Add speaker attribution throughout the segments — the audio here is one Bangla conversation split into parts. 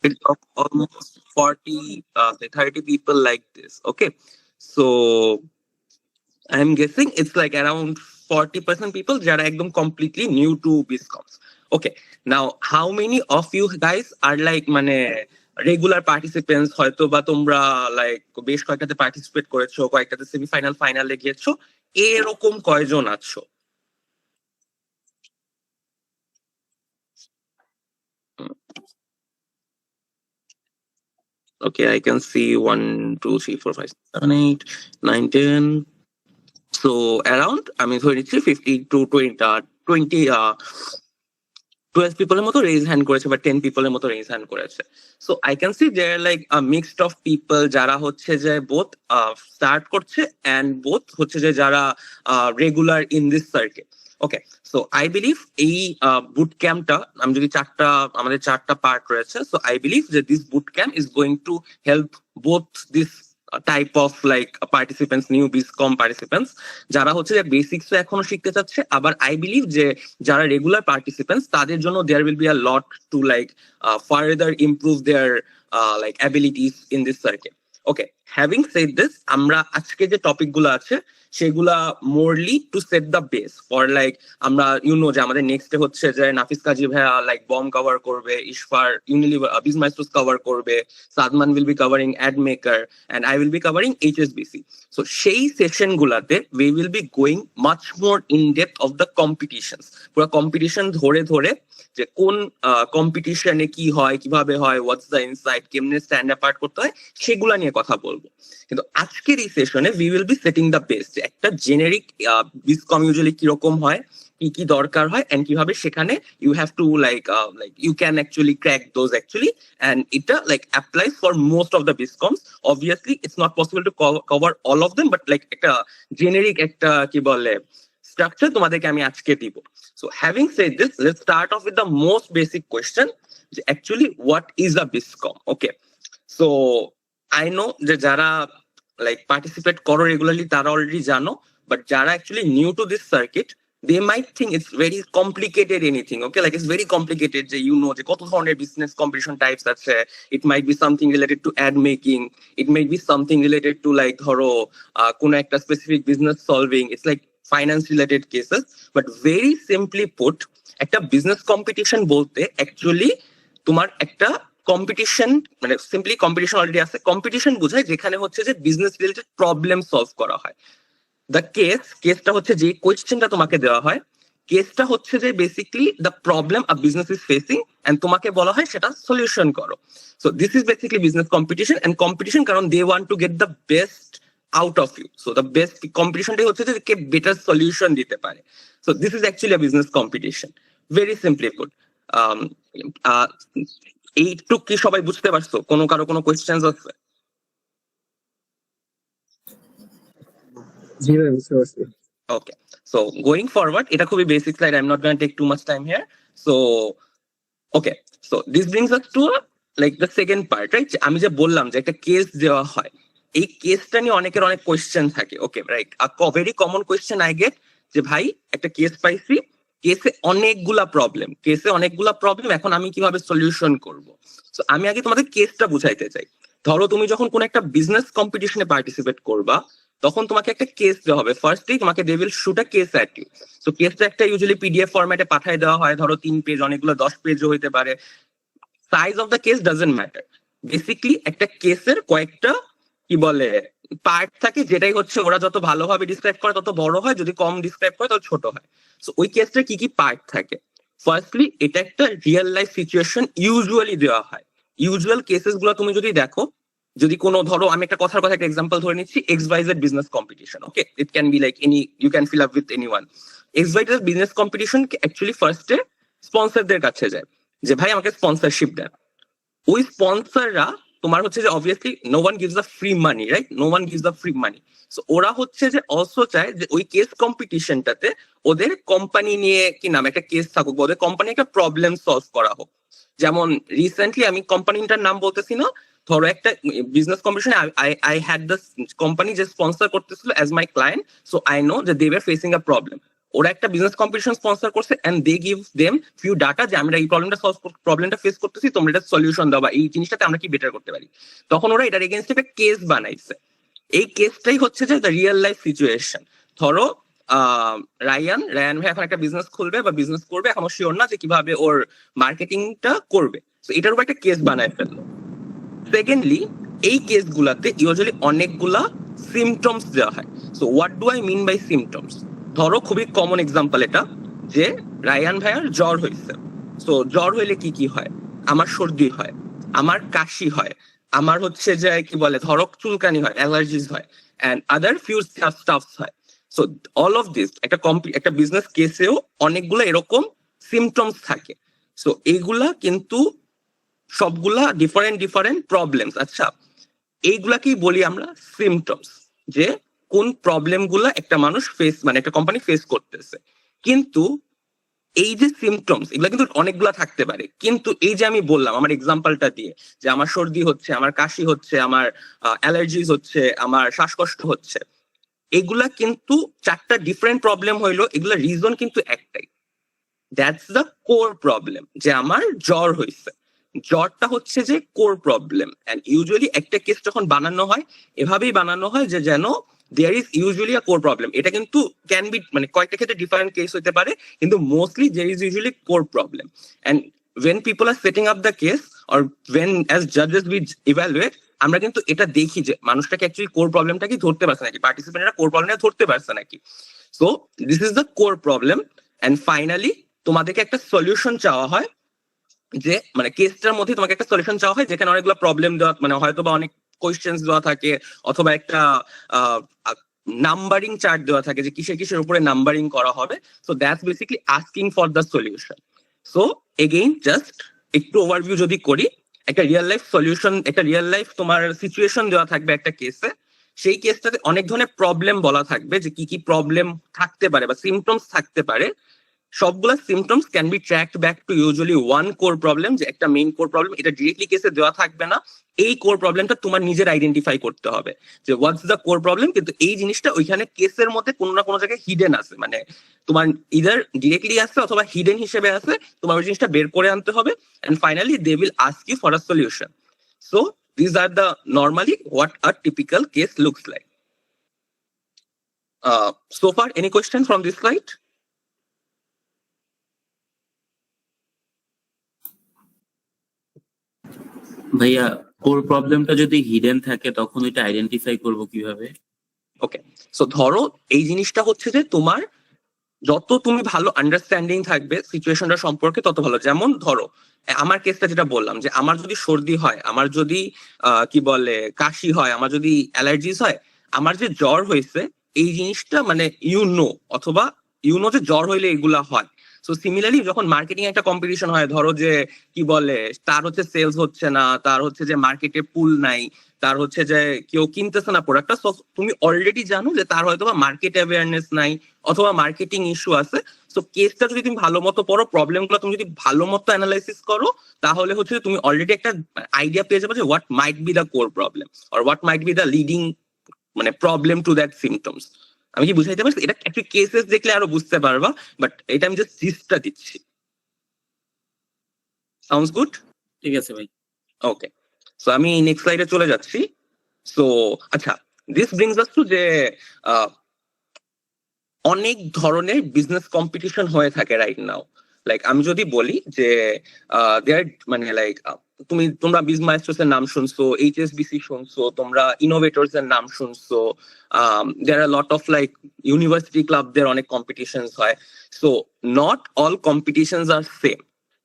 Speaker 1: it's of almost 40, 30 people like this. Okay. So I'm guessing it's like around 40% people that are ekdom completely new to BizComs. Okay. Now, how many of you guys are like regular participants? হয়তো বা তোমরা like বেশ কয়েকটাতে পার্টিসিপেট করেছো, কয়েকটাতে সেমিফাইনাল ফাইনালে গিয়েছো, এরকম কয়জন আছো? Okay, I can see 1, 2, 3, 4, 5, 7, 8, 9, 10. So around, I mean, 23, 50 to 20, 20 12 people মতো raise hand করেছে বা 10 people মতো raise hand করেছে. So I can see there like a mixed of people যারা হচ্ছে যে both start করছে and both হচ্ছে যে যারা regular in this circuit. Okay, so I believe এই boot campটা আমি যদি আমাদের চারটা পার্ট রয়েছে, so I believe that this boot camp is going to help both this type of like participants, new Biscom participants যারা হচ্ছে যে বেসিক্স এখনো শিখতে চাচ্ছে, আবার আই বিলিভ যে যারা রেগুলার পার্টিসিপেন্টস তাদের জন্য there will be a lot to like further improve their like abilities in this circle. Okay, having said this, আমরা আজকে যে টপিক গুলো আছে সেগুলা merely to set the base for like আমরা যে আমাদের নেক্সট হচ্ছে যে নাফিস কাজী ভাইয়া লাইক বম কভার করবে, ইশফার ইউনিলিভার বিজমাইস্ট্রোস কভার করবে, Sadman will be covering ad maker, and I will be covering HSBC. So সেই সেশন গুলাতে we will be going much more in depth of the competitions. পুরো কম্পিটিশন ধরে ধরে যে কোন কম্পিটিশনে কি হয়, কিভাবে হয়, হোয়াটস দ্য ইনসাইট, কেমনে স্ট্যান্ড অ্যাপার্ট করতে হয়, সেগুলা নিয়ে কথা বলবো। কিন্তু আজকের এই সেশনে we will be setting the base, যে একটা জেনেরিক বিসকম ইউজুয়ালি কিরকম হয়, কি কি দরকার হয়, এন্ড কিভাবে সেখানে you have to like you can actually crack those actually, and এটা like applies for most of the BizComs. Obviously it's not possible to cover all of them, but like একটা generic একটা কি বলে স্ট্রাকচার তোমাদেরকে আমি আজকে দিব। So having said this, let's start off with the most basic question, actually what is a BizCom? Okay, so I know যে যারা like participate করো রেগুলারলি তারা অলরেডি জানো, but যারা actually new to this circuit, they might think it's very complicated anything. Okay, like it's very complicated যে যে কত ধরনের business competition types আছে, it might be something related to ad making, it might be something related to like ধরো কোনো একটা specific business solving, it's like finance related cases, but very simply put একটা business competition বলতে actually তোমার একটা কম্পিটিশন, মানে সিম্পলি কম্পিটিশন অলরেডি আছে, কম্পিটিশন বোঝায় যেখানে হচ্ছে যে বিজনেস রিলেটেড প্রবলেম সলভ করা হয়। দ্য কেসটা হচ্ছে যে কোয়েশ্চেনটা তোমাকে দেওয়া হয়, কেসটা হচ্ছে যে basically the problem a business is facing and তোমাকে বলা হয় সেটা সলিউশন করো। So this is basically business competition, and competition কারণ they want to get the best out of you. So the best কম্পিটিশনটাই হচ্ছে যে কে বেটার সলিউশন দিতে পারে। So this is actually a business competition, very simply put. এইটুক কি সবাই বুঝতে পারছো? কারো কোনো কোয়েশ্চেন্স আছে?
Speaker 2: জি ভাই, বুঝতে পারছি।
Speaker 1: Okay, so going forward, এটা খুবই basic slide, I'm not going to take too much time here. So okay, so this brings us to like the second part, right? আমি যে বললাম যে একটা কেস দেওয়া হয়, এই কেসটা নিয়ে অনেকের অনেক কোয়েশ্চেন থাকে। Okay, right, very common question I get যে ভাই একটা কেস পাইছি, কেসে অনেকগুলা প্রবলেম, এখন আমি কিভাবে সলিউশন করব? তো আমি আগে তোমাদের কেসটা বুঝাইতে চাই। ধরো তুমি যখন কোন একটা বিজনেস কম্পিটিশনে পার্টিসিপেট করবা, তখন তোমাকে একটা কেস দেওয়া হবে। ফার্স্টলি তোমাকে they will shoot a case at you. So কেসটা একটা ইউজুয়ালি পিডিএফ ফরম্যাটে পাঠিয়ে দেওয়া হয়, ধরো 3 পেজ, অনেকগুলো 10 পেজও হইতে পারে। Size of the case doesn't matter. Basically একটা কেসের কয়েকটা কি বলে পার্ট থাকে, যেটাই হচ্ছে ওরা যত ভালোভাবে ডিসক্রাইব করে তত বড় হয়, যদি কম ডিসক্রাইব করে তত ছোট হয়। সো ওই কেসটার কি কি পার্ট থাকে? ফার্স্টলি এটা একটা রিয়েল লাইফ সিচুয়েশন ইউজুয়ালি দেওয়া হয়। ইউজুয়াল কেসেস গুলো তুমি যদি দেখো, যদি কোনো ধরো আমি একটা একটা এক্সাম্পল ধরে নিচ্ছি, XYZ business competition. Okay, it can be like any, you can fill up with anyone. XYZ business competition actually ফার্স্টে স্পন্সরদের কাছে যায় যে ভাই আমাকে স্পন্সরশিপ দেন। ওই স্পন্সররা তোমার হচ্ছে যে obviously no one gives the free money, right? No one gives the free money. So ওরা হচ্ছে যে অলসো চায় যে ওই কেস কম্পিটিশনটাতে ওদের কোম্পানি নিয়ে কি নাম একটা কেস থাকুক, ওদের কোম্পানি একটা প্রবলেম সলভ করা হোক। যেমন রিসেন্টলি, আমি কোম্পানিটার নাম বলতেছি না, ধরো একটা বিজনেস কম্পিটিশনে আই হ্যাড দ্য কোম্পানি যে স্পন্সর করতেছিল as my client, so I know যে they were facing a problem. ওরা একটা বিজনেস কম্পিটিশন স্পন্সর করছে and they give them few data যে আমরা এই প্রবলেমটা ফেস করতেছি, তোমরা এটা সলিউশন দাও বা এই জিনিসটাতে আমরা কি বেটার করতে পারি। তখন ওরা এটার এগেইনস্ট একটা কেস বানাইছে। এই কেসটাই হচ্ছে যে দ্য রিয়েল লাইফ সিচুয়েশন। ধরো রায়ান ভাই এখন একটা বিজনেস খুলবে বা বিজনেস করবে, এখন শিওর না যে কিভাবে ওর মার্কেটিংটা করবে, তো এটার উপর একটা কেস বানায় ফেললো। সেকেন্ডলি, এই কেসগুলাতে ইউজুয়ালি অনেকগুলা সিমটমস দেওয়া হয়। So what do I mean by symptoms? ধরো খুবই কমন এক্সাম্পল এটা, যে রায়ান ভাইয়ার জ্বর হয়েছে। সো জ্বর হইলে কি কি হয়? আমার সর্দি হয়, আমার কাশি হয়, আমার হচ্ছে যে কি বলে ধরো চুলকানি হয়, অ্যালার্জিস হয়, এন্ড আদার ফিউ স্টাফস হয়। সো অল অফ দিস একটা বিজনেস কেসেও অনেকগুলো এরকম সিমটমস থাকে। সো এইগুলা কিন্তু সবগুলা ডিফারেন্ট প্রবলেমস। আচ্ছা, এইগুলাকেই বলি আমরা সিমটমস, যে কোন প্রবলেম গুলা একটা মানুষ ফেস মানে একটা কোম্পানি ফেস করতেছে। কিন্তু এই যে সিমটমস এগুলা কিন্তু অনেকগুলা থাকতে পারে, কিন্তু এই যে আমি বললাম আমার এক্সাম্পলটা দিয়ে যে আমার সর্দি হচ্ছে, আমার কাশি হচ্ছে, আমার অ্যালার্জিস হচ্ছে, আমার শ্বাসকষ্ট হচ্ছে, এগুলা কিন্তু চারটা ডিফারেন্ট প্রবলেম হইলো, এগুলা রিজন কিন্তু একটাই, দ্যাটস দ্য কোর প্রবলেম, যে আমার জ্বর হয়েছে। জ্বরটা হচ্ছে যে কোর প্রবলেম। এন্ড ইউজুয়ালি একটা কেস যখন বানানো হয় এভাবেই বানানো হয় যে যেন there is usually a core problem. এটা কিন্তু ক্যান বি মানে কয়েকটা ক্ষেত্রে ডিফারেন্ট কেস হতে পারে, কিন্তু mostly there is usually core problem. And when people are setting up the case or when as judges we evaluate, আমরা কিন্তু এটা দেখি যে মানুষটাকে অ্যাকচুয়ালি কোর প্রবলেমটা কি ধরতে পারছে নাকি, পার্টিসিপেন্টরা কোর প্রবলেমটা ধরতে পারছে নাকি। So this is the core problem. And finally তোমাদেরকে একটা সলিউশন চাওয়া হয়, যে মানে কেসটার মধ্যে তোমাকে একটা সলিউশন চাওয়া হয় যেখানে অনেকগুলো প্রবলেম দেওয়া মানে হয়তো বা অনেক কোয়েশ্চেন্স দেওয়া থাকে, অথবা একটা নাম্বারিং চার্ট দেওয়া থাকে যে কিসের কিসের উপরে নাম্বারিং করা হবে। So that's basically asking for the solution. So again just একটু ওভারভিউ যদি করি, একটা রিয়েল লাইফ সলিউশন, একটা রিয়েল লাইফ তোমার সিচুয়েশন দেওয়া থাকবে একটা কেসে, সেই কেসটাতে অনেক ধরনের প্রবলেম বলা থাকবে যে কি কি প্রবলেম থাকতে পারে বা সিমটমস থাকতে পারে। সবগুলা symptoms can be tracked back to usually one core problem, যে একটা মেইন কোর প্রবলেম, এটা ডিরেক্টলি কেসে দেওয়া থাকবে না। এই কোর প্রবলেমটা তোমার নিজের আইডেন্টিফাই করতে হবে যে হোয়াটস দ্য কোর প্রবলেম, কিন্তু এই জিনিসটা ওইখানে কেসের মধ্যে কোনো না কোনো জায়গায় হিডেন আছে, মানে তোমার ইদার ডিরেক্টলি আছে অথবা হিডেন হিসেবে আছে, তোমার ওই জিনিসটা বের করে আনতে হবে। And finally they will ask you for a solution. So this are the normally what a typical case looks like. So far, any question from this slide?
Speaker 2: ভাইয়া, কোর প্রবলেমটা যদি হিডেন থাকে তখন এটা আইডেন্টিফাই করব কিভাবে?
Speaker 1: ওকে, সো ধরো এই জিনিসটা হচ্ছে যে তোমার যত তুমি ভালো আন্ডারস্ট্যান্ডিং থাকবে সিচুয়েশনটা সম্পর্কে তত ভালো। যেমন ধরো আমার কেসটা যেটা বললাম, যে আমার যদি সর্দি হয়, আমার যদি কি বলে কাশি হয়, আমার যদি অ্যালার্জিস হয়, আমার যে জ্বর হয়েছে এই জিনিসটা মানে অথবা যে জ্বর হইলে এগুলা হয়। সো সিমিলারলি যখন মার্কেটিং একটা কম্পিটিশন হয়, ধরো যে কি বলে তার হচ্ছে সেলস হচ্ছে না, তার হচ্ছে যে মার্কেটে পুল নাই, তার হচ্ছে যে কেউ কিনতেছে না প্রোডাক্টটা, তুমি অলরেডি জানো যে তার হয়তো বা মার্কেট অ্যাওয়ারনেস নাই অথবা মার্কেটিং ইস্যু আছে। সো কেসটা যদি তুমি ভালো মতো পড়ো, প্রবলেম গুলো তুমি যদি ভালো মতো অ্যানালাইসিস করো, তাহলে হচ্ছে তুমি অলরেডি একটা আইডিয়া পেয়ে যাবে যে what might be the core problem or what might be the leading মানে প্রবলেম টু দ্যাট সিমটমস। আমি কি বুঝাইতে পারছি? এটা একটু কেসেস দেখলে আরো বুঝতে পারবা, বাট এটা আমি জাস্ট জিস্টটা দিচ্ছি। Sounds good?
Speaker 2: ঠিক আছে ভাই।
Speaker 1: ওকে, সো আমি নেক্সট স্লাইডে চলে যাচ্ছি। সো আচ্ছা, দিস ব্রিংস আস টু যে অনেক ধরনের বিজনেস কম্পিটিশন হয়ে থাকে রাইট নাও। লাইক আমি যদি বলি যে দেয়ার মানে লাইক তোমরা বিজমাস্টার্স এর নাম শুনছো, এইচএসবিসি শুনছো, তোমরা ইনোভেটরস এর নাম শুনছো, there are lot of like university ক্লাবদের অনেক কম্পিটিশনস হয়। So not all competitions are same,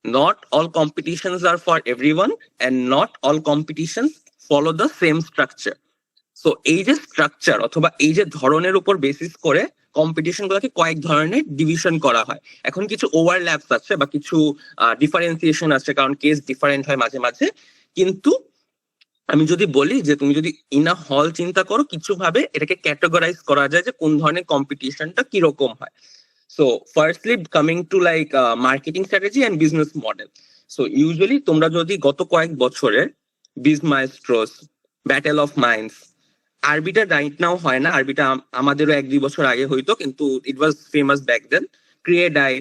Speaker 1: not all competitions are for everyone, and not all competitions follow the same structure. So এই যে স্ট্রাকচার অথবা এই যে ধরনের উপর বেসিস করে কম্পিটিশন গুলোকে কয়েক ধরনের ডিভিশন করা হয়। এখন কিছু ওভারল্যাপস আছে বা কিছু ডিফারেন্সিয়েশন আছে, কারণ কেস ডিফারেন্ট হয় মাঝে মাঝে। কিন্তু আমি যদি বলি যে তুমি যদি ইনা হল চিন্তা করো, কিছু ভাবে এটাকে ক্যাটেগরাইজ করা যায় যে কোন ধরনের কম্পিটিশনটা কিরকম হয়। So firstly coming to like marketing strategy and business model. So usually তোমরা যদি গত কয়েক বছরে বিজমাস্ট্রোস, ব্যাটেল অফ মাইন্ডস, আরবিটা রাইট নাও হয় না, আরবিটা আমাদেরও 1-2 বছর আগে হইতো, কিন্তু it was famous back then. Creative,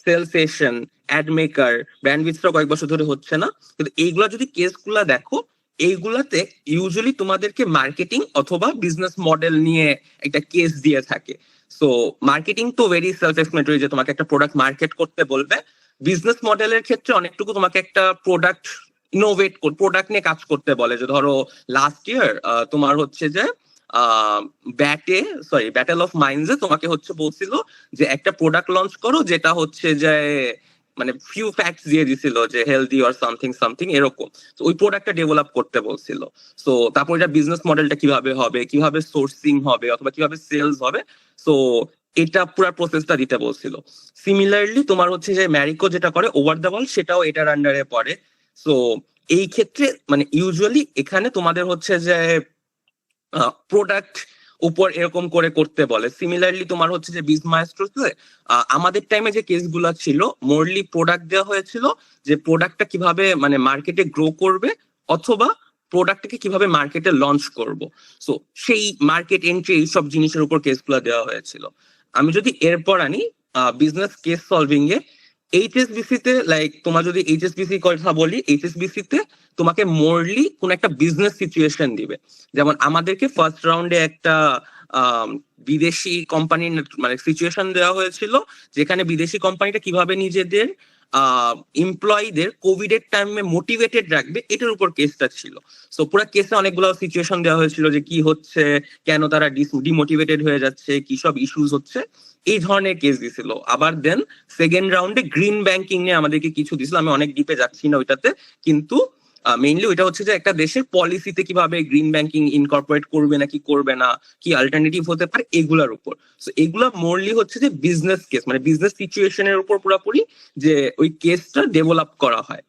Speaker 1: সেলসেশন, অ্যাড মেকার, ব্র্যান্ডউইথটা কয়েক বছর ধরে হচ্ছে না, কিন্তু এইগুলা যদি কেসগুলা দেখো, এইগুলাতে ইউজুয়ালি তোমাদেরকে মার্কেটিং অথবা বিজনেস মডেল নিয়ে একটা কেস দিয়ে থাকে। সো মার্কেটিং তো ভেরি সেলফ এক্সপ্লেনেটরি, যে তোমাকে একটা প্রোডাক্ট মার্কেট করতে বলবে। বিজনেস মডেলের ক্ষেত্রে অনেকটুকু তোমাকে একটা প্রোডাক্ট ইনোভেট প্রোডাক্ট নিয়ে কাজ করতে বলে। যে ধরো লাস্ট ইয়ার তোমার হচ্ছে যে ব্যাটেল অফ মাইন্ডসে তোমাকে হচ্ছে বলছিল যে একটা প্রোডাক্ট লঞ্চ করো যেটা হচ্ছে যে মানে ফিউ ফ্যাক্টস দিয়ে দিছিল যে হেলদি অর সামথিং সামথিং এরকম। তো ওই প্রোডাক্টটা ডেভেলপ করতে বলছিল। সো তারপর এটা বিজনেস মডেলটা কিভাবে হবে, কিভাবে সোর্সিং হবে, অথবা কিভাবে সেলস হবে, সো এটা পুরো প্রসেসটা দিতে বলছিল। সিমিলারলি তোমার হচ্ছে যে ম্যারিকো যেটা করে ওভার দ্য ওয়াল, সেটাও এটার আন্ডারে পড়ে। সো এই ক্ষেত্রে মানে ইউজুয়ালি এখানে তোমাদের হচ্ছে যে প্রোডাক্ট উপর এরকম করে করতে বলে। সিমিলারলি তোমার হচ্ছে যে বিজমাস্ট্রোতে আমাদের টাইমে যে কেসগুলো ছিল, মোরলি প্রোডাক্ট দেওয়া হয়েছিল যে প্রোডাক্টটা কিভাবে মানে মার্কেটে গ্রো করবে, অথবা প্রোডাক্টটাকে কিভাবে মার্কেটে লঞ্চ করব। সো সেই মার্কেট এন্ট্রি এইসব জিনিসের উপর কেসগুলো দেওয়া হয়েছিল। আমি যদি এরপর আনি বিজনেস কেস সলভিং এ, এইচএসবিসি তে লাইক তোমার যদি এইচএসবিসি কথা বলি, এইচএসবিসি তে তোমাকে মোরলি কোন একটা বিজনেস সিচুয়েশন দিবে। যেমন আমাদেরকে ফার্স্ট রাউন্ডে একটা বিদেশি কোম্পানির মানে সিচুয়েশন দেওয়া হয়েছিল, যেখানে বিদেশি কোম্পানিটা কিভাবে নিজেদের এমপ্লয়ীদের কোভিড এর টাইমে মোটিভেটেড রাখবে, এটার উপর কেসটা ছিল। সো পুরো কেসে অনেকগুলো সিচুয়েশন দেওয়া হয়েছিল যে কি হচ্ছে, কেন তারা ডিমোটিভেটেড হয়ে যাচ্ছে, কি সব ইস্যুস হচ্ছে, এই ধরনের কেস দিছিল। আবার দেন সেকেন্ড রাউন্ডে গ্রিন ব্যাংকিং নিয়ে আমাদেরকে কিছু দিছিল, আমি অনেক ডিপে যাচ্ছি না ওইটাতে, কিন্তু মেইনলি ওইটা হচ্ছে যে একটা দেশের পলিসিতে কিভাবে গ্রিন ব্যাংকিং ইনকর্পোরেট করবে নাকি করবে না, কি অল্টারনেটিভ হতে পারে, এগুলার উপর। সো এগুলা মোরলি হচ্ছে যে বিজনেস কেস, মানে বিজনেস সিচুয়েশনের উপর পুরোপুরি যে ওই কেসটা ডেভেলপ করা হয়।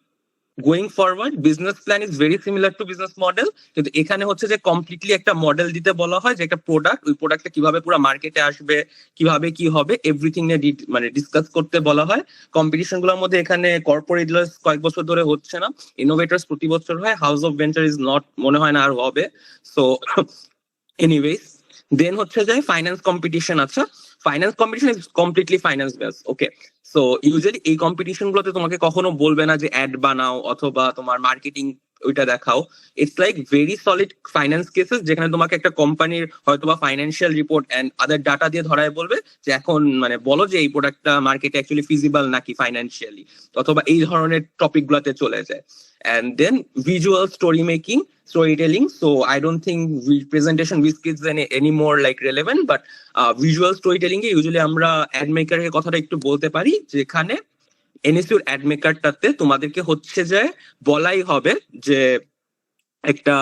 Speaker 1: Going forward business plan is very similar to business model, কিন্তু এখানে হচ্ছে যে কমপ্লিটলি একটা মডেল দিতে বলা হয় যে একটা প্রোডাক্ট, ওই প্রোডাক্টটা কিভাবে পুরো মার্কেটে আসবে, কিভাবে কি হবে, এভরিথিং নিয়ে মানে ডিসকাস করতে বলা হয়। কম্পিটিশন গুলোর মধ্যে এখানে কর্পোরেট কয়েক বছর ধরে হচ্ছে না, ইনোভেটরস প্রতি বছর হয়, house of venture is not, মনে হয় না আর হবে। সো এনিওয়েজ, দেন হচ্ছে যে ফাইন্যান্স কম্পিটিশন। আচ্ছা, finance competition is completely finance base, okay. So usually এই কম্পিটিশন গুলোতে তোমাকে কখনো বলবে না যে অ্যাড বানাও অথবা তোমার মার্কেটিং ওইটা দেখাও। It's like very solid finance cases, যেখানে তোমাকে একটা কোম্পানির হয়তোবা financial report and other data দিয়ে ধরায় বলবে যে এখন মানে বলো যে এই প্রোডাক্টটা মার্কেটে অ্যাকচুয়ালি ফিজিবল নাকি ফাইন্যান্সিয়ালি, অথবা এই ধরনের টপিক গুলাতে চলে যায়। and then visual story making, storytelling. So I don't think presentation with kids anymore like relevant, but visual storytelling A usually আমরা ad maker এর কথাটা একটু বলতে পারি, যেখানে এনএসইউর অ্যাড মেকারটাতে তোমাদেরকে হচ্ছে যে বলাই হবে যে একটা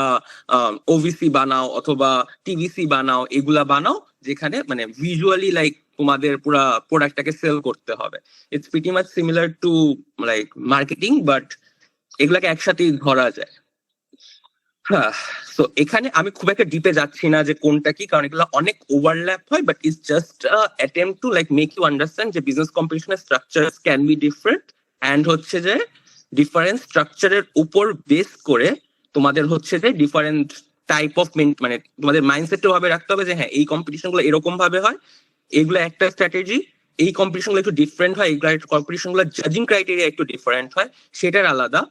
Speaker 1: ওভিসি বানাও অথবা টিভিসি বানাও, এগুলা বানাও, যেখানে মানে ভিজুয়ালি লাইক তোমাদের পুরা প্রোডাক্টটাকে সেল করতে হবে। It's pretty much similar to like marketing, but এগুলাকে একসাথেই ধরা যায়। হ্যাঁ, তো এখানে আমি খুব একটা ডিপে যাচ্ছি না যে কোনটা কি, কারণ এগুলো অনেক ওভারল্যাপ হয়, but it's just attempt to like make you understand যে বিজনেস কম্পিটিশনের structure can be different, and হচ্ছে যে ডিফারেন্ট স্ট্রাকচারের উপর বেস করে তোমাদের হচ্ছে যে ডিফারেন্ট টাইপ অফ মানে তোমাদের মাইন্ডসেটও ভাবে রাখতে হবে যে হ্যাঁ এই কম্পিটিশন গুলো এরকম ভাবে হয়, এগুলো একটা স্ট্র্যাটেজি। এই কম্পিটিশন গুলো একটু ডিফারেন্ট হয়, এগুলো কম্পিটিশন গুলো জাজিং ক্রাইটেরিয়া একটু ডিফারেন্ট হয়, সেটার আলাদা।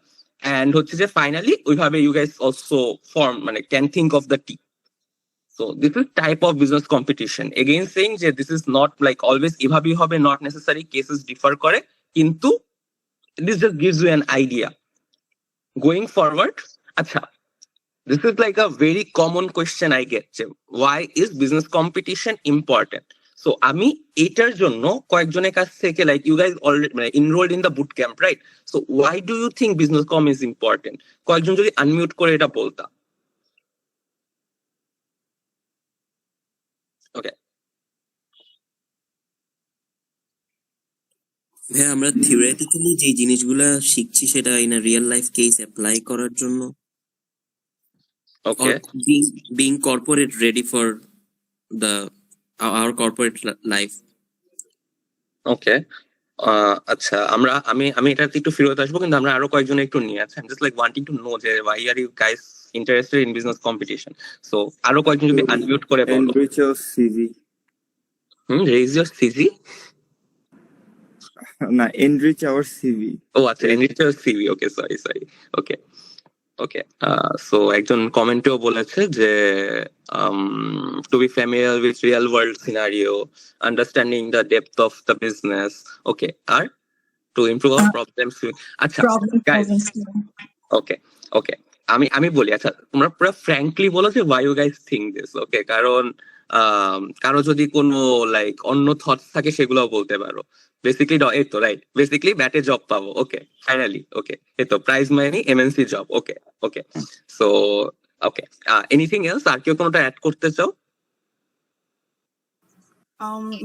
Speaker 1: and হচ্ছে যে ফাইনালি ওইভাবে you guys also form মানে can think of the T. So this is type of business competition, again saying যে this is not like always এভাবেই হবে, not necessary, cases differ করে, কিন্তু this just gives you an idea. Going forward, আচ্ছা, this is like a very common question I get, যে why is business competition important? So আমি এটার জন্য কয়েকজনের কাছ থেকে লাইক ইউ গাইজ অলরেডি মানে enrolled in the boot camp, right? So why do you think business com is important? কয়েকজন যদি আনমিউট করে এটা বলতা। ওকে,
Speaker 2: হ্যাঁ, আমরা থিওরিটিক্যালি যে জিনিসগুলা শিখছি সেটা in a real life case apply করার জন্য,
Speaker 1: ওকে,
Speaker 2: or being corporate ready for the our corporate life.
Speaker 1: ওকে। আচ্ছা, আমি আমি এটাতে একটু ফেরত আসবো, কিন্তু আমরা আরো কয়েকজন একটু নিয়ে আছি। Just like wanting to know যে why are you guys interested in business competition. So আরো কয়েকজন যদি আনমিউট করে বলো।
Speaker 3: Enrich your CV.
Speaker 1: Raise your CG.
Speaker 3: না, enrich our CV.
Speaker 1: ও আচ্ছা, enrich your CV. Okay, sorry sorry. Okay okay. So একজন কমেন্টেও বলেছে যে to be familiar with real world scenario, understanding the depth of the business. Okay, আর টু ইমপ্রুভ আওয়ার প্রবলেমস। আচ্ছা
Speaker 4: Problem
Speaker 1: guys,
Speaker 4: solving skill.
Speaker 1: Okay okay, আমি আমি বলি। আচ্ছা, তোমরা পুরো ফ্র্যাঙ্কলি বলো যে why you guys think this. Okay, কারণ কারো যদি কোনো লাইক অন্য থটস থাকে সেগুলো বলতে পারো। বেসিকলি এই তো রাইট, বেসিকলি ব্যাটে জব পাবো। ওকে, ফাইনালি। ওকে, এই তো প্রাইজ মানি এমএনসি জব। ওকে okay, so okay, anything else? আর কেউ কোনোটা অ্যাড করতে চাও?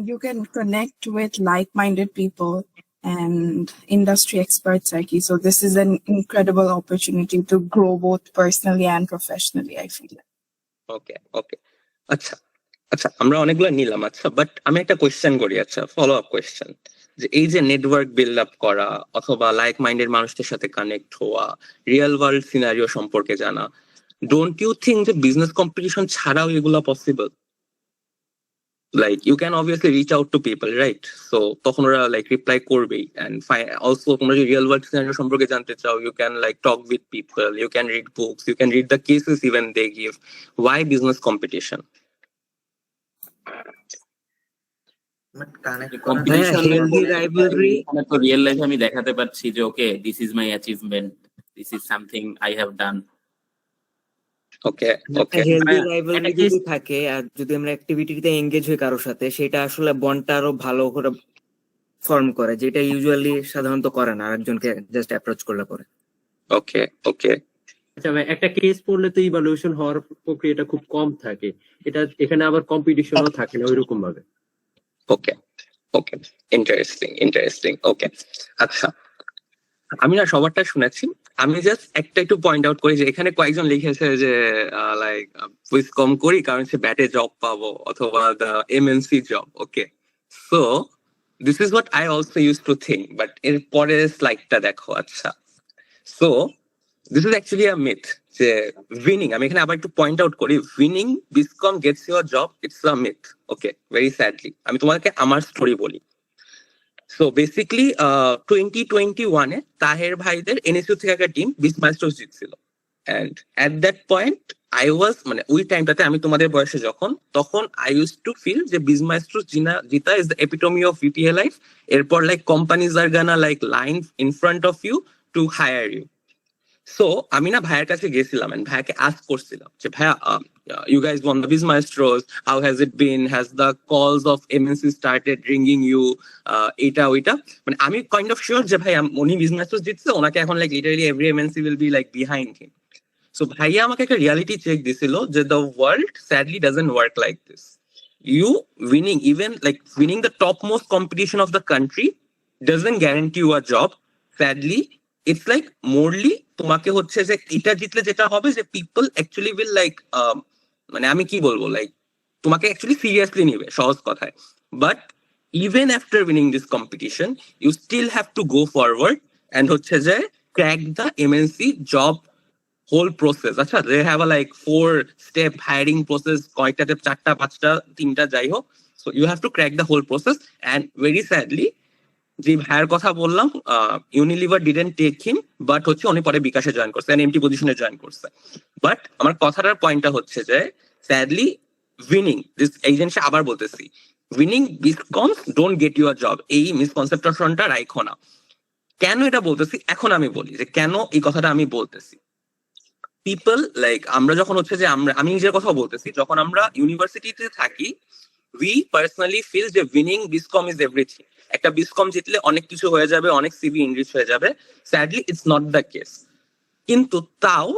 Speaker 4: You can connect with like-minded people and industry experts like you. So this is an incredible opportunity to grow both personally and professionally, I feel.
Speaker 1: ওকে ওকে, আচ্ছা আচ্ছা, আমরা অনেকগুলো নিলাম। আচ্ছা, বাট আমি একটা কোয়েশ্চেন করি। আচ্ছা, ফলো আপ কোয়েশ্চেন, যে এই যে নেটওয়ার্ক বিল্ড আপ করা অথবা লাইক মাইন্ডেড মানুষদের সাথে কানেক্ট হওয়া, রিয়েল ওয়ার্ল্ড সিনারিও সম্পর্কে জানা, ডোন্ট ইউ থিঙ্ক যে বিজনেস কম্পিটিশন ছাড়াও এগুলো possible? Like you can obviously reach out to people, right? So তখন ওরা লাইক রিপ্লাই করবেই। এন্ড অলসো তোমরা যদি রিয়েল ওয়ার্ল্ড সিনারিও সম্পর্কে জানতে চাও, you can like talk with people, you can read books, you can read the cases even they give. Why business competition?
Speaker 5: Competition
Speaker 2: healthy rivalry.
Speaker 5: তো রিয়েল লাইফে আমি দেখাতে পারছি যে ওকে, this is my achievement, this is something I have done.
Speaker 1: Okay okay,
Speaker 2: healthy
Speaker 5: মানে
Speaker 2: রাইভালরি
Speaker 5: at least-
Speaker 2: যদি থাকে আর যদি আমরা অ্যাক্টিভিটিতে এঙ্গেজ হই কারোর সাথে, সেটা আসলে বন্ডটা আরো ভালো করে ফর্ম করে, যেটা ইউজুয়ালি সাধারণত করে না আরেকজনকে জাস্ট অ্যাপ্রোচ করলে পরে।
Speaker 1: ওকে ওকে,
Speaker 6: আচ্ছা ভাই, একটা কেস পড়লে তো ইভালুয়েশন হওয়ার প্রক্রিয়াটা খুব কম থাকে, এটা এখানে আবার কম্পিটিশনও থাকে না ওইরকম ভাবে।
Speaker 1: ওকে ওকে, ইন্টারেস্টিং ইন্টারেস্টিং। ওকে, আচ্ছা, আমি না সবারটা শুনেছি। আমি জাস্ট একটা একটু পয়েন্ট আউট করি যে এখানে কয়েকজন লিখেছে যে লাইক কুইজ কম করি কারণ সে ব্যাটে জব পাবো অথবা the MNC job. Okay, so this is what I also use to think, but এর পরের স্লাইডটা দেখো। আচ্ছা, so this is actually a myth যে উইনিং, আমি এখানে আবার একটু পয়েন্ট আউট করি, winning Biscom gets your job, it's a myth. Okay, very sadly আমি তোমাকে আমার স্টোরি বলি। সো বেসিকলি 2021-এ তাহের ভাইদের এনএসইউ থেকে একটা টিম বিস মাস্টার্স জিতছিল। And at that point I was, মানে ওই টাইমটাতে আমি তোমাদের বয়সে যখন, তখন আই ইউজ টু ফিল যে বিস মাস্টার্স জিতা is the epitome of VTA life. এরপর like companies are gonna like line in front of you to hire you. So আমি না ভাইয়ের কাছে গেছিলাম এন্ড ভাইয়াকে আস্ক করছিলাম যে ভাইয়া, you guys won the Bizmaestros, how has it been, has the calls of MNC started ringing you, এটা ওইটা। মানে আমি কাইন্ড অফ শিওর যে ভাই উনি Bizmaestros জিতছে, ওনাকে এখন like literally every MNC will be like behind him. So ভাইয়া আমাকে একটা রিয়ালিটি চেক দিছিল যে the world sadly doesn't work like this. You winning, even like winning the topmost competition of the country doesn't guarantee you a job. Sadly, it's like morely তোমাকে হচ্ছে যে এটা জিতলে যেটা হবে যে পিপল অ্যাকচুয়ালি উইল লাইক, মানে আমি কি বলবো, লাইক তোমাকে অ্যাকচুয়ালি সিরিয়াসলি নিবে সহজ কথায়। But even after winning this competition you still have to go forward and হচ্ছে যে crack the MNC job whole process. আচ্ছা, they have a like 4 step hiring process, কয়েকটাতে 4টা 5টা 3টা যাই হোক। So you have to crack the whole process. And very sadly যে ভাইয়ের কথা বললাম, Unilever didn't take him, but হচ্ছে উনি পরে বিকাশে জয়েন করছে, এমটি পজিশনে জয়েন করছে। বাট আমার কথাটার পয়েন্টটা হচ্ছে যে স্যাডলি উইনিং দিস, এই জিনিসটা আবার বলতেছি, winning biz comps don't get your job, এই মিসকনসেপশনটা রাখো না। কেন এটা বলতেছি এখন আমি বলি যে কেন এই কথাটা আমি বলতেছি। পিপল লাইক আমরা যখন হচ্ছে যে আমি নিজের কথা বলতেছি, যখন আমরা ইউনিভার্সিটিতে থাকি, উই পার্সোনালি ফিল যে উইনিং বিসকম ইজ এভরিথিং। একটা বিসকম জিতলে অনেক কিছু হয়ে যাবে, অনেক সিভি ইনরিচ হয়ে যাবে। Sadly it's not the case. কিন্তু তাও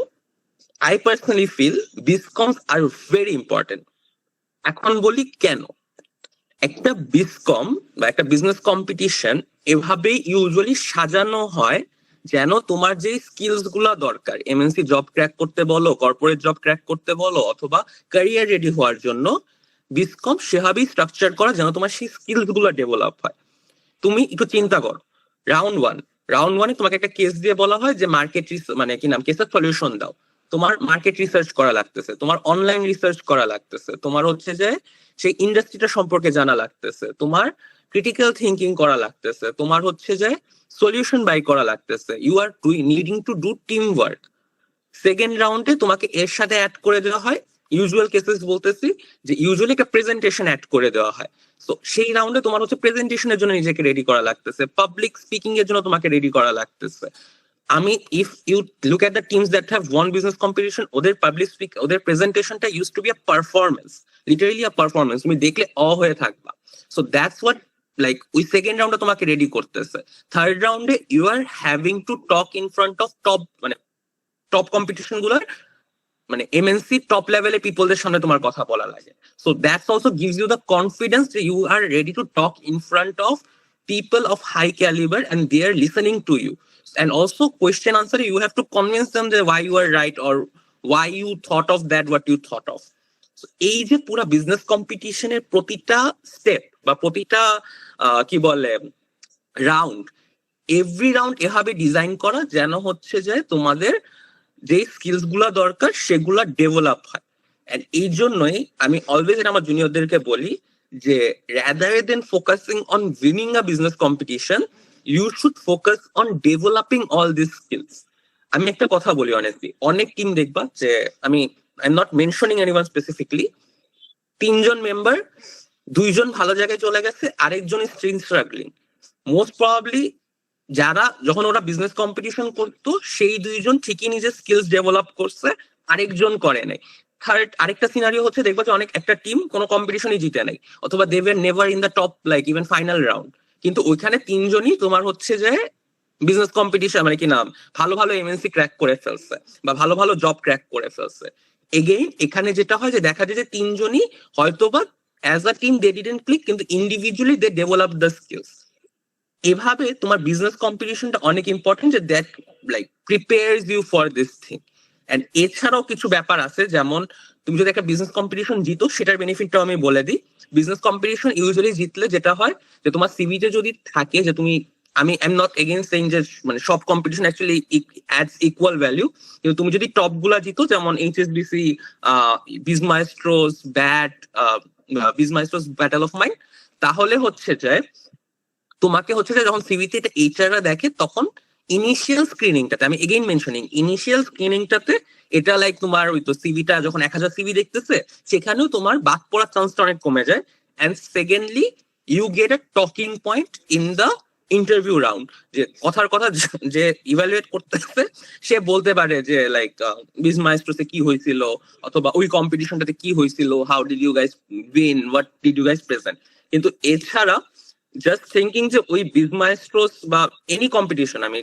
Speaker 1: I personally feel biz comps are very important. এখন বলি কেন। একটা বিসকম বা একটা বিজনেস কম্পিটিশন এভাবেই ইউজুয়ালি সাজানো হয় যেন তোমার যে স্কিলস গুলা দরকার, এমএনসি জব ক্র্যাক করতে বলো, কর্পোরেট জব ক্র্যাক করতে বলো, অথবা ক্যারিয়ার রেডি হওয়ার জন্য বিসকম সেভাবেই স্ট্রাকচার করা যেন তোমার সেই স্কিলস গুলা ডেভেলপ হয়। তুমি একটু চিন্তা করো, রাউন্ড ওয়ানে তোমাকে একটা কেস দিয়ে বলা হয় যে মার্কেট মানে কি নাম, কেসের সলিউশন দাও। তোমার মার্কেট রিসার্চ করা লাগতেছে, তোমার অনলাইন রিসার্চ করা লাগতেছে, তোমার হচ্ছে যে সেই ইন্ডাস্ট্রিটা সম্পর্কে জানা লাগতেছে, তোমার ক্রিটিক্যাল থিঙ্কিং করা লাগতেছে, তোমার হচ্ছে যে সলিউশন বাই করা লাগতেছে। You are needing to do team work. Second রাউন্ডে তোমাকে এর সাথে অ্যাড করে দেওয়া হয়, ইউজুয়াল কেসেস বলতেছি, যে ইউজুয়ালি একটা প্রেজেন্টেশন অ্যাড করে দেওয়া হয়। তো সেই রাউন্ডে তোমার হচ্ছে প্রেজেন্টেশনের জন্য নিজেকে রেডি করা লাগতেছে, পাবলিক স্পিকিং এর জন্য তোমাকে রেডি করা লাগতেছে। আমি if you look at the teams that have one business competition, ওদের পাবলিক স্পিক, ওদের প্রেজেন্টেশনটা use to be a performance, literally a performance. তুমি দেখলে হয়ে থাকবা। সো দ্যাটস হোয়াট লাইক ওই সেকেন্ড রাউন্ডে তোমাকে রেডি করতেছে। থার্ড রাউন্ডে you are having to talk in front of top competition গুলোর মানে এমএনসি টপ লেভেলে পিপলদের সামনে তোমার কথা বলা লাগে। So that's also gives you the confidence যে you are ready to talk in front of people of high caliber and they are listening to you. And also question answer, you have to convince them that why you are right or why you thought of that what you thought of. So এই যে পুরা বিজনেস কম্পিটিশনের প্রতিটা স্টেপ বা প্রতিটা কি বলে রাউন্ড, এভরি রাউন্ড এভাবে ডিজাইন করা যেন হচ্ছে যে তোমাদের যে স্কিলস গুলা দরকার সেগুলা ডেভেলপ হয়। এন্ড এই জন্যই আমি অলওয়েজ এটা আমার জুনিয়রদেরকে বলি যে rather than focusing on winning a business competition, you should focus on developing all these skills. আমি একটা কথা বলি অনেস্টলি, অনেক টিম দেখবা যে আমি I am not mentioning anyone specifically, 3 জন মেম্বার, 2 জন ভালো জায়গায় চলে গেছে, আরেকজন is still struggling. Most probably যারা যখন ওরা বিজনেস কম্পিটিশন করতো সেই 2 জন ঠিকই নিজের স্কিলস ডেভেলপ করছে, আরেকজন করে নাই। থার্ড আরেকটা সিনারিও হচ্ছে দেখবো যে অনেক একটা টিম কোনো কম্পিটিশনই জিতে নাই, অথবা they were never in the top like even final round, কিন্তু ওইখানে 3 জনই তোমার হচ্ছে যে বিজনেস কম্পিটিশন মানে কি নাম ভালো ভালো এমএনসি ক্র্যাক করে ফেলছে বা ভালো ভালো জব ক্র্যাক করে ফেলছে। এগেইন এখানে যেটা হয় যে দেখা যায় যে 3 জনই হয়তোবা as a team they didn't click, কিন্তু individually they develop the skills. এভাবে তোমার বিজনেস কম্পিটিশনটা অনেক ইম্পর্টেন্ট, যে that like prepares you for this thing. And এছাড়াও কিছু ব্যাপার আছে, যেমন তুমি যদি একটা বিজনেস কম্পিটিশন জিতো সেটার বেনিফিটটাও আমি বলে দিই। বিজনেস কম্পিটিশন ইউজুয়ালি জিতলে যেটা হয় যে তোমার সিভিতে যদি থাকে যে তুমি, আমি I am not against saying যে মানে সব competition actually ads equal value, কিন্তু তুমি যদি টপ গুলা জিতো যেমন এইচএসবিসি, বিজমাইস্ট্রোস, বিজমাইস্ট্রোস ব্যাটল অফ মাইন্ড, তাহলে হচ্ছে যে তোমাকে হচ্ছে যে যখন সিভিতে এটা এইচআররা দেখে তখন ইনিশিয়াল স্ক্রিনিংটাতে, আমি এগেইন মেনশনিং ইনিশিয়াল স্ক্রিনিংটাতে, এটা লাইক তোমার ওই তো সিভিটা যখন 1000 সিভি দেখতেছে সেখানেও তোমার বাদ পড়ার চান্সটা অনেক কমে যায়। And secondly you get a talking point in the interview round, যে কথার কথা যে ইভ্যালুয়েট করতেছে সে বলতে পারে যে লাইক বিজমাইস্ট্রোসে কি হয়েছিল, অথবা ওই কম্পিটিশনটাতে কি হয়েছিল, how did you guys win, what did you guys present. কিন্তু এছাড়া জাস্ট থিঙ্কিং যে ওই বিজমাইস্ট্রোস বা এনি কম্পিটিশন, আমি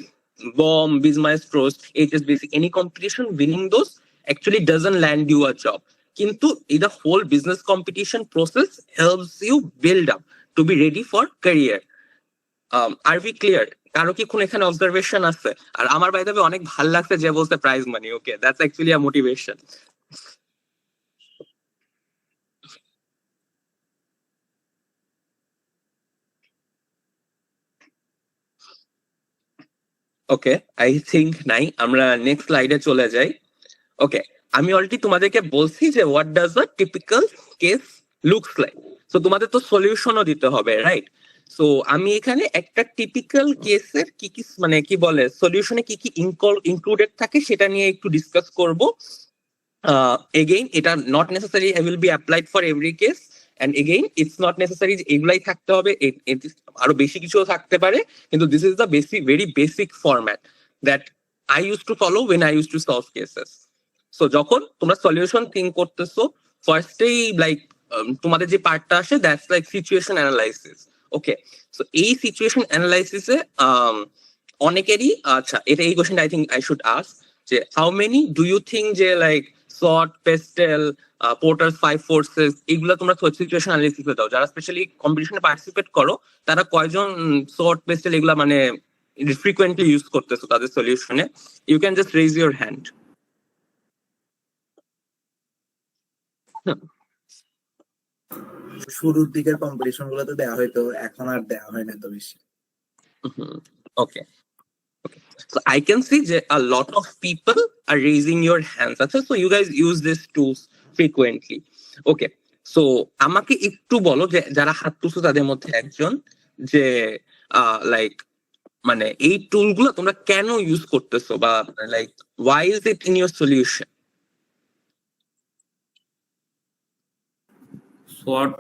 Speaker 1: বম, BizMaestros, HSBC, any competition, winning those actually doesn't land you a job. কিন্তু এই the whole business competition process helps you build up to be ready for career. Are we clear? কারো কি কোন এখানে অবজারভেশন আছে? আর আমার বাই দ্য ওয়ে অনেক ভালো লাগছে যে বলতে prize money, okay that's actually a motivation. Okay, I think নাই, আমরা নেক্সট স্লাইডে চলে যাই। ওকে, আমি অলরেডি তোমাদেরকে বলছি যে what does a typical case looks like. So তোমাদের তো সলিউশনও দিতে হবে, রাইট? সো আমি এখানে একটা টিপিক্যাল কেসের কি কি মানে কি বলে সলিউশনে কি কি ইনক্লুডেড থাকে সেটা নিয়ে একটু ডিসকাস করব। এগেইন এটা not necessary will be applied for every case, and again it's not necessary যে এগুলাই থাকতে হবে, আরো বেশি কিছুও থাকতে পারে, কিন্তু this is the very basic format that I use to follow when I use to solve cases. So যখন তোমরা সলিউশন থিঙ্ক করতেছো, ফার্স্টেই লাইক তোমাদের যে পার্টটা আসে that's like situation analysis. Okay, so এই সিচুয়েশন অ্যানালাইসিসে অনেকেরই, আচ্ছা এটা এই question I think I should ask যে how many do you think যে like SWOT, PESTEL, Porter 5 forces এগুলো তোমরা সিচুয়েশন অ্যানালাইসিসে দাও, যারা স্পেশালি কম্পিটিশনে পার্টিসিপেট করো তারা কয়জন সর্ট, পেস্টেল এগুলা মানে ফ্রিকুয়েন্টলি ইউজ করতেছো তাদের সলিউশনে? You can just raise your hand.
Speaker 7: শুরুর দিকের কম্পিটিশন গুলো তো দেওয়া হয়তো, এখন আর দেওয়া হয় না তো বেশি।
Speaker 1: Okay. So I can see that a lot of people are raising your hands. So you guys use these tools frequently. Okay. So আমাকে একটু বলো যে যারা হাত তুলছো তাদের মধ্যে একজন যে লাইক মানে এই টুল গুলো তোমরা কেন ইউজ করতেছো বা like why is it in your solution?
Speaker 5: Short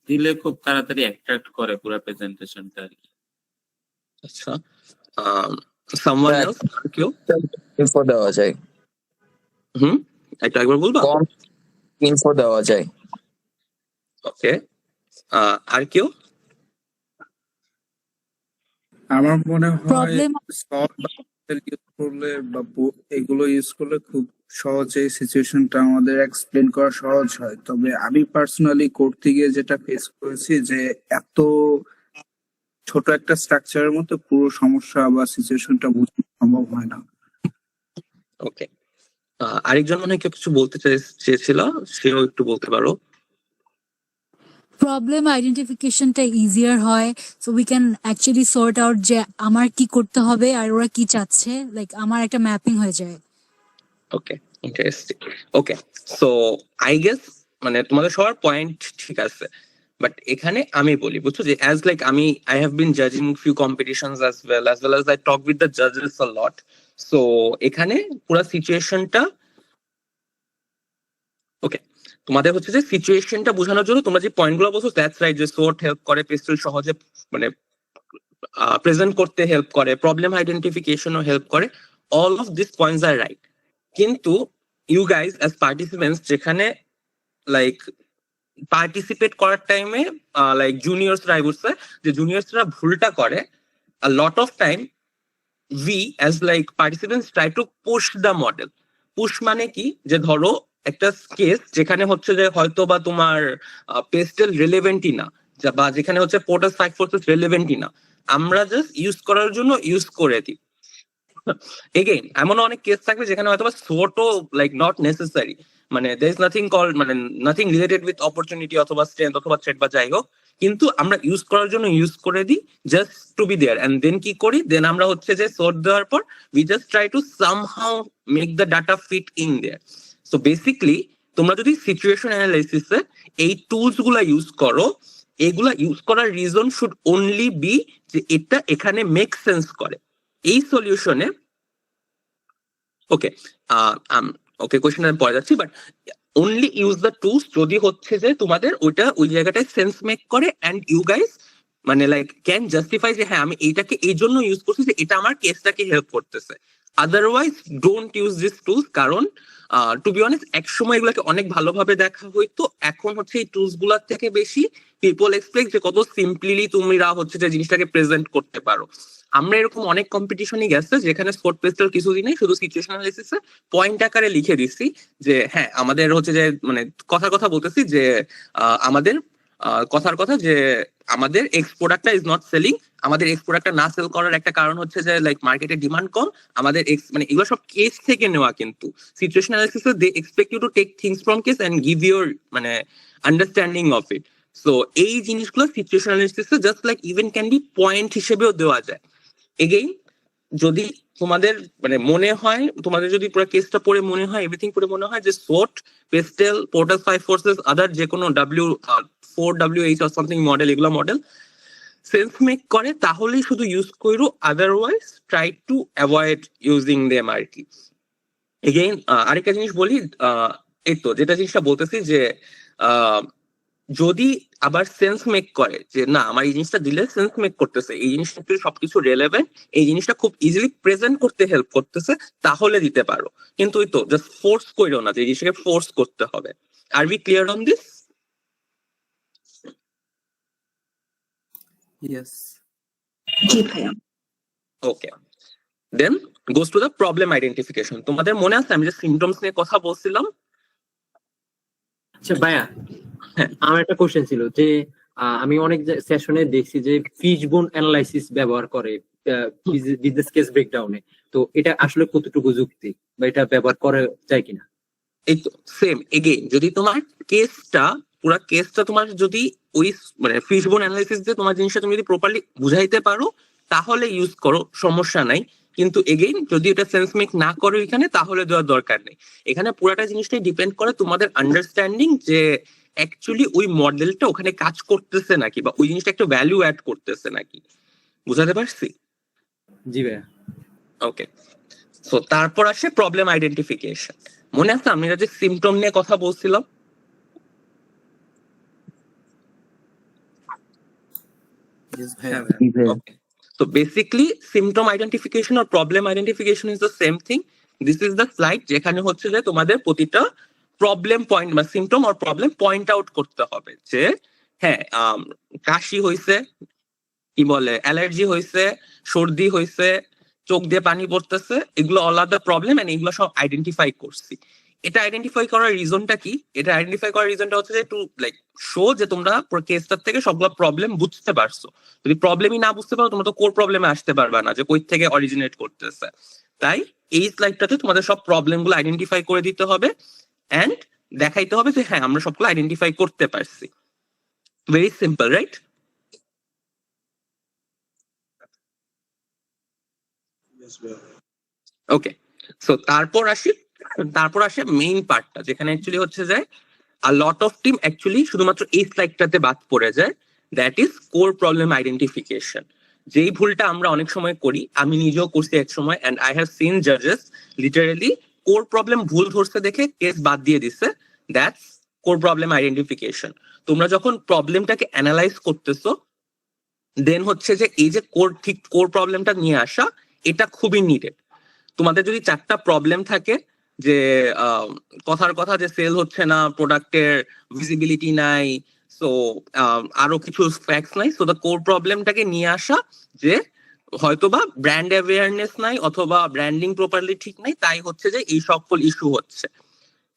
Speaker 5: দিলে খুব তাড়াতাড়ি অ্যাট্রাক্ট করে পুরো প্রেজেন্টেশনটা আর কি।
Speaker 1: আচ্ছা, someone
Speaker 7: হ্যাঁ।
Speaker 1: else? কেউ?
Speaker 7: ইনফো দেওয়া যায়,
Speaker 1: একটু একবার বলবা?
Speaker 7: কম ইনফো দেওয়া যায়।
Speaker 1: ওকে, আর কেউ?
Speaker 8: আমার মনে হয়
Speaker 9: প্রবলেম
Speaker 8: ইউজ করলে বা এগুলো ইউজ করলে খুব সহজেই সিচুয়েশনটা আমাদের এক্সপ্লেন করা সহজ হয়। তবে আমি পার্সোনালি করতে গিয়ে যেটা ফেস করেছি যে এত ছোট একটা স্ট্রাকচারের মধ্যে পুরো সমস্যা বা সিচুয়েশনটা বোঝানো সম্ভব হয় না।
Speaker 1: ওকে, আরেকজন মনে হয় কেউ কিছু বলতে চেয়েছিল, সেও একটু বলতে পারো।
Speaker 9: প্রবলেম আইডেন্টিফিকেশনটা ইজিয়ার হয়, so we can actually sort out যে আমার কি করতে হবে আর ওরা কি চাচ্ছে, লাইক আমার একটা ম্যাপিং হয়ে যায়।
Speaker 1: Okay, interesting. Okay, so I guess মানে তোমাদের সবার পয়েন্ট ঠিক আছে, বাট এখানে আমি বলি বুঝছো যে অ্যাজ লাইক আমি I have been জাজিং few competitions as well as I talk with the জাজেস a lot. So এখানে পুরো সিচুয়েশনটা ওকে, তোমাদের হচ্ছে যে সিচুয়েশনটা বোঝানোর জন্য তোমরা যে পয়েন্টগুলো বলছো দ্যাটস রাইট, যে সোর্ট হেল্প করে, পেস্টেল সহজে মানে প্রেজেন্ট করতে হেল্প করে, প্রবলেম আইডেন্টিফিকেশনও হেল্প করে, all of this points are right. কিন্তু ইউ গাইজ অ্যাজ পার্টিসিপেন্টস যেখানে লাইক পার্টিসিপেট করার টাইমে লাইক জুনিয়র্সরা বলছে যে জুনিয়র্সরা ভুলটা করে, a lot of time we as like participants try to push the model. Push মানে কি, যে ধরো একটা কেস যেখানে হচ্ছে যে হয়তো বা তোমার পেস্টেল রিলেভেন্টই না, বা যেখানে হচ্ছে পোর্টাস 5 ফোর্সেস রিলেভেন্টই না, আমরা জাস্ট ইউজ করার জন্য ইউজ করে দিই। এগেইন এমন অনেক কেস থাকবে যেখানে হয়তো বা সোর্টও লাইক নট নেসেসারি, মানে দের ইজ নাথিং কল, মানে নাথিং রিলেটেড উইথ অপরচুনিটি অথবা স্ট্রেংথ অথবা থ্রেট বা যাই হোক, কিন্তু আমরা ইউজ করার জন্য ইউজ করে দিই just to be there. And then কি করি, দেন আমরা হচ্ছে যে সোর্ট দেওয়ার পর we just try to somehow make the data fit in there. So basically তোমরা যদি সিচুয়েশন অ্যানালাইসিসে এই টুলস গুলা ইউজ করো, এগুলা ইউজ করার রিজন শুড অনলি বি যে এটা এখানে মেক সেন্স করে এই সলিউশনে। ওকে, ওকে, কোয়েশ্চেন আমি পরে যাচ্ছি, but only use the tools যদি হচ্ছে যে তোমাদের ওইটা ওই জায়গাটায় সেন্স মেক করে অ্যান্ড ইউ গাইস মানে লাইক ক্যান জাস্টিফাই যে হ্যাঁ আমি এইটাকে এই জন্য ইউজ করছি যে এটা আমার কেসটাকে হেল্প করতেছে। Otherwise don't use this tools, কারণ টু বি অনেস্ট এক সময় এগুলোকে অনেক ভালোভাবে দেখা হইতো, এখন হচ্ছে এই টুলস গুলার থেকে বেশি পিপল এক্সপেক্ট যে কত সিম্পলি তোমরা হচ্ছে যে জিনিসটাকে প্রেজেন্ট করতে পারো। আমরা এরকম অনেক কম্পিটিশনই গেছে যেখানে স্পোর্ট পেস্টেল কিছুদিনে শুধু সিচুয়েশন অ্যানালাইসিসে পয়েন্ট আকারে লিখে দিচ্ছি যে হ্যাঁ আমাদের হচ্ছে যে মানে কথার কথা বলতেছি যে আমাদের কথার কথা যে আমাদের এক্স প্রোডাক্টটা ইজ নট সেলিং, আমাদের এক্স প্রোডাক্টটা না সেল করার একটা কারণ হচ্ছে যে লাইক মার্কেটে ডিমান্ড কম, আমাদের এক্স মানে এগুলো সব কেস থেকে নেওয়া, কিন্তু সিচুয়েশন অ্যানালাইসিসে they expect you to take things from case and give your মানে আন্ডারস্ট্যান্ডিং অফ ইট। সো এই জিনিসগুলো সিচুয়েশন অ্যানালাইসিসে just like even can be point হিসেবেও দেওয়া যায়। এগেইন যদি তোমাদের মানে মনে হয়, তোমাদের যদি পুরো কেসটা পড়ে মনে হয়, এভরিথিং পড়ে মনে হয় যে SWOT, PESTEL, Porter's 5 forces, other যে কোনো W4WH অর সামথিং মডেল, এগুলো মডেল সেন্স মেক করে, তাহলেই শুধু ইউজ করো, otherwise try to avoid using them আর কি। এগেইন আরেকটা জিনিস বলি, এই তো যেটা জিনিসটা বলতেছি যে যদি আবার সেন্স মেক করে যে না আমার এই জিনিসটা দিলে সেন্স মেক করতেছে, এই জিনিসটা সবকিছু রেলেভেন্ট, এই জিনিসটা খুব ইজিলি প্রেজেন্ট করতে হেল্প করতেছে, তাহলে দিতে পারো। কিন্তু ওই তো জাস্ট ফোর্স করো না যে এই জিনিসটাকে ফোর্স করতে হবে। Are we clear on this?
Speaker 8: Yes.
Speaker 1: Okay, then goes to the problem identification. তোমাদের মনে আছে আমি যে সিমটমস নিয়ে কথা বলছিলাম?
Speaker 6: আচ্ছা ভাইয়া, আমার একটা কোশ্চেন ছিল যে আমি অনেক সেশনে দেখছি যে ফিশবোন অ্যানালাইসিস ব্যবহার করে বিজনেস কেস ব্রেকডাউনে, তো এটা আসলে কতটুকু যুক্তি বা এটা ব্যবহার করা যায় কিনা?
Speaker 1: এই তো সেম এগেইন, যদি তোমার কেসটা পুরো কেসটা তোমার যদি ওই মানে ফিশবোন অ্যানালাইসিস দিয়ে তোমার জিনিসটা তুমি যদি প্রপারলি বুঝাইতে পারো, তাহলে ইউজ করো, সমস্যা নাই। কিন্তু এগেইন যদি এটা সেন্স মেক না করো এখানে, তাহলে দেওয়ার দরকার নেই। এখানে পুরাটা জিনিসটাই ডিপেন্ড করে তোমাদের আন্ডারস্ট্যান্ডিং যে অ্যাকচুয়ালি ওই মডেলটা ওখানে কাজ করতেছে নাকি, বা ওই জিনিসটা একটা ভ্যালু অ্যাড করতেছে নাকি। বুঝাতে পারছি?
Speaker 6: জি ভাইয়া।
Speaker 1: ওকে, সো তারপর আসে প্রবলেম আইডেন্টিফিকেশন। মনে আছে আমরা যে সিমটম নিয়ে কথা বলছিলাম? Okay. So basically, symptom identification or problem identification is the same thing. This is the slide যেখানে হচ্ছে যে তোমাদের প্রতিটা প্রবলেম পয়েন্ট বা সিমটম আর প্রবলেম পয়েন্ট আউট করতে হবে যে হ্যাঁ কাশি হইছে, কি বলে অ্যালার্জি হইছে, সর্দি হইছে, চোখ দিয়ে পানি পড়তেছে, এগুলো all are the problem and এগুলো সব আইডেন্টিফাই করছি। এটা আইডেন্টিফাই করার রিজনটা কি? এটা আইডেন্টিফাই করার রিজনটা হচ্ছে যে টু লাইক শো যে তোমরা কেসটার থেকে সবগুলো প্রবলেম বুঝতে পারছো। যদি প্রবলেমই না বুঝতে পারো তোমরা তো কোর প্রবলেমে আসতে পারবে না যে কই থেকে অরিজিনেট করতেছে। তাই এই স্লাইডটাতে তোমাদের সব প্রবলেম গুলো আইডেন্টিফাই করে দিতে হবে এন্ড দেখাইতে হবে যে হ্যাঁ আমরা সবগুলো আইডেন্টিফাই করতে পারছি। Very simple, right? Okay, so তারপর আসে মেইন পার্টটা, যেখানে অ্যাকচুয়ালি হচ্ছে যে a lot of team actually শুধুমাত্র এই স্লাইডটাতে বাদ পড়ে যায়, that is core problem identification. যেই ভুলটা আমরা অনেক সময় করি, আমি নিজেও করছি এক সময়, এন্ড আই হ্যাভ সিন জাজেস লিটারালি কোর প্রবলেম ভুল ধরছে দেখে কেস বাদ দিয়ে দিছে। That's core problem identification. তোমরা যখন প্রবলেমটাকে অ্যানালাইজ করতেছো, দেন হচ্ছে যে এই যে কোর প্রবলেমটা নিয়ে আসা, এটা খুবই নিডেড। তোমাদের যদি 4টা প্রবলেম থাকে যে কথার কথা যে সেল হচ্ছে না, প্রোডাক্টের ভিজিবিলিটি নাই, সো আরো কিছু ফ্যাক্টস নাই, সো দ্য কোর প্রবলেমটাকে নিয়ে আসা যে হয়তোবা ব্র্যান্ড অ্যাওয়ারনেস নাই অথবা ব্র্যান্ডিং প্রপারলি ঠিক নাই, তাই হচ্ছে যে এই সকল ইস্যু হচ্ছে।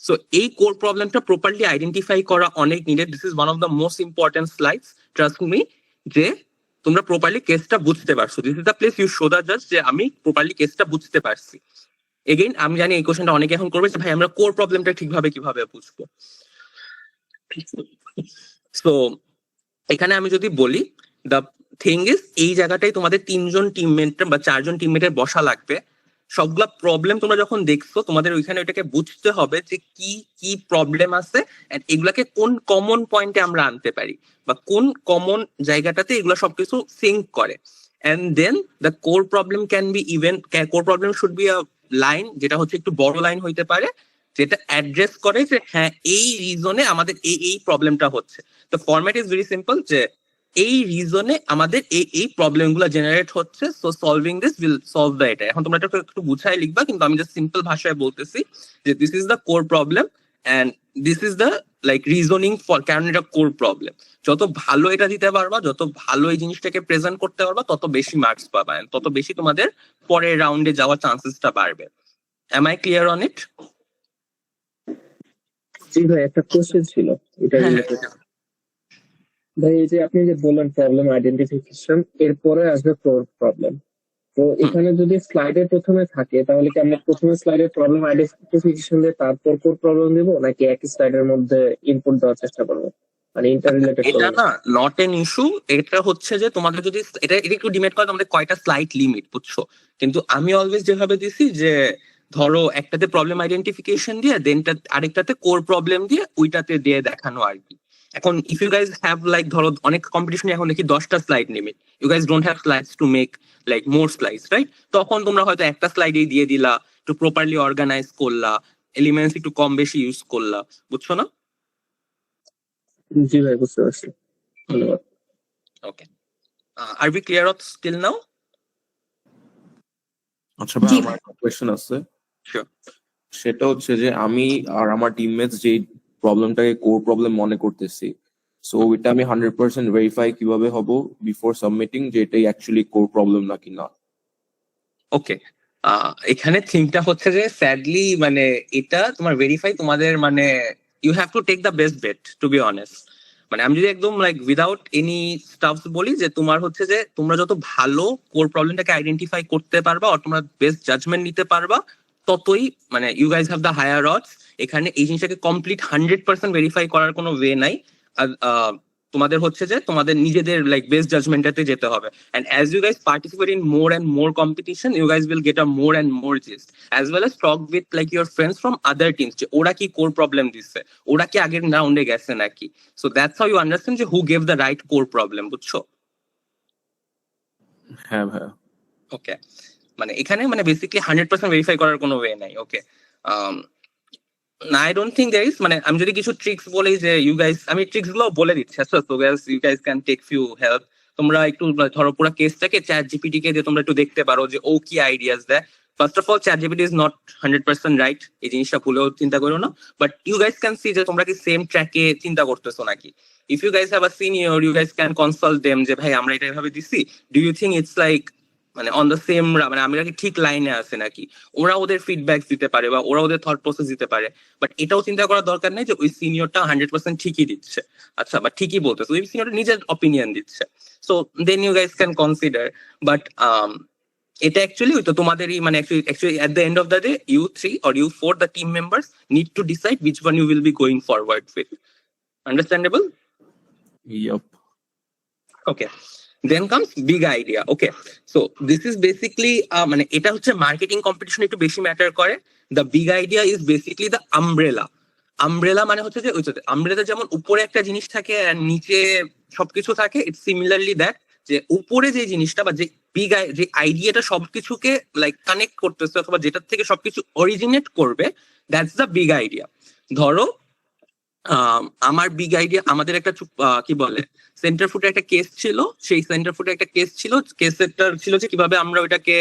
Speaker 1: সো এই কোর প্রবলেমটা প্রপারলি আইডেন্টিফাই করা অনেক needed. This is one of the most important slides, trust me, যে তোমরা প্রপারলি কেসটা বুঝতে পারছো। This is the place you show the জাজ যে আমি প্রপারলি কেসটা বুঝতে পারছি। এগেইন আমি জানি এই কোশ্চেনটা অনেকে এখন করবে যে ভাই আমরা কোর প্রবলেমটা ঠিকভাবে কিভাবে বুঝবো। সো এখানে আমি যদি বলি, দ্য থিং ইজ এই জায়গাটাই তোমাদের 3জন টিমমেট বা 4জন টিমমেটের বসা লাগবে। সবগুলা প্রবলেম তোমরা যখন দেখছো, তোমাদের ওইখানে ওইটাকে বুঝতে হবে যে কি কি প্রবলেম আছে এন্ড এগুলাকে কোন কমন পয়েন্টে আমরা আনতে পারি, বা কোন কমন জায়গাটাতে এগুলো সবকিছু সিঙ্ক করে। And then the core problem can be even core problem should be a line, যেটা হচ্ছে একটু বড় লাইন হইতে পারে, যেটা অ্যাড্রেস করে যে হ্যাঁ এই রিজনে আমাদের এই প্রবলেমটা হচ্ছে। তো ফরম্যাট ইজ ভেরি সিম্পল, যে এই রিজনে আমাদের এই প্রবলেম গুলো জেনারেট হচ্ছে, so solving this will solve the এটা। এখন তোমরা এটা একটু বুঝাই লিখবা, কিন্তু আমি জাস্ট সিম্পল ভাষায় বলতেছি যে this is the core problem and this is the like reasoning for, কারণ এটা কোর প্রবলেম। যত ভালো এটা দিতে পারবা, যত ভালো এই জিনিসটাকে প্রেজেন্ট করতে পারবা, তত বেশি মার্কস পাবা, তত বেশি তোমাদের পরের রাউন্ডে যাওয়ার চান্সেসটা বাড়বে। Am I clear on it?
Speaker 10: জি ভাই, একটা কোশ্চেন ছিল এটা রিলেটেড। ভাই এই যে আপনি যে বললেন প্রবলেম আইডেন্টিফিকেশন, এরপরে আসবে কোর প্রবলেম, তো এখানে যদি স্লাইডের প্রথমে থাকে তাহলে কি আমরা প্রথমে স্লাইডের প্রবলেম আইডেন্টিফিকেশন দিয়ে তারপর কোর প্রবলেম দিব, নাকি একই স্লাইডের মধ্যে ইনপুট দেওয়ার চেষ্টা করবো, মানে ইন্টার রিলেটেড?
Speaker 1: এটা না নট এন ইস্যু। এটা হচ্ছে যে তোমাদের যদি এটা একটু ডিমেট করে তোমাদের কয়টা স্লাইড লিমিট, বুঝছো? কিন্তু আমি অলওয়েজ যেভাবে দিছি যে ধরো একটাতে প্রবলেম আইডেন্টিফিকেশন দিয়ে দেন আরেকটাতে কোর প্রবলেম দিয়ে ওইটাতে দিয়ে দেখানো আর কি। এখন if you guys have like ধরো অনেক কম্পিটিশনে এখন দেখি 10টা slide limit, you guys don't have slides to make like more slides, right? তখন তোমরা হয়তো একটা স্লাইডেই দিয়ে দিলা, একটু প্রপারলি অর্গানাইজ করলা, এলিমেন্টস একটু কম বেশি ইউজ করলা, বুঝছো না?
Speaker 10: জি ভাই, বুঝতে পারছি, ধন্যবাদ।
Speaker 1: Okay, are be clear of still now?
Speaker 11: আচ্ছা ভাই, আমার একটা কোয়েশ্চেন আছে।
Speaker 1: Sure.
Speaker 11: সেটা হচ্ছে যে আমি আর আমার টিমমেটস যে প্রবলেমটাকে কোর প্রবলেম মনে করতেছি, সো এটা আমি 100% ভেরিফাই কিভাবে হব বিফোর সাবমিটিং যে এটাই অ্যাকচুয়ালি কোর প্রবলেম নাকি না?
Speaker 1: ওকে, এখানে থিংটা হচ্ছে যে স্যাডলি মানে এটা তোমার ভেরিফাই তোমাদের মানে you have to take the best bet, to be honest. মানে আমি যদি একদম লাইক উইদাউট এনি স্টাফস বলি যে তোমার হচ্ছে যে তোমরা যত ভালো কোর প্রবলেমটাকে আইডেন্টিফাই করতে পারবা আর তোমরা বেস্ট জাজমেন্ট নিতে পারবা, ততই মানে you guys have the higher odds. এখানে এই জিনিসটাকে কমপ্লিট 100% ভেরিফাই করার কোনো ওয়ে নাই। আর তোমাদের হচ্ছে যে তোমাদের নিজেদের লাইক বেস্ট জাজমেন্টটাতে যেতে হবে and as you guys participate in more and more competition you guys will get a more and more gist as well as talk with like your friends from other teams যে ওরা কি কোর প্রবলেম দিচ্ছে, ওরা কি আগের রাউন্ডে গেছে নাকি। So that's how you understand যে who gave the right core problem, বুঝছো?
Speaker 11: হ্যাঁ ভাইয়া।
Speaker 1: ওকে, মানে এখানে মানে বেসিকলি 100% ভেরিফাই করার কোনো ওয়ে নাই। ওকে, না I don't think there is, মানে আমি যদি কিছু ট্রিক্স বলি যে ইউ গাইস, আমি ট্রিক্স গুলো বলে দিচ্ছি, আচ্ছা so guys you guys can take few help. তোমরা একটু ধরো পুরো কেসটাকে চ্যাট জিপিটি কে দিয়ে তোমরা একটু দেখতে পারো যে ও কি আইডিয়াস দেয়। First of all ChatGPT is not 100% right, এই জিনিসটা ভুলেও চিন্তা করো না, but you guys can see যে তোমরা কি সেম ট্র্যাকে চিন্তা করতেছো নাকি। If you guys have a senior you guys can consult them যে ভাই আমরা এটা এভাবে দিছি, do you think it's like মানে অন দ্য সেম, মানে আমরা কি ঠিক লাইনে আছে নাকি। ওরা ওদের ফিডব্যাক দিতে পারে বা ওরা ওদের থট প্রসেস দিতে পারে, বাট এটাও চিন্তা করার দরকার নেই যে ওই সিনিয়রটা 100% ঠিকই দিচ্ছে, আচ্ছা বা ঠিকই বলতেছে, ওই সিনিয়রটা নিজের অপিনিয়ন দিচ্ছে। So then you guys can consider, but এটা অ্যাকচুয়ালি ওই তো তোমাদেরই মানে actually at the end of the day you 3 or you 4 the team members need to decide which one you will be going forward with. Understandable?
Speaker 11: Yup.
Speaker 1: Okay, then comes big idea. Okay, so this is basically মানে এটা হচ্ছে মার্কেটিং কম্পিটিশন একটু বেশি ম্যাটার করে। The big idea is basically the umbrella মানে হচ্ছে যে ওই আমব্রেলা যেমন উপরে একটা জিনিস থাকে আর নিচে সবকিছু থাকে, ইটস সিমিলারলি দ্যাট যে উপরে যে জিনিসটা বা যে বিগ যে আইডিয়াটা সবকিছুকে লাইক কানেক্ট করতেছে অথবা যেটার থেকে সবকিছু অরিজিনেট করবে, দ্যাটস দ্য বিগ আইডিয়া। ধরো আমার বিগ আইডিয়া, আমাদের একটা কি বলে সেন্টার ফুটের একটা কেস ছিল, সেই সেন্টার ফুটের একটা কেস ছিল, কেসটা ছিল যে কিভাবে আমরা ওইটাকে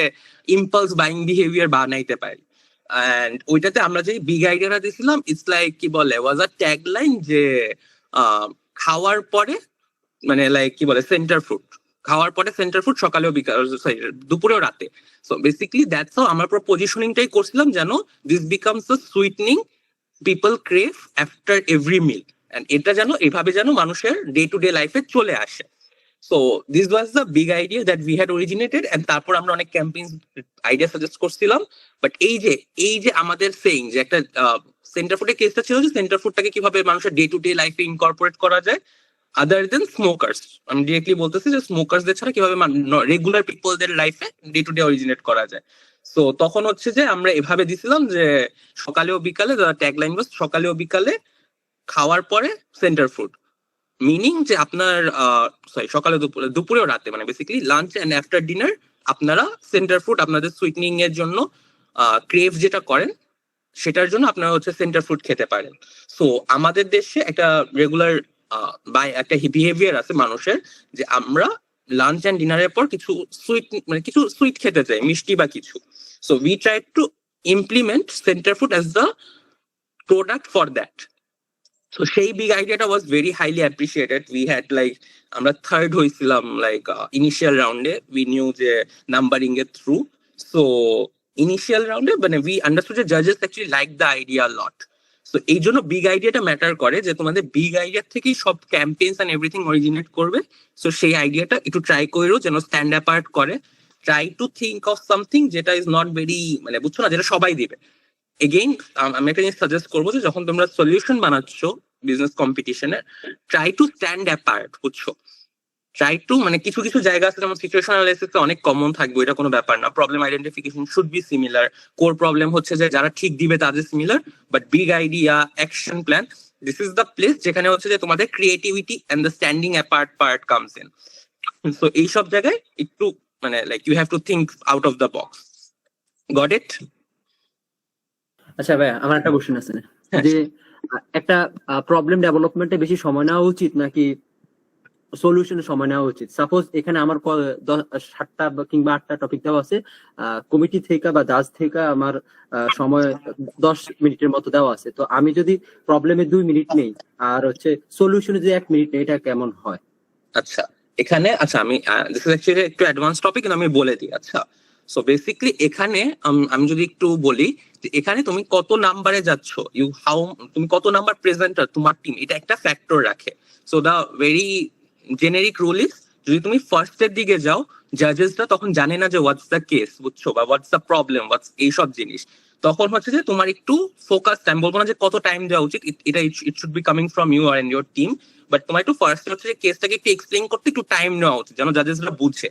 Speaker 1: ইম্পালস বাইং বিহেভিয়ার বানাইতে পারি। এন্ড ওইটাতে আমরা যে বিগ আইডিয়াটা দিয়েছিলাম ইটস লাইক কি বলে ওয়াজ আ ট্যাগলাইন যে খাওয়ার পরে মানে লাইক কি বলে সেন্টার ফুড, খাওয়ার পরে সেন্টার ফুড সকালেও বিকাল দুপুরেও রাতে। সো বেসিক্যালি দ্যাটস হাউ আমরা পুরো পজিশনিংটাই করছিলাম যেন this becomes a sweetening people crave after every meal, and এটা যেন এভাবে যেন মানুষের ডে টু ডে লাইফে চলে আসে। So this was the big idea that we had originated, and তারপর আমরা অনেক ক্যাম্পেইন আইডিয়া সাজেস্ট করছিলাম। বাট এই যে আমাদের সেইং যে একটা সেন্টার ফুডের কেসটা ছিল যে সেন্টার ফুডটাকে কিভাবে মানুষের ডে টু ডে লাইফে ইনকর্পোরেট করা যায় আদার দেন স্মোকার্স, আমি ডিরেক্টলি বলতেছি যে স্মোকার্সদের ছাড়া কিভাবে রেগুলার পিপলদের লাইফে ডে টু ডে অরিজিনেট করা যায়। সো তখন হচ্ছে যে আমরা এভাবে দিছিলাম যে সকালেও বিকালে, ট্যাগলাইন ওয়াজ সকালেও বিকালে খাওয়ার পরে সেন্টার ফুড, মিনিং যে আপনার সরি সকালে দুপুরেও রাতে, মানে basically lunch and after dinner আপনারা সেন্টার ফুড আপনাদের সুইটনিং এর জন্য ক্রেভ যেটা করেন সেটার জন্য আপনারা হচ্ছে সেন্টার ফুড খেতে পারেন। সো আমাদের দেশে একটা রেগুলার বা একটা বিহেভিয়ার আছে মানুষের যে আমরা লাঞ্চ এন্ড ডিনারের পর কিছু সুইট খেতে চাই, মিষ্টি বা কিছু। So we try to implement center food as the product for that. So সেই বিগ আইডিয়াটা was very highly appreciated. We had like আমরা থার্ড হয়েছিলাম লাইক ইনিশিয়াল রাউন্ডে, উই নিউ যে নাম্বারিং এর থ্রু। সো ইনিশিয়াল রাউন্ডে মানে উই আন্ডারস্টুড যে জাজেস actually like the idea lot. So এই জন্য বিগ আইডিয়াটা ম্যাটার করে যে তোমাদের বিগ আইডিয়া থেকেই সব ক্যাম্পেইনস এন্ড এভরিথিং অরিজিনেট করবে। সো সেই আইডিয়াটা একটু ট্রাই করো যেন স্ট্যান্ড অ্যাপার্ট করে। Try to think of something যেটা ইজ নট ভেরি মানে বুঝছো না, যেটা সবাই দিবে। এগেইন আমি একটা জিনিস সাজেস্ট করবো যে যখন তোমরা সলিউশন বানাচ্ছ বিজনেস কম্পিটিশনের, ট্রাই টু স্ট্যান্ড অ্যাপার্ট, বুঝছো। ট্রাই টু মানে কিছু কিছু জায়গা আছে যেমন সিচুয়েশন অ্যানালাইসিসে অনেক কমন থাকবে, এটা কোনো ব্যাপার না। Problem identification should be similar. Core problem হচ্ছে যে যারা ঠিক দিবে তাদের similar, but big idea action plan this is the place যেখানে হচ্ছে যে তোমাদের creativity and the standing apart part comes in. So এইসব জায়গায় একটু মানে like you have to think out of the box. Got it?
Speaker 6: আচ্ছা ভাই, আমার একটা কোশ্চেন আছে যে একটা প্রবলেম ডেভেলপমেন্টে বেশি সময় নেওয়া উচিত নাকি সলিউশনে সময় নেওয়া উচিত? সাপোজ এখানে আমার 7টা কিংবা 8টা টপিক দেওয়া আছে, কমিটি থেকে বা জাজ থেকে আমার সময় 10 মিনিটের মতো দেওয়া আছে। তো আমি যদি প্রবলেমে 2 মিনিট নেই আর হচ্ছে সলিউশনে যদি 1 মিনিট নেই, এটা কেমন হয়?
Speaker 1: আচ্ছা এখানে আচ্ছা আমি দিস ইজ অ্যাকচুয়ালি একটু অ্যাডভান্স টপিক, কিন্তু আমি বলে দিই। আচ্ছা সো বেসিক্যালি এখানে আমি যদি একটু বলি যে এখানে তুমি কত নাম্বারে যাচ্ছ, তুমি কত নাম্বার প্রেজেন্টার তোমার টিম, এটা একটা ফ্যাক্টর রাখে। So the very generic rule is যদি তুমি ফার্স্টের দিকে যাও জাজেসরা তখন জানে না যে হোয়াটস দ্য কেস, বুঝছো, বা হোয়াটস দ্য প্রবলেম, হোয়াটস এইসব জিনিস। তখন হচ্ছে যে তোমার একটু ফোকাস, আমি বলবো না যে কত টাইম দেওয়া উচিত, এটা it should be coming from you are and your team, but তোমার একটু ফার্স্ট হচ্ছে যে কেসটাকে একটু এক্সপ্লেইন করতে একটু টাইম নেওয়া উচিত, যেন জাজেসরা বুঝে।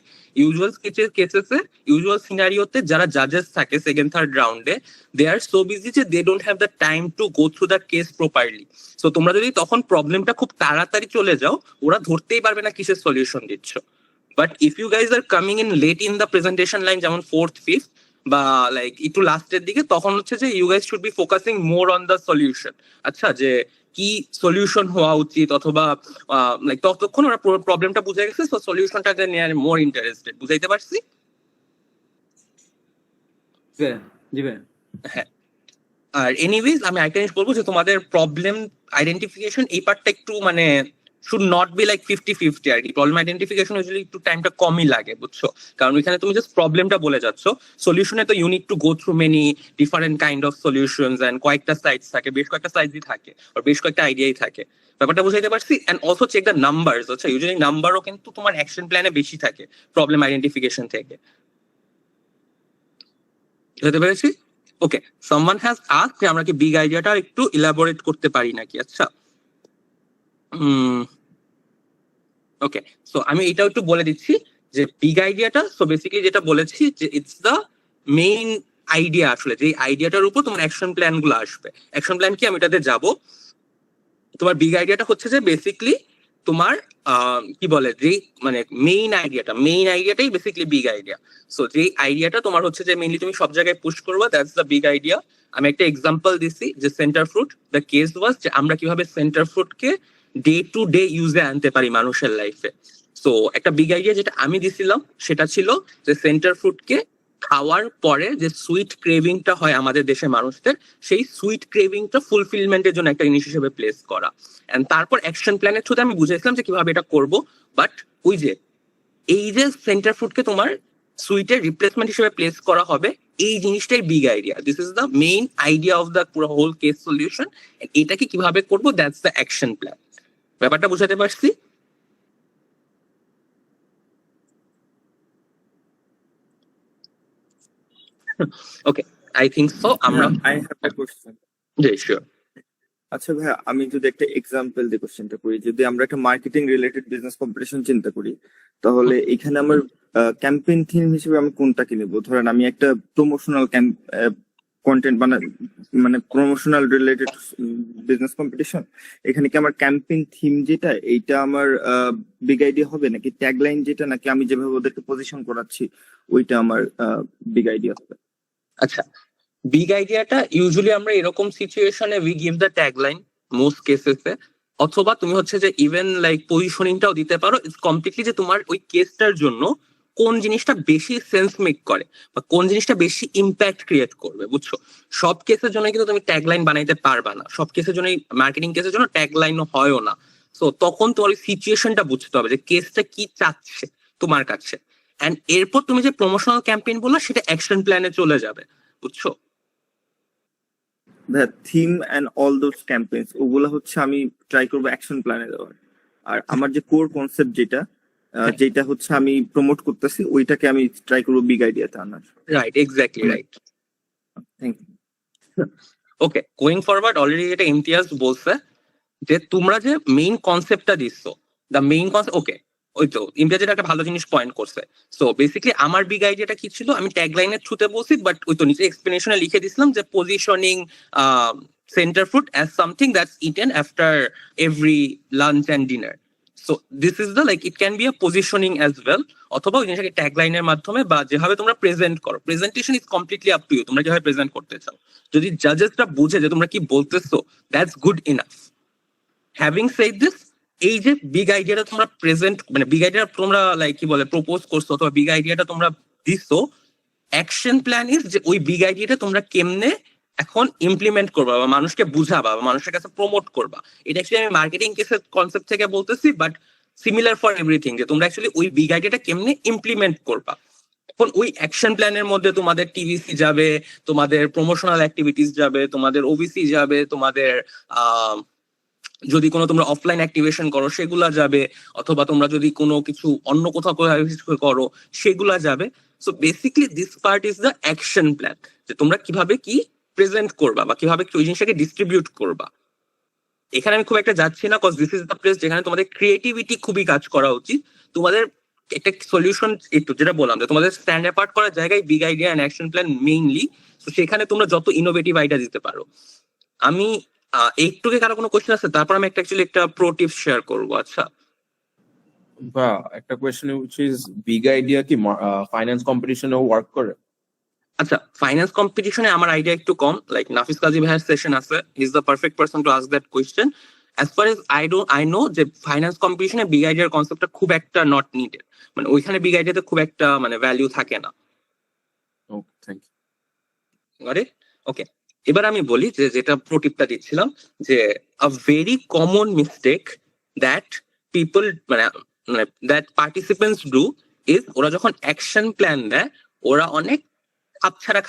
Speaker 1: ইউজুয়াল সিনারিওতে যারা জাজেস থাকে সেকেন্ড থার্ড রাউন্ডে, দে আর সো বিজি যে they don't have the time to go through the case properly. So তোমরা যদি তখন প্রবলেমটা খুব তাড়াতাড়ি চলে যাও, ওরা ধরতেই পারবে না কিসের সলিউশন দিচ্ছ। But if you guys are coming in late in the presentation line, যেমন ফোর্থ ফিফথ বা লাইক একটু লাস্টের দিকে, তখন হচ্ছে যে you guys should be focusing more on the solution. আচ্ছা, যে কি সলিউশন হওয়া উচিত, অথবা লাইক ততক্ষণ ওরা প্রবলেমটা বুঝে গেছে, সো সলিউশনটাকে নিয়ে মোর ইন্টারেস্টেড। বুঝাইতে পারছি?
Speaker 6: জি ভাই।
Speaker 1: হ্যাঁ। আর এনিওয়েজ আমি একটা জিনিস বলবো যে তোমাদের প্রবলেম আইডেন্টিফিকেশন এই পার্টটা একটু মানে শুড নট বি লাইক 50-50 আর কি। প্রবলেম আইডেন্টিফিকেশন ইউজুয়ালি একটু টাইমটা কমই লাগে, বুঝছো? কারণ ওইখানে তুমি জাস্ট প্রবলেমটা বলে যাচ্ছ, সলিউশনে তো you need to go through many different kind of solutions and কয়েকটা সাইডস থাকে, বেশ কয়েকটা সাইডই থাকে, আর বেশ কয়েকটা আইডিয়াই থাকে। ব্যাপারটা বুঝাইতে পারছি? And also check the numbers. আচ্ছা, ইউজুয়ালি নাম্বারও কিন্তু তোমার অ্যাকশন প্ল্যানে বেশি থাকে প্রবলেম আইডেন্টিফিকেশন থেকে। বুঝতে পেরেছি? ওকে, সামওয়ান হ্যাজ আস্কড যে আমরা কি বিগ আইডিয়াটা একটু ইলাবোরেট করতে পারি নাকি। আচ্ছা, ওকে, সো আমি এটাও একটু বলে দিচ্ছি যে বিগ আইডিয়াটা, সো বেসিক্যালি যেটা বলেছি যে ইটস দ্য মেইন আইডিয়া, আসলে যে আইডিয়াটার উপর তোমার অ্যাকশন প্ল্যান গুলো আসবে। অ্যাকশন প্ল্যান কি, আমি এটাতে যাব। তোমার বিগ আইডিয়াটা হচ্ছে যে বেসিক্যালি তোমার কি বলে, যে মানে মেইন আইডিয়াটাই বেসিক্যালি বিগ আইডিয়া। সো যে আইডিয়াটা তোমার হচ্ছে যে মেইনলি তুমি সব জায়গায় পুশ করবা, দ্যাটস দ্য বিগ আইডিয়া। আমি একটা এক্সাম্পল দিছি যে centre fruit, the case was যে আমরা কিভাবে সেন্টার ফ্রুটকে ডে টু ডে ইউজে আনতে পারি মানুষের লাইফে। সো একটা বিগ আইডিয়া যেটা আমি দিছিলাম সেটা ছিল যে সেন্টার ফ্রুটকে খাওয়ার পরে যে সুইট ক্রেভিংটা হয় আমাদের দেশের মানুষদের, সেই সুইট ক্রেভিংটা ফুলফিলমেন্টের জন্য একটা জিনিস হিসেবে প্লেস করা। এন্ড তারপর অ্যাকশন প্ল্যানের থ্রুতে আমি বুঝেছিলাম যে কিভাবে এটা করব। বাট ওই যে এই যে সেন্টার ফ্রুটকে তোমার সুইটের রিপ্লেসমেন্ট হিসেবে প্লেস করা হবে, এই জিনিসটাই big idea. This is the main idea of the পুরো হোল কেস সলিউশন। এটাকে কিভাবে করবো, দ্যাটস দ্য অ্যাকশন প্ল্যান। ব্যাপারটা বুঝাতে পারছি? ওকে, আই থিঙ্ক সো। আমরা
Speaker 3: I have a question.
Speaker 1: G, sure.
Speaker 3: আচ্ছা ভাইয়া, আমি যদি একটা এক্সাম্পল দিয়ে কোশ্চেনটা করি, যদি আমরা একটা মার্কেটিং রিলেটেড বিজনেস কম্পিটিশন চিন্তা করি, তাহলে এখানে আমার ক্যাম্পেইন থিম হিসেবে আমি কোনটাকে নেব? ধরেন আমি একটা প্রমোশনাল কন্টেন্ট মানে প্রমোশনাল রিলেটেড বিজনেস কম্পিটিশন, এখানে কি আমার ক্যাম্পেইন থিম যেটা, এইটা আমার বিগ আইডিয়া হবে, নাকি ট্যাগলাইন যেটা, নাকি আমি যেভাবে ওদেরকে পজিশন করাচ্ছি ওইটা আমার বিগ আইডিয়া হবে?
Speaker 1: আচ্ছা, বিগ আইডিয়াটা ইউজুয়ালি আমরা এরকম সিচুয়েশনে we give the tagline most কেসেসে, অথবা তুমি হচ্ছে যে ইভেন লাইক পজিশনিংটাও দিতে পারো। ইটস কমপ্লিটলি যে তোমার ওই কেসটার জন্য কোন জিনিসটা বেশি সেন্স মেক করে বা কোন জিনিসটা বেশি ইম্প্যাক্ট ক্রিয়েট করবে, বুঝছো? সব কেসের জন্য কিন্তু তুমি ট্যাগলাইন বানাইতে পারবা না, সব কেসের জন্য, মার্কেটিং কেসের জন্য ট্যাগলাইনও হয়ও না। সো তখন তোমার ওই সিচুয়েশনটা বুঝতে হবে যে কেসটা কি চাচ্ছে তোমার কাছে, এন্ড এরপর তুমি যে প্রমোশনাল ক্যাম্পেইন বললো সেটা অ্যাকশন প্ল্যানে চলে যাবে, বুঝছো?
Speaker 3: The theme and all those campaigns, ওগুলো হচ্ছে আমি ট্রাই করবো অ্যাকশন প্ল্যানে দেওয়ার। আর আমার যে কোর কনসেপ্ট যেটা হচ্ছে আমি প্রমোট করতেছি, ওইটাকে আমি ট্রাই করবো বিগ আইডিয়াতে আনার।
Speaker 1: Right, exactly right.
Speaker 3: Thank you.
Speaker 1: Okay, going forward, already যেটা ইমতিয়াজ বলছে যে তোমরা যে মেইন কনসেপ্টটা দিচ্ছ, দ্য মেইন কনসেপ্ট, ওকে, ওই তো ইমতিয়াজ যেটা একটা ভালো জিনিস পয়েন্ট করছে। সো বেসিক্যালি আমার বিগ আইডিয়াটা কি ছিল, আমি ট্যাগলাইনের থ্রুতে বলছি, বাট ওই তো নিচে এক্সপ্লেনেশনে লিখে দিছিলাম যে positioning center fruit as something that's eaten after every lunch and dinner. So this is the like it can be a positioning as well, অথবা ওই জিনিসটাকে ট্যাগলাইনের মাধ্যমে বা যেভাবে তোমরা প্রেজেন্ট করো, presentation is completely up to you, তোমরা যেভাবে প্রেজেন্ট করতে চাও। যদি জাজেসরা বুঝে যে তোমরা কি বলতেছো, that's good enough. Having said this, এই যে বিগ আইডিয়াটা তোমরা প্রেজেন্ট, মানে বিগ আইডিয়া তোমরা লাইক কি বলে প্রপোজ করছো, অথবা বিগ আইডিয়াটা তোমরা দিছো, অ্যাকশন প্ল্যান ইজ যে ওই বিগ আইডিয়াটা তোমরা কেমনে এখন ইমপ্লিমেন্ট করবা বা মানুষকে বুঝাবা বা মানুষের কাছে প্রমোট করবা। এটা অ্যাকচুয়ালি আমি মার্কেটিং কেসের কনসেপ্ট থেকে বলতেছি, বাট সিমিলার ফর এভরিথিং, যে তোমরা অ্যাকচুয়ালি ওই বিগ আইডিয়াটা কেমনে ইমপ্লিমেন্ট করবা। এখন ওই অ্যাকশন প্ল্যানের মধ্যে তোমাদের টিভিসি যাবে, তোমাদের প্রমোশনাল অ্যাক্টিভিটিস যাবে, তোমাদের ওবিসি যাবে, তোমাদের যদি কোনো তোমরা অফলাইন অ্যাক্টিভেশন করো সেগুলা যাবে, অথবা তোমরা যদি কোনো কিছু অন্য কোথাও করো সেগুলা যাবে। So basically this part is the action plan. যে তোমরা কিভাবে কি প্রেজেন্ট করবা বা কিভাবে ওই জিনিসটাকে ডিস্ট্রিবিউট করবা। এখানে আমি খুব একটা যাচ্ছি না, cause this is the place যেখানে তোমাদের ক্রিয়েটিভিটি খুবই কাজ করা উচিত। তোমাদের একটা সলিউশন একটু যেটা বললাম যে তোমাদের স্ট্যান্ড অ্যাপার্ট করার জায়গায় big idea and action plan mainly, তো সেখানে তোমরা যত ইনোভেটিভ আইডিয়া দিতে পারো। আমি একটুকে কারো কোনো কোশ্চেন আছে, তারপর আমি একটা প্রো টিপস শেয়ার করবো। আচ্ছা
Speaker 11: বা একটা question which is big idea কি ফাইন্যান্স কম্পিটিশনেও ওয়ার্ক করে?
Speaker 1: আচ্ছা, ফাইন্যান্স কম্পিটিশনে আমার আইডিয়া একটু কম, লাইক নাফিস কাজী ভাইয়ের সেশন আছে, he is the perfect person to ask that question. As far age I know যে ফাইন্যান্স কম্পিটিশনে বিগ আইডিয়ার কনসেপ্টটা খুব একটা নট নিডেড, মানে ওইখানে বিগ আইডিয়াতে খুব একটা মানে ভ্যালিউ থাকে না।
Speaker 11: ওকে, থ্যাংক ইউ।
Speaker 1: আরে ওকে, এবার আমি বলি যে যেটা প্রো টিপটা দিচ্ছিলাম, যে a very common mistake that people মানে দ্যাট পার্টিসিপেন্টস ডু ইজ, ওরা যখন অ্যাকশন প্ল্যান দেয় ওরা অনেক খাপছাড়া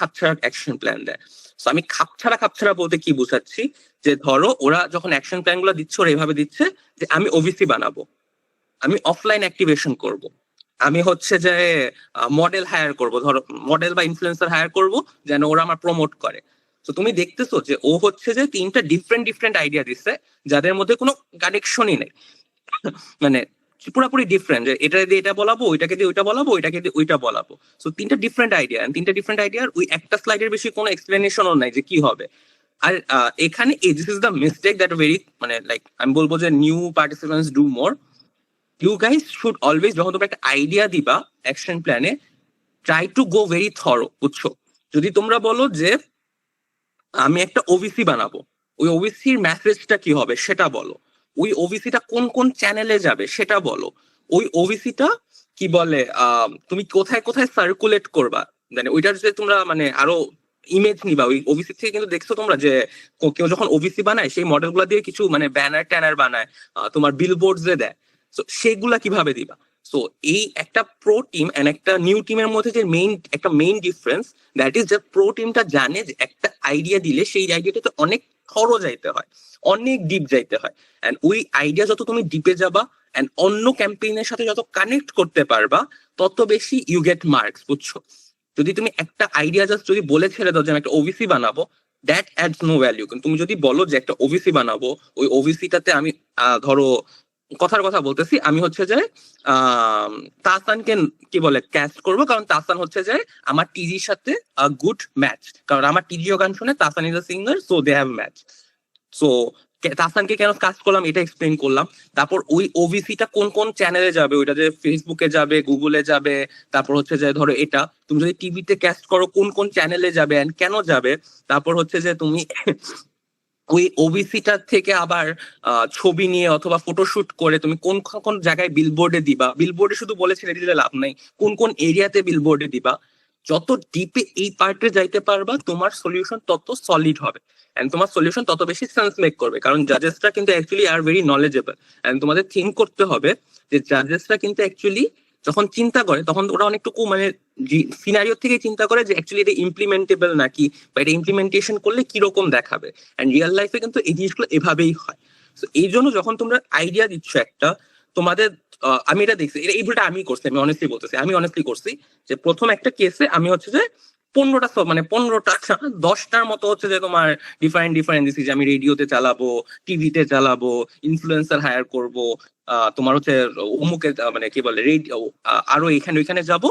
Speaker 1: অ্যাকশন প্ল্যান দেয়। তো আমি খাপছাড়া বলতে কি বুঝাচ্ছি, যে ধরো ওরা যখন অ্যাকশন প্ল্যান গুলো দিচ্ছে ওরা এভাবে দিচ্ছে যে আমি ওভিসি বানাবো, আমি অফলাইন অ্যাক্টিভেশন করব, আমি হচ্ছে যে মডেল হায়ার করব, ধরো মডেল বা ইনফ্লুয়েন্সার হায়ার করব যেন ওরা আমার প্রমোট করে। তো তুমি দেখতেছো যে ও হচ্ছে যে তিনটা ডিফারেন্ট আইডিয়া দিচ্ছে যাদের মধ্যে কোনো কানেকশনই নেই, মানে পুরোপুরি ডিফারেন্ট, যে এটা দিয়ে এটা বলাবো, ওইটাকে দিয়ে ওইটা বলাবো, ওইটাকে দিয়ে ওইটা বলাবো। সো তিনটা ডিফারেন্ট আইডিয়ার ওই একটা স্লাইডের বেশি কোনো এক্সপ্লেনেশনও নাই যে কি হবে। আর এখানে this is the mistake that very মানে লাইক আমি বলবো যে new participants do more. You guys should always, যখন তোমরা একটা আইডিয়া দিবা অ্যাকশন প্ল্যানে, try to go very thorough, বুঝছো? যদি তোমরা বলো যে আমি একটা ওভিসি বানাবো, ওই ওভিসির মেসেজটা কি হবে সেটা বলো, ওই ওভিসিটা কোন চ্যানেলে যাবে সেটা বলো, ওই ওভিসিটা কি বলে তুমি কোথায় সার্কুলেট করবা, মানে ওইটার যে তোমরা মানে আরো ইমেজ নিবা ওই ওভিসি থেকে। কিন্তু দেখছো তোমরা যে কেউ যখন ওভিসি বানায় সেই মডেল গুলা দিয়ে কিছু মানে ব্যানার ট্যানার বানায়, তোমার বিলবোর্ড যে দেয়, তো সেগুলা কিভাবে দিবা? সো এই একটা প্রো টিম এন্ড একটা নিউ টিমের মধ্যে যে মেইন ডিফারেন্স, দ্যাট ইজ যে প্রো টিমটা জানে যে একটা আইডিয়া দিলে সেই আইডিয়াটাতে অনেক থরো যাইতে হয়, অনেক ডিপ যাইতে হয়। এন্ড ওই আইডিয়া যত তুমি ডিপে যাবা এন্ড অন্য ক্যাম্পেইনের সাথে যত কানেক্ট করতে পারবা, তত বেশি ইউ গেট মার্কস, বুঝছো? যদি তুমি একটা আইডিয়া জাস্ট যদি বলে ছেড়ে দাও যে আমি একটা ওভিসি বানাবো, দ্যাট অ্যাডস নো ভ্যালিউ। কিন্তু তুমি যদি বলো যে একটা ওভিসি বানাবো, ওই ওভিসিটাতে আমি ধরো কথার কথা বলতেছি, আমি হচ্ছে যে তাহসানকে কি বলে ক্যাস্ট করবো, কারণ তাহসান হচ্ছে যে আমার টিজির সাথে গুড ম্যাচ, কারণ আমার টিজিও গান শুনে, Tahsan is a singer, so they have match. So তাহসানকে কেন কাস্ট করলাম এটা এক্সপ্লেন করলাম। তারপর ওই ওভিসিটা কোন চ্যানেলে যাবে, ওইটা যে ফেসবুকে যাবে, গুগলে যাবে, তারপর হচ্ছে যে ধরো এটা তুমি যদি টিভিতে ক্যাস্ট করো কোন চ্যানেলে যাবে এন্ড কেন যাবে, তারপর হচ্ছে যে তুমি ওই ওবিসিটা থেকে আবার ছবি নিয়ে অথবা ফটোশুট করে তুমি কোন জায়গায় বিলবোর্ডে দিবা, বিলবোর্ডে শুধু বলে ছেড়ে দিলে লাভ নাই, কোন এরিয়াতে বিলবোর্ডে দিবা। যত ডিপে এই পার্টে যাইতে পারবা তোমার সলিউশন তত সলিড হবে এন্ড তোমার সলিউশন তত বেশি সেন্স মেক করবে, কারণ জাজেসরা কিন্তু অ্যাকচুয়ালি আর ভেরি নলেজেবল। এন্ড তোমাদের থিঙ্ক করতে হবে যে জাজেসরা কিন্তু অ্যাকচুয়ালি যখন চিন্তা করে তখন ওরা অনেকটুকু মানে সিনারিও থেকে চিন্তা করে যে অ্যাকচুয়ালি এটা ইমপ্লিমেন্টেবল নাকি, বা এটা ইমপ্লিমেন্টেশন করলে কিরকম দেখাবে। এন্ড রিয়েল লাইফে কিন্তু এই জিনিসগুলো এভাবেই হয়। তো এই জন্য যখন তোমরা আইডিয়া দিচ্ছ একটা, তোমাদের আমি এটা দেখছি, এই ভুলটা আমি করছি, আমি অনেস্টলি করছি যে প্রথম একটা কেসে আমি হচ্ছে যে 10টার মতো হচ্ছে যে তোমার ডিফারেন্ট দিছি, যে আমি রেডিওতে চালাবো, টিভিতে চালাবো, ইনফ্লুয়েন্সার হায়ার করব, তোমার হচ্ছে অমুকে মানে কি বলে রেডিও আরো এখানে ওইখানে যাব।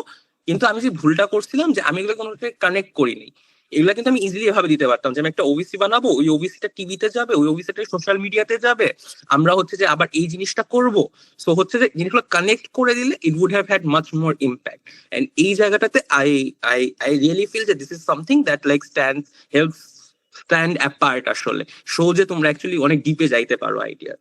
Speaker 1: কিন্তু আমি যে ভুলটা করছিলাম যে আমি এগুলো কোনো কানেক্ট করিনি। এগুলা কিন্তু আমি ইজিলি এভাবে দিতে পারতাম যে আমি একটা ওবিসি বানাবো, ওই ওবিসিটা টিভিতে যাবে, ওই ওবিসিটা সোশ্যাল মিডিয়াতে যাবে, আমরা হচ্ছে যে আবার এই জিনিসটা করব। সো হচ্ছে যে জিনিসগুলো কানেক্ট করে দিলে it would have had much more impact. And এই জায়গাটাতে আই রিয়েলি ফিল যে this is something that like stand apart আসলে, শো যে তোমরা অ্যাকচুয়ালি অনেক ডিপে যাইতে পারো আইডিয়া।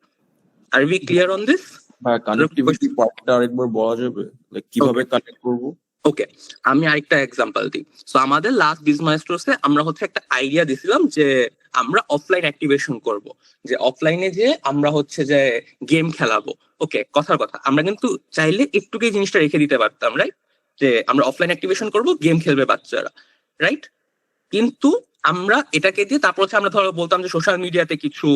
Speaker 1: আর উই ক্লিয়ার অন দিস?
Speaker 11: বা কানেক্টিভিটি পার্টটা আরেকবার বলা যাবে, লাইক কিভাবে কানেক্ট করব?
Speaker 1: ওকে, আমি আরেকটা এক্সাম্পল দিই। সো আমাদের লাস্ট বিজমাস্টার্সে আমরা হচ্ছে একটা আইডিয়া দিছিলাম যে আমরা অফলাইন অ্যাক্টিভেশন করব, যে অফলাইনে যে আমরা হচ্ছে যে গেম খেলাবো। ওকে, কথার কথা আমরা কিন্তু চাইলে একটুকে জিনিসটা রেখে দিতে পারতাম, রাইট? যে আমরা অফলাইন অ্যাক্টিভেশন করব, গেম খেলবে বাচ্চারা, রাইট? কিন্তু আমরা এটাকে দিয়ে তারপর হচ্ছে আমরা ধরো বলতাম যে সোশ্যাল মিডিয়াতে কিছু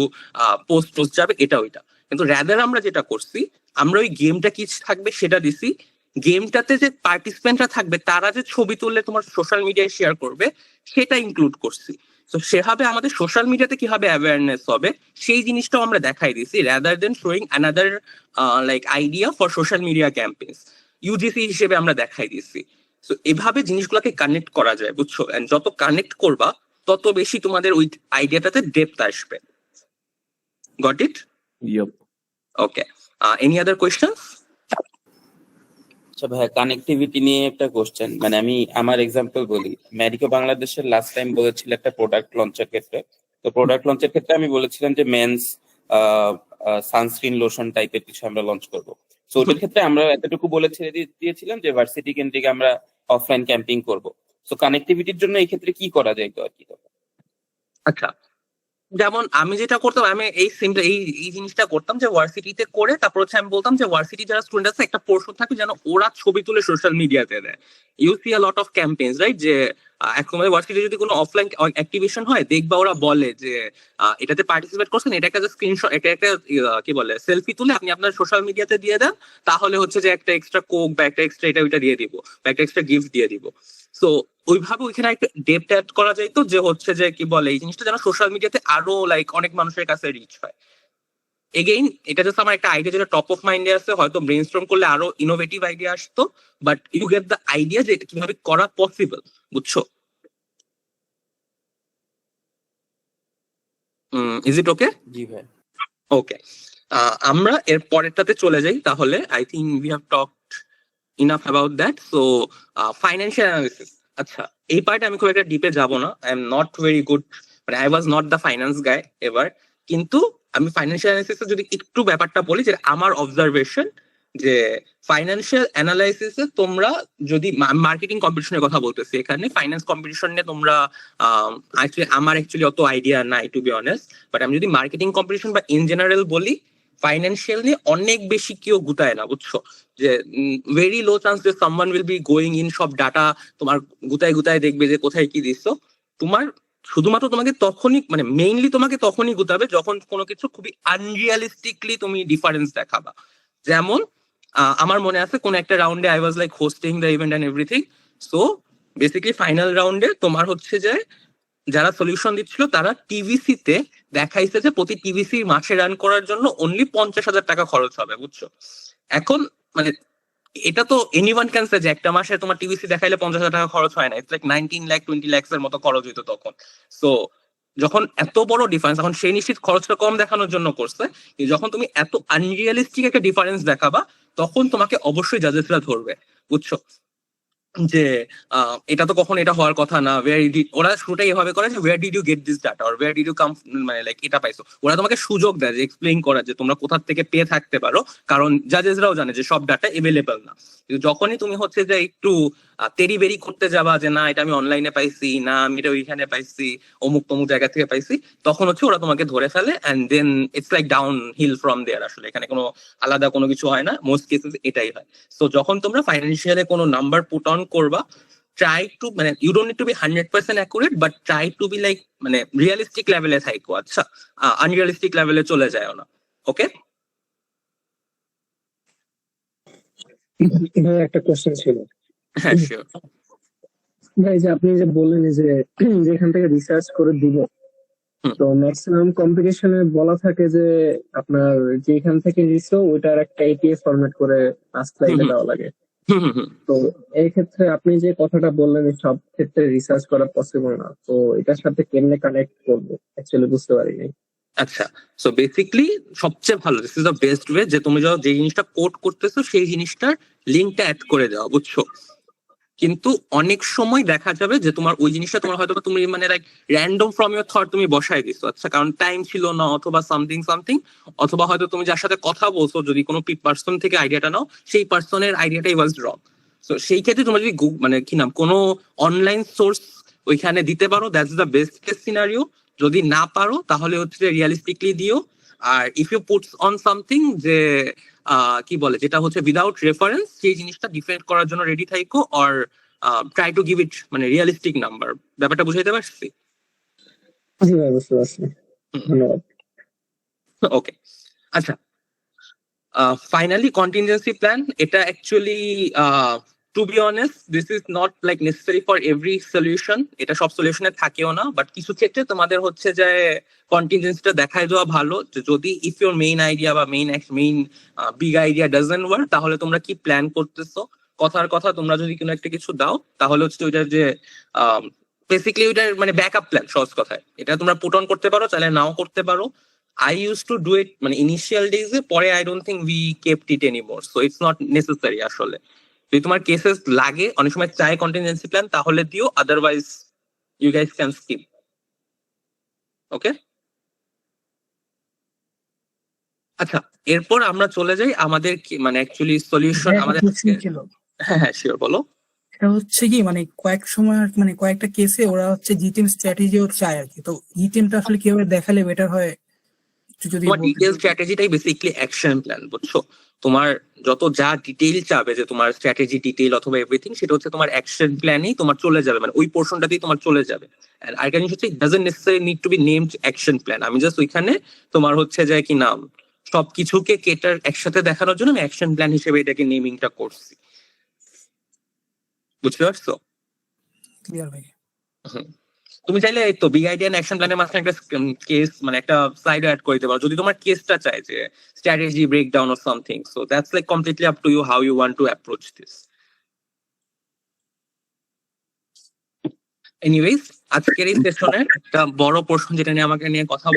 Speaker 1: পোস্ট যাবে, এটা ওইটা। কিন্তু রাদার আমরা যেটা করছি, আমরা ওই গেমটা কি থাকবে সেটা দিছি, গেমটাতে যে পার্টিসিপেন্টরা থাকবে তারা যে ছবি তুললে তোমার সোশ্যাল মিডিয়ায় শেয়ার করবে সেটা ইনক্লুড করছি। তো সেভাবে আমাদের সোশ্যাল মিডিয়াতে কিভাবে অ্যাওয়ারনেস হবে সেই জিনিসটাও আমরা দেখাই দিছি, rather than showing another like idea for social media campaigns, UGC হিসেবে আমরা দেখাই দিছি। তো এভাবে জিনিসগুলোকে কানেক্ট করা যায়, বুঝছো? এন্ড যত কানেক্ট করবা তত বেশি তোমাদের ওই আইডিয়াটাতে ডেপথ আসবে। Got it?
Speaker 11: Yup.
Speaker 1: Okay, any other questions?
Speaker 5: আচ্ছা ভাই, কানেক্টিভিটি নিয়ে একটা কোশ্চেন, মানে আমি আমার এক্সাম্পল বলি। ম্যারিকো বাংলাদেশের লাস্ট টাইম বলেছিল একটা প্রোডাক্ট লঞ্চের ক্ষেত্রে, তো প্রোডাক্ট লঞ্চের ক্ষেত্রে আমি বলেছিলাম যে মেন্স সানস্ক্রিন লোশন টাইপের কিছু আমরা লঞ্চ করবো। তো ওটার ক্ষেত্রে আমরা এতটুকু বলে ছেড়ে দিয়েছিলাম যে ভার্সিটি কেন্দ্রিক আমরা অফলাইন ক্যাম্পিং করব। তো কানেক্টিভিটির জন্য এই ক্ষেত্রে কি করা যায় তো আর কি?
Speaker 1: আচ্ছা, যেমন আমি যেটা করতাম, আমি এই জিনিসটা করতাম যে ভার্সিটিতে করে তারপর হচ্ছে আমি বলতাম যে ভার্সিটি যারা স্টুডেন্ট আছে একটা পোর্শন থাকে যেন ওরা ছবি তুলে সোশ্যাল মিডিয়াতে দেয়। You see a lot of campaigns, right? যে এখন ভার্সিটি যদি কোনো অফলাইন অ্যাক্টিভিশন হয় দেখবা ওরা বলে যে এটাতে পার্টিসিপেট করছেন, এটা একটা স্ক্রিনশট, এটা একটা কি বলে সেলফি তুলে আপনি আপনার সোশ্যাল মিডিয়াতে দিয়ে দেন, তাহলে হচ্ছে যে একটা এক্সট্রা কোক বা একটা এক্সট্রা এটা ওইটা দিয়ে দিব বা একটা এক্সট্রা গিফট দিয়ে দিব। সো ওইভাবে ওইখানে একটা ডেপথ অ্যাড করা যায়, তো যে হচ্ছে যে কি বলে এই জিনিসটা যেন সোশ্যাল মিডিয়াতে আরো লাইক অনেক মানুষের কাছে রিচ হয়। এগেইন এটা জাস্ট আমার একটা আইডিয়া যেটা টপ অফ মাইন্ডে আছে, হয়তো ব্রেইনস্টর্ম করলে আরো ইনোভেটিভ আইডিয়া আসতো, but you get the idea যে এটা কিভাবে করা পসিবল, বুঝছো? ইজ ইট ওকে?
Speaker 5: জি ভাই।
Speaker 1: ওকে, আমরা এর পরেরটাতে চলে যাই তাহলে। I think we have talked enough about that. So financial analysis, আচ্ছা এই পার্টে আমি খুব একটা ডিপে যাব না, I am not very good, মানে I was not the finance guy ever, কিন্তু আমি ফাইন্যান্সিয়াল অ্যানালিসিসে যদি একটু ব্যাপারটা বলি, যে আমার অবজারভেশন যে ফাইন্যান্সিয়াল অ্যানালাইসিসে তোমরা যদি মার্কেটিং কম্পিটিশনের কথা বলতেছি এখানে, ফাইন্যান্স কম্পিটিশন নিয়ে তোমরা আমার অ্যাকচুয়ালি অত আইডিয়া নাই টু বি অনেস্ট, বাট আমি যদি মার্কেটিং কম্পিটিশন বা ইন জেনারেল বলি, ফাইন্যান্সিয়াল নিয়ে অনেক বেশি কেউ গুতায় না, বুঝছো? যে ভেরি লো চান্স যে someone will be going in সব ডাটা তোমার গুতায় গুতায় দেখবে যে কোথায় কি দিচ্ছ। তোমার শুধুমাত্র তোমাকে তখনই, মানে মেইনলি তোমাকে তখনই গুতাবে যখন কোনো কিছু খুবই আনরিয়ালিস্টিকলি তুমি ডিফারেন্স দেখাবা। যেমন আমার মনে আছে কোন একটা রাউন্ডে I was like hosting the event and everything. So basically final রাউন্ডে তোমার হচ্ছে যে যারা সলিউশন দিচ্ছিল তারা টিভিসি তে দেখাইছে যে প্রতি টিভিসি মাসে রান করার জন্য অনলি 50,000 টাকা খরচ হবে, বুঝছো? এখন মানে এটা তো এনিওয়ান ক্যান সে যে একটা মাসে তোমার টিভিসি দেখাইলে 50,000 টাকা খরচ হয় না, ইটস লাইক 19 লাখ 20 লাখ এর মতো খরচ হইতো তখন। সো যখন এত বড় ডিফারেন্স, এখন সেই নিশ্চিত খরচটা কম দেখানোর জন্য করছে, যখন তুমি এত আনরিয়ালিস্টিক একটা ডিফারেন্স দেখাবা তখন তোমাকে অবশ্যই জাজেসরা ধরবে, বুঝছো? যে এটা তো কখন এটা হওয়ার কথা না, ওরা শুরুটাই এভাবে করে যে where did you get this data, or where did you come, মানে লাইক এটা পাইছো। ওরা তোমাকে সুযোগ দেয় যে এক্সপ্লেইন করার যে তোমরা কোথা থেকে পেয়ে থাকতে পারো, কারণ জাজেসরাও জানে যে সব ডাটা এভেলেবল না। কিন্তু যখনই তুমি হচ্ছে যে একটু তেরি বেরি করতে যাবা যে না এটা আমি অনলাইনে পাইছি, না আমি এটা ওইখানে পাইছি, অমুক তমুক জায়গা থেকে পাইছি, তখন হচ্ছে ওরা তোমাকে ধরে ফেলে, and then it's like downhill from there. আসলে এখানে কোনো আলাদা কোনো কিছু হয় না, মোস্ট কেসেস এটাই হয়। সো যখন তোমরা ফাইন্যান্সিয়ালে কোনো নাম্বার পুট অন করবা, ট্রাই টু, মানে you don't need to be 100% accurate, but try to be like মানে রিয়েলিস্টিক লেভেলে থাকো, আচ্ছা? আনরিয়ালিস্টিক লেভেলে চলে যায় না, ওকে?
Speaker 10: ভাই একটা কোশ্চেন ছিল।
Speaker 1: হ্যাঁ শিওর।
Speaker 10: ভাই যে আপনি যে বললেন যে যেখান থেকে রিসার্চ করে দিব, তো ম্যাক্সিমাম কম্পিটিশনে বলা থাকে যে আপনার যেখান থেকে নিছো ওইটার একটা এটিএফ ফরম্যাট করে 5 স্লাইডে দেওয়া লাগে। তো এই ক্ষেত্রে আপনি যে কথাটা বললেন সব ক্ষেত্রে রিসার্চ করা পসিবল না, তো এটার সাথে কেমনে কানেক্ট করবো অ্যাকচুয়ালি বুঝতে পারিনি।
Speaker 1: আচ্ছা, সো বেসিক্যালি সবচেয়ে ভালো, this is the best way, যে তুমি যে জিনিসটা কোড করতেছো সেই জিনিসটার লিঙ্কটা অ্যাড করে দেওয়া, বুঝছো? কিন্তু অনেক সময় দেখা যাবে যে তোমার ওই জিনিসটা তোমার হয়তো তুমি মানে like random from your thought তুমি বসাই দিছো, আচ্ছা, কারণ টাইম ছিল না অথবা সামথিং, অথবা হয়তো তুমি যার সাথে কথা বলছো যদি কোনো পার্সন থেকে আইডিয়াটা নাও, সেই পার্সনের আইডিয়াটাই ওয়াজ রং। তো সেই ক্ষেত্রে তোমরা যদি মানে কি নাম কোনো অনলাইন সোর্স ওইখানে দিতে পারো, that's the best case scenario. যদি না পারো তাহলে হচ্ছে রিয়ালিস্টিকলি দিও। আর if you puts on something যে কি বলে যেটা হচ্ছে উইদাউট রেফারেন্স, সেই জিনিসটা ডিফেন্ড করার জন্য রেডি থাইকো, or try to give it মানে রিয়ালিস্টিক নাম্বার। ব্যাপারটা বুঝাইতে পারছি?
Speaker 10: জি ভাই বুঝতে পারছি, ধন্যবাদ।
Speaker 1: ওকে, আচ্ছা, Finally, contingency plan. এটা actually, to be honest, this is not like necessary for every solution. এটা সব সলিউশনে থাকেও না, বাট কিছু ক্ষেত্রে তোমাদের হচ্ছে যে কন্টিনজেন্সিটা দেখায় দেওয়া ভালো, যে যদি ইফ ইউর মেইন আইডিয়া বা main big idea doesn't work, তাহলে তোমরা কি প্ল্যান করতেছো। কথার কথা, তোমরা যদি কোনো একটা কিছু দাও, তাহলে হচ্ছে ওইটার যে বেসিক্যালি ওইটার মানে ব্যাকআপ প্ল্যান, সহজ কথায় এটা তোমরা পুট অন করতে পারো, চাইলে নাও করতে পারো। I used to do it মানে ইনিশিয়াল ডেজে, পরে I don't think we kept it anymore, so it's not necessary আসলে। যদি তোমার কেসেস লাগে, অনেক সময় চাই কন্টিনজেন্সি প্ল্যান, তাহলে দিও, otherwise you guys can skip. Okay, আচ্ছা, এরপর আমরা চলে যাই আমাদের মানে অ্যাকচুয়ালি সলিউশন আমাদের। হ্যাঁ হ্যাঁ, শিওর, বলো।
Speaker 12: এটা হচ্ছে কি মানে কয়েক সময় মানে কয়েকটা কেসে ওরা হচ্ছে জিটিএম স্ট্র্যাটেজিও চায় আর কি, তো জিটিএমটা আসলে কিভাবে দেখালে বেটার হয় একটু যদি
Speaker 1: তোমার ডিটেইল স্ট্র্যাটেজিটাই বেসিক্যালি অ্যাকশন প্ল্যান, বুঝছো। তোমার যত যা ডিটেইল চাবে, যে তোমার স্ট্র্যাটেজি ডিটেইল অথবা এভরিথিং, সেটা হচ্ছে তোমার অ্যাকশন প্ল্যানেই তোমার চলে যাবে, মানে ওই পোর্শনটাতেই তোমার চলে যাবে। আর আরেকটা জিনিস হচ্ছে, it doesn't necessary need to be named action plan. আমি জাস্ট ওইখানে তোমার হচ্ছে যে কি নাম, সবকিছুকে কেটার একসাথে দেখানোর জন্য আমি অ্যাকশন প্ল্যান হিসেবে এটাকে নেমিংটা করছি, বুঝতে পারছো।
Speaker 12: ক্লিয়ার ভাই।
Speaker 1: তুমি চাইলে এই তো বিগ আইডিয়া অ্যাকশন প্ল্যানের মাঝখানে একটা কেস মানে একটা স্লাইড অ্যাড করে দিতে পারো, যদি তোমার কেসটা চাই যে strategy breakdown or something. So that's like completely up to you how you want to approach this. Anyways, আজকের এই সেশনের একটা বড় পোর্শন যেটা নিয়ে আমাকে নিয়ে কথা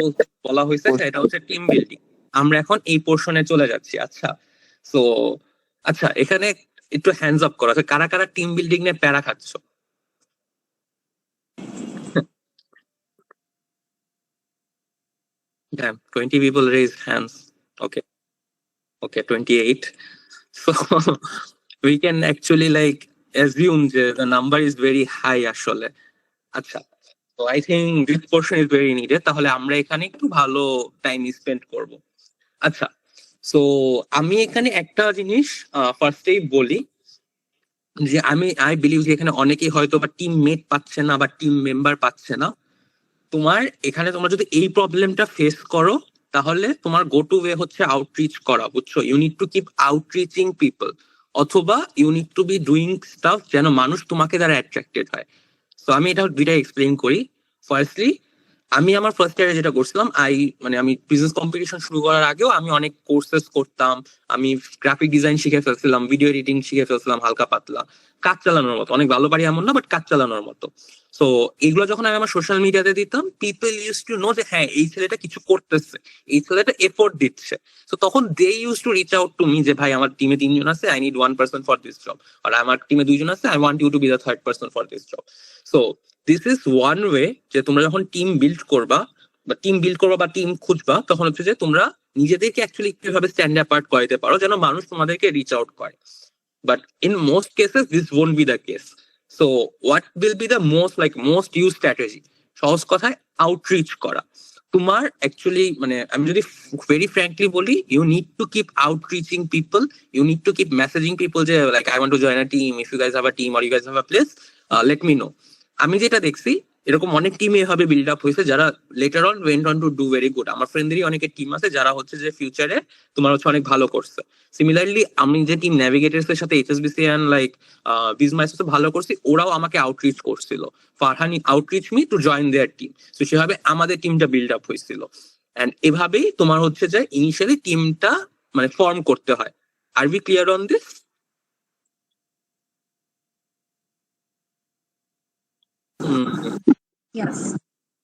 Speaker 1: বলা হয়েছে, সেটা হচ্ছে টিম বিল্ডিং। আমরা এখন এই পোর্শনে চলে যাচ্ছি। আচ্ছা, সো আচ্ছা, এখানে একটু হ্যান্ডস আপ করো, কারা কারা টিম বিল্ডিং নিয়ে প্যারা খাচ্ছ। Damn, 20 people raise hands. Okay. Okay, 28. So we can actually like assume that the number is very high আসলে। আচ্ছা, so I think this portion is very needed. তাহলে আমরা এখানে একটু ভালো টাইম স্পেন্ড করব। আচ্ছা, so আমি এখানে একটা জিনিস ফার্স্টেই বলি, যে আই বিলিভ যে এখানে অনেকেই হয়তো বা টিম মেট পাচ্ছে না বা টিম মেম্বার পাচ্ছে না। তোমার এখানে তোমরা যদি এই প্রবলেমটা ফেস করো, তাহলে তোমার গো টু ওয়ে হচ্ছে আউটরিচ করা, বুঝছো। You need to keep outreaching people, অথবা you need to be doing stuff যেন মানুষ তোমাকে দ্বারা অ্যাট্রাক্টেড হয়। সো আমি এটা দুইটা এক্সপ্লেইন করি। ফার্স্টলি, আমি আমার ফার্স্ট ইয়ারে যেটা করছিলাম, আমি বিজনেস কম্পিটিশন শুরু করার আগেও আমি অনেক কোর্সেস করতাম। আমি গ্রাফিক ডিজাইন শিখে ফেলছিলাম, ভিডিও এডিটিং শিখে ফেলছিলাম হালকা পাতলা, কাজ চালানোর মতো, অনেক ভালো পারি এমন না, বাট কাজ চালানোর মতো। সো এগুলো যখন আমি আমার সোশ্যাল মিডিয়াতে দিতাম, পিপল ইউজ টু নো যে হ্যাঁ, এই ছেলেটা কিছু করতেছে, এই ছেলেটা এফোর্ট দিচ্ছে। সো তখন they use to reach out to me, যে ভাই আমার টিমে 3 জন আছে, I need 1 person for this job, আর আমার টিমে 2 জন আছে, I want you to be the 3rd person for this job. So this is one way, যে তোমরা যখন টিম বিল্ড করবা বা টিম খুঁজবা, তখন হচ্ছে যে তোমরা নিজেদেরকে অ্যাকচুয়ালি কিভাবে স্ট্যান্ড অ্যাপার্ট করাতে পারো, যেন মানুষ তোমাদেরকে রিচ আউট করে। But in most cases this won't be the case. So what will be the most use strategy? সহজ কথায় আউটরিচ করা। তোমার অ্যাকচুয়ালি মানে আমি যদি ভেরি ফ্র্যাঙ্কলি বলি, you need to keep outreaching people, you need to keep messaging people, যে like I want to join a team, if you guys have a team or you guys have a place, let me no. আমি যেটা দেখছি, এরকম অনেক টিম এভাবে বিল্ড আপ হয়েছে যারা letter on went on to do very good. আমার ফ্রেন্ডেরই অনেকের টিম আছে যারা হচ্ছে যে ফিউচারে তোমার হচ্ছে অনেক ভালো করছে। সিমিলারলি, আমি যে টিম ন্যাভিগেটরস এর সাথে এইচএসবিসি এন্ড লাইক বিজমাইস সাথে ভালো করছি, ওরাও আমাকে আউটরিচ করছিল, ফারহানি outreach me to join their team. তো সেভাবে আমাদের টিমটা বিল্ড আপ হয়েছিল। এন্ড এভাবেই তোমার হচ্ছে যে ইনিশিয়ালি টিমটা মানে ফর্ম করতে হয়। Are we clear on this?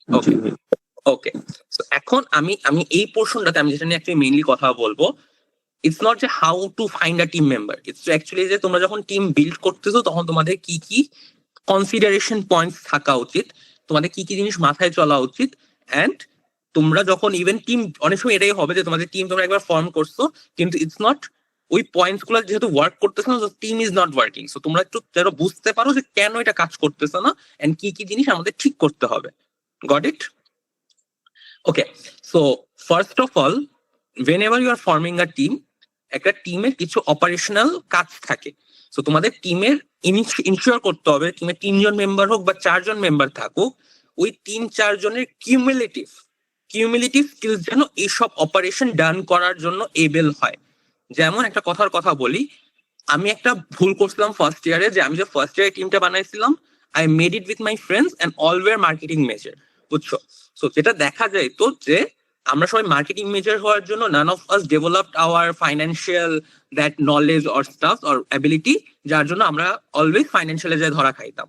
Speaker 1: Okay okay, so এখন আমি এই পোর্শনটাতে আমি যেটা নিয়ে অ্যাকচুয়ালি মেইনলি কথা বলবো, ইটস নট যে how to find a team member, it's actually যে তোমরা যখন টিম বিল্ড করতেছো, তখন তোমাদের কি কি কনসিডারেশন পয়েন্টস থাকা উচিত, তোমাদের কি কি জিনিস মাথায় চলা উচিত। অ্যান্ড তোমরা যখন ইভেন টিম, অনেক সময় এটাই হবে যে তোমাদের টিম তোমরা একবার ফর্ম করছো, কিন্তু ইটস নট ওই পয়েন্টস গুলো যেহেতু ওয়ার্ক করতেছে না, team is not working. So তোমরা একটু যেন বুঝতে পারো যে কেন এটা কাজ করতেছে না, এন্ড কি কি জিনিস আমাদের ঠিক করতে হবে। Got it? Okay, so first of all, whenever you are forming a team, একটা টিমের কিছু অপারেশনাল কাজ থাকে। সো তোমাদের টিমের ইনশিওর করতে হবে, টিমে 3 জন মেম্বার হোক বা 4 জন মেম্বার থাকুক, ওই 3-4 জনের কিউমুলেটিভ স্কিলস যেন এইসব অপারেশন ডান করার জন্য এবেল হয়। যেমন একটা কথার কথা বলি, আমি একটা ভুল করছিলাম ফার্স্ট ইয়ারে, যে আমি যে ফার্স্ট ইয়ারে টিমটা বানাইছিলাম, I made it with my friends and all were marketing major, বুঝছো? সো যেটা দেখা যায় তো যে আমরা সবাই মার্কেটিং মেজর হওয়ার জন্য none of us developed our financial that knowledge or stuff or ability, যার জন্য আমরা অলওয়েজ ফাইন্যান্সিয়ালে যায় ধরা খাইতাম।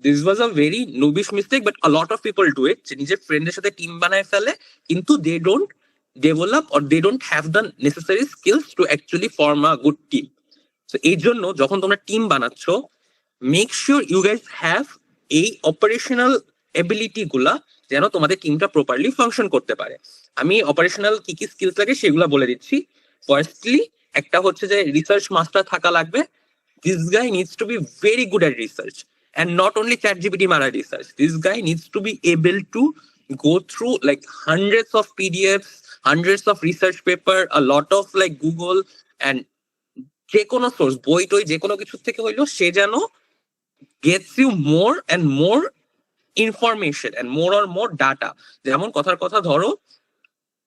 Speaker 1: This was a very noobish mistake, but a lot of people do it, যে নিজের ফ্রেন্ডের সাথে টিম বানায় ফেলে, কিন্তু they don't develop or they don't have the necessary skills to actually form a good team. So এই জন্য যখন তোমরা টিম বানাচ্ছ, make sure you guys have এই অপারেশনাল এবিলিটি গুলা, যেন তোমাদের টিমটা প্রপারলি ফাংশন করতে পারে। আমি অপারেশনাল কি কি স্কিলস লাগে সেগুলা বলে দিচ্ছি। ফার্স্টলি একটা হচ্ছে যে রিসার্চ মাস্টার থাকা লাগবে। This guy needs to be very good at research, and not only ChatGPT Mara research. This guy needs to be able to go through like hundreds of PDFs, hundreds of research paper, a lot of like Google, and যে কোনো সোর্স, বই টই যে কোনো কিছু থেকে হইলো সে যেন gets you more and more information and more or more data. যেমন কথার কথা ধরো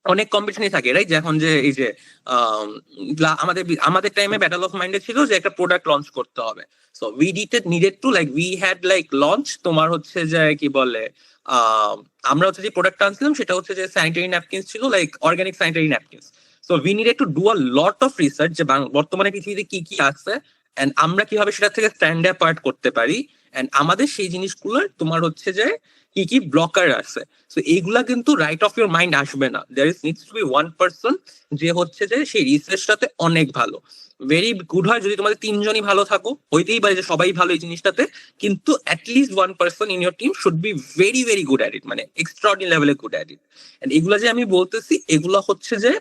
Speaker 1: অনেক কম্পিটিশনই থাকে, রাইট? যখন যে এই যে আমাদের টাইমে ব্যাটল অফ মাইন্ডে ছিল যে একটা প্রোডাক্ট লঞ্চ করতে হবে। So we needed to like we had like launch তোমার হচ্ছে যে কি বলে আমরা হচ্ছে যে প্রোডাক্ট আনছিলাম সেটা হচ্ছে যে স্যানিটারি ন্যাপকিনস ছিল, like organic sanitary napkins. So we needed to do a lot of research যে বর্তমানে পৃথিবীতে কি কি আছে এন্ড আমরা কিভাবে সেটা থেকে স্ট্যান্ড অ্যাপার্ট করতে পারি, এন্ড আমাদের সেই জিনিসগুলোর তোমার হচ্ছে যে কি কি ব্লকার আছে। সো এইগুলা কিন্তু রাইট অফ ইউর মাইন্ড আসবে না। There is needs to be one person যে হচ্ছে যে সেই রিসার্চটাতে অনেক ভালো, ভেরি গুড হয় যদি তোমাদের তিনজনই ভালো থাকো, হইতেই পারে যে সবাই ভালো এই জিনিসটাতে, কিন্তু at least one person in your team should be very very good at ইট, মানে এক্সট্রাঅর্ডিনারি লেভেলে গুড অ্যাট ইট। এন্ড এগুলা যে আমি বলতেছি এগুলা হচ্ছে যে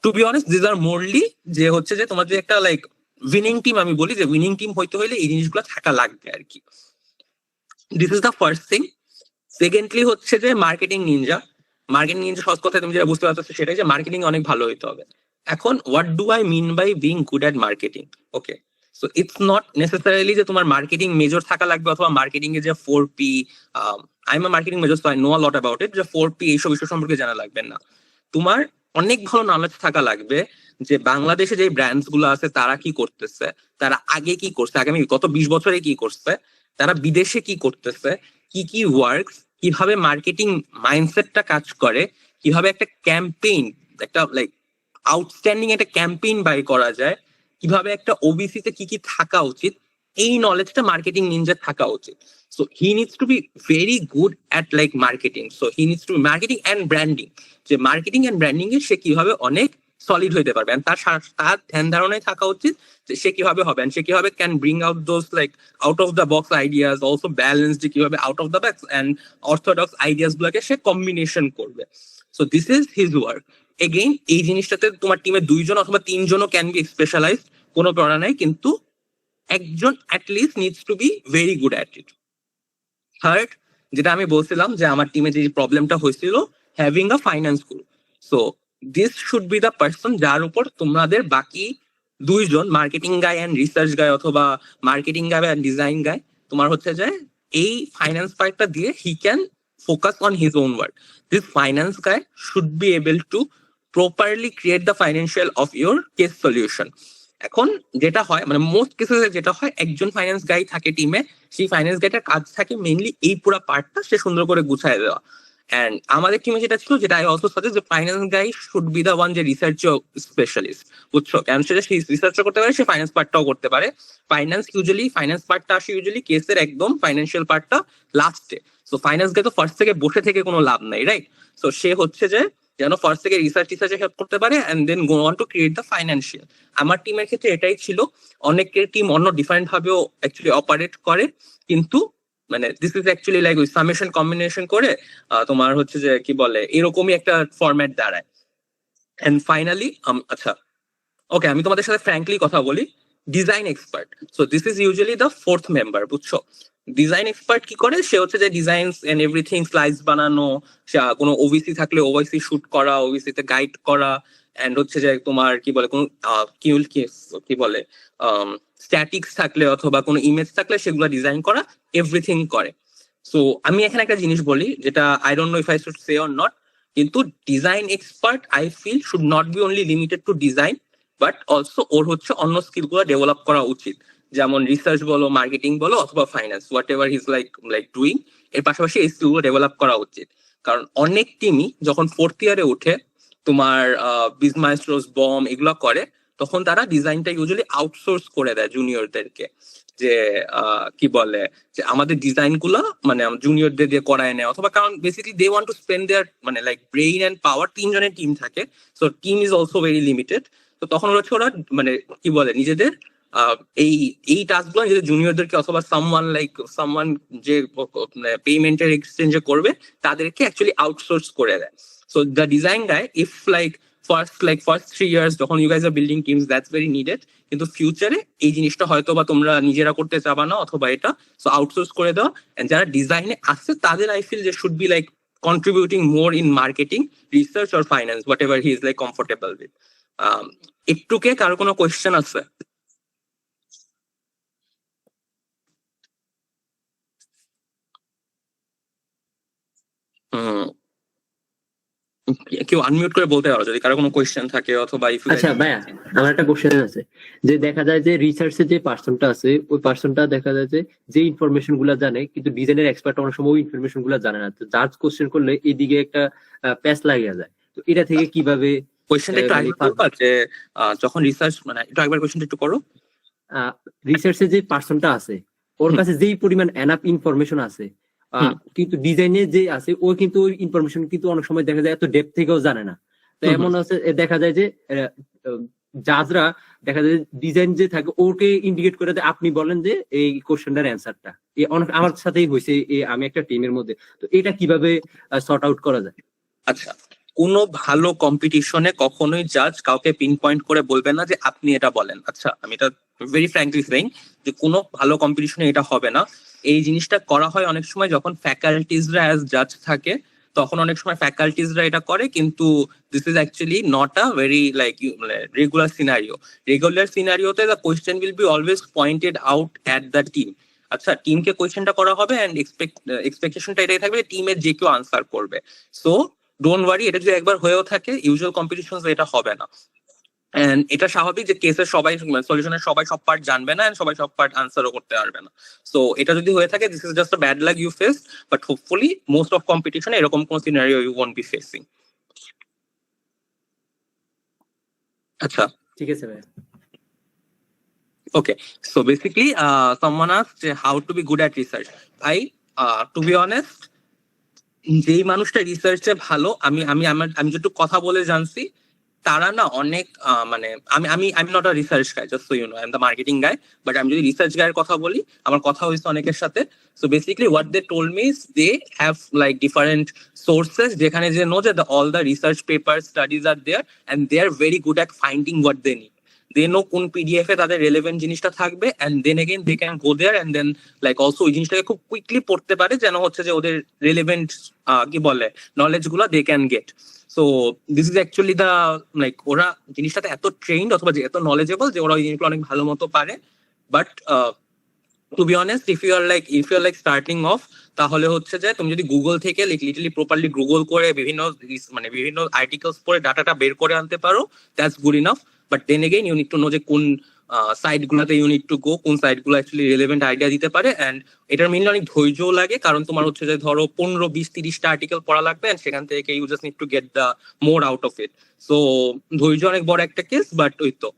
Speaker 1: to be honest this R morally যে হচ্ছে যে তোমার যে একটা লাইক উইনিং টিম, আমি বলি যে উইনিং টিম হইতে হইলে এই জিনিসগুলো থাকা লাগবে আর কি। This is the first thing. Secondly হচ্ছে যে মার্কেটিং নিনজা। মার্কেটিং নিনজা সহজ কথা তুমি যেটা বুঝতে পারছো সেটাই, যে মার্কেটিং অনেক ভালো হইতে হবে। এখন what do I mean by being good at marketing? Okay, so it's not necessarily যে তোমার মার্কেটিং মেজর থাকা লাগবে অথবা মার্কেটিং এ যে 4P, I am a marketing major so I no a lot about it, যে 4P এইসব বিষয় সম্পর্কে জানা লাগবে না। তোমার অনেক ভালো নলেজ থাকা লাগবে যে বাংলাদেশে যে ব্র্যান্ডস গুলো আছে তারা কি করতেছে, তারা আগে কি করছে, আগামী গত 20 বছরে কি করছে, তারা বিদেশে কি করতেছে, কি কি ওয়ার্কস, কিভাবে মার্কেটিং মাইন্ডসেটটা কাজ করে, কিভাবে একটা ক্যাম্পেইন, একটা লাইক আউটস্ট্যান্ডিং একটা ক্যাম্পেইন বাই করা যায়, কিভাবে একটা ওবিসিতে কি কি থাকা উচিত, এই নলেজটা মার্কেটিং নিনজার থাকা উচিত। So he needs to be very good at like marketing. So he needs to be marketing and branding, যে মার্কেটিং অ্যান্ড ব্র্যান্ডিং এ সে কিভাবে অনেক সলিড হইতে পারবে, তার ধ্যান ধারণায় থাকা উচিত যে সে কিভাবে হবে, সে কিভাবে can bring out those like out of the box ideas, also balance, যে কিভাবে out of the box and orthodox ideas গুলোকে সে কম্বিনেশন করবে। So this is his work. Again এই জিনিসটাতে তোমার টিমে 2 জন অথবা 3 জনও ক্যান বি স্পেশালাইজড, কোনো প্রণা নাই, কিন্তু একজন at least needs to be very good at it. Third, যেটা আমি বলছিলাম যে আমার টিমে যে প্রবলেমটা হয়েছিল, having a finance group. So this should be the person যার উপর তোমাদের বাকি 2 জন, মার্কেটিং গাই অ্যান্ড রিসার্চ গাই অথবা মার্কেটিং গাই অ্যান্ড ডিজাইন গাই, তোমার হচ্ছে যে এই ফাইন্যান্স পার্টটা দিয়ে he can focus on his own work. This finance guy should be able to properly create the financial of your case solution. এখন যেটা হয় মানে মোস্ট কেসেসে যেটা হয়, একজন ফাইন্যান্স গাই থাকে টিমে, সেই ফাইন্যান্স গাইটার কাজ থাকে মেইনলি এই পুরো পার্টটা সে সুন্দর করে গুছায় দেওয়া। এন্ড আমাদের টিমে যেটা ছিল, যেটা আই অলসো সাজেস্ট, যে finance guy should be the one যে রিসার্চ স্পেশালিস্ট, বুঝছো? কারণ সে রিসার্চও করতে পারে, সে ফাইন্যান্স পার্টটাও করতে পারে। ফাইন্যান্স পার্টটা আসে ইউজুয়ালি কেসের একদম ফাইন্যান্সিয়াল পার্টটা লাস্টে। সো ফাইন্যান্স গাই তো ফার্স্ট থেকে বসে থেকে কোনো লাভ নাই, রাইট? সো সে হচ্ছে যে যেন ফার্স্ট থেকে রিসার্চে হেল্প করতে পারে and then go on to create the financial. আমার টিমের ক্ষেত্রে এটাই ছিল। অনেকের টিম অন্য ডিফারেন্ট ভাবেও অ্যাকচুয়ালি অপারেট করে, কিন্তু মানে দিস ইজ অ্যাকচুয়ালি লাইক ওই সামেশন কম্বিনেশন করে তোমার হচ্ছে যে কি বলে এরকমই একটা ফরম্যাট দাঁড়ায়। এন্ড ফাইনালি আচ্ছা ওকে, আমি তোমাদের সাথে ফ্র্যাঙ্কলি কথা বলি, design expert. So this is usually the 4th member, বুঝছো? ডিজাইন এক্সপার্ট কি করে, সে হচ্ছে যে ডিজাইন এন্ড এভরিথিং, স্লাইডস বানানো, কোনো ওবিসি থাকলে ওবিসি শুট করা, ওবিসি তে গাইড করা, এন্ড হচ্ছে যে তোমার কি বলে কোন কি বলে স্ট্যাটিক্স থাকলে অথবা কোনো ইমেজ থাকলে সেগুলো ডিজাইন করা, এভরিথিং করে। সো আমি এখানে একটা জিনিস বলি যেটা I don't know if I should say or not, কিন্তু design expert I feel should not be only limited to design, but also or হচ্ছে অন্য স্কিল গুলো ডেভেলপ করা উচিত, যেমন রিসার্চ বলো, মার্কেটিং বলো, অথবা finance, what ever his like doing, এর পাশাপাশি এই স্কিল গুলো ডেভেলপ করা উচিত। কারণ অনেক টিমই যখন 4th ইয়ারে উঠে তোমার বিজমাস্ট্রোস, বম এগুলো করে, তখন তারা ডিজাইনটা ইউজুয়ালি আউটসোর্স করে দেয় জুনিয়রদেরকে, যে কি বলে যে আমাদের ডিজাইন গুলা মানে জুনিয়রদের দিয়ে করায় নেয়, অথবা কারণ basically they want to spend their মানে লাইক ব্রেইন এন্ড পাওয়ার, 3 জনের টিম থাকে, so team is also very limited. তো তখন হচ্ছে ওরা মানে কি বলে নিজেদের এই টাস্ক গুলো নিজেদের জুনিয়রদেরকে অথবা সামওয়ান যে পেমেন্টের এক্সচেঞ্জে করবে তাদেরকে অ্যাকচুয়ালি আউটসোর্স করে দেয়। So the design guy if first 3 years যখন you guys are building teams, that's very needed, কিন্তু ফিউচারে এই জিনিসটা হয়তো বা তোমরা নিজেরা করতে চাবা না, অথবা এটা সো আউটসোর্স করে দেওয়া। এন্ড যারা ডিজাইনে আসছে তাদের আই ফিল যে should be like contributing more in marketing, research or finance, whatever he is like comfortable with. একটুকে কারো কোনো কোয়েশ্চেন আছে? কেউ আনমিউট করে বলতে পারো যদি কারো কোনো কোয়েশ্চেন থাকে, অথবা
Speaker 6: আচ্ছা ভাইয়া, আমার একটা কোশ্চেন আছে, যে দেখা যায় যে রিসার্চে যে পার্সনটা আছে ওই পার্সনটা দেখা যায় যে ইনফরমেশন গুলা জানে, কিন্তু ডিজাইনের এক্সপার্ট অনেক সময় ওই ইনফরমেশন গুলা জানে না। তো জাজ কোশ্চেন করলে এইদিকে একটা প্যাচ লাগিয়ে যায়। তো এটা থেকে কিভাবে
Speaker 1: কোয়েশ্চেনটা একটু আগে করবা, যে যখন রিসার্চ মানে একটু একবার কোয়েশ্চেনটা একটু করো।
Speaker 6: রিসার্চে যে পার্সনটা আছে ওর কাছে যেই পরিমাণ এনাফ ইনফরমেশন আছে, কিন্তু ডিজাইনে যে আছে ও কিন্তু ওই ইনফরমেশন কিন্তু অনেক সময় দেখা যায় এত ডেপথ থেকেও জানে না। তো এমন আছে দেখা যায় যে জাজরা দেখা যায় ডিজাইন যে থাকে ওকে ইন্ডিকেট করে দেয়, আপনি বলেন যে এই কোশ্চেনটার অ্যান্সারটা। আমার সাথেই হয়েছে, আমি একটা টিমের মধ্যে। তো এটা কিভাবে সর্ট আউট করা যায়?
Speaker 1: আচ্ছা, কোনো ভালো কম্পিটিশনে কখনোই জাজ কাউকে পিন পয়েন্ট করে বলবে না যে আপনি এটা বলেন। আচ্ছা, আমি এটা ভেরি ফ্র্যাঙ্কলি সেইং যে কোনো ভালো কম্পিটিশনে এটা হবে না। এই জিনিসটা করা হয় অনেক সময় যখন ফ্যাকাল্টিজরা অ্যাজ জাজ থাকে, তখন অনেক সময় ফ্যাকাল্টিজরা এটা করে, কিন্তু this is actually not a very like regular scenario. Regular সিনারিওতে the question will be always pointed out at the team. আচ্ছা, টিমকে কোয়েশ্চেনটা করা হবে অ্যান্ড এক্সপেকটেশনটা এটাই থাকবে টিমের যে কেউ আনসার করবে। সো ডোন্ট ওয়ারি, এটা যদি একবার হয়েও থাকে ইউজুয়াল কম্পিটিশন এটা হবে না। এন্ড এটা স্বাভাবিক যে কেসের সবাই সলিউশনের সবাই সব পার্ট জানবে না, এন্ড সবাই সব পার্ট আনসারও করতে পারবে না। সো এটা যদি হয়ে থাকে, this is just a bad luck you face, but hopefully most of কম্পিটিশনে এরকম কোন scenario you won't be facing. আচ্ছা,
Speaker 6: ঠিক আছে ভাই।
Speaker 1: Okay, so basically someone asked যে how to be good at research. ভাই, টু বি অনেস্ট, যেই মানুষটা রিসার্চে ভালো, আমি যেটুকু কথা বলে জানছি, তারা না অনেক মানে আমি not a research guy, just so you know, I am the marketing guy. But আমি যদি রিসার্চ গায়ের কথা বলি, আমার কথা হয়েছে অনেকের সাথে। So basically what they told me is they have like different sources, যেখানে যে নো যে all the research paper studies are there, and they are very good at finding what they need. They know কোন পিডিএফ এ তাদের রেলেভেন্ট জিনিসটা থাকবে, and then again they can go there and then like also ওই জিনিসটাকে খুব কুইকলি পড়তে পারে, যেন হচ্ছে যে ওদের রেলেভেন্ট কি বলে নলেজ গুলো they can get. So this is actually the like ওরা জিনিসটাতে এত ট্রেন্ড অথবা যে এত নলেজেবল যে ওরা ওই জিনিসগুলো অনেক ভালো মতো পারে। But to be honest, if you are like starting off, তাহলে হচ্ছে যে তুমি যদি গুগল থেকে লিটারলি প্রপারলি গুগল করে বিভিন্ন আর্টিকেলস পড়ে ডাটাটা বের করে আনতে পারো, that's good enough. But then again you need to know যে কোন সাইট গুলাতে ইউ নিড টু গো, কোন সাইট গুলো অ্যাকচুয়ালি রেলেভেন্ট আইডিয়া দিতে পারে। অ্যান্ড এটার মেইনলি অনেক ধৈর্যও লাগে, কারণ তোমার হচ্ছে যে ধরো 15-20-30টা আর্টিকেল পড়া লাগবে, অ্যান্ড সেখান থেকে you just need to get the more out of it. So ধৈর্য অনেক বড় একটা কেস, বাট ওই তো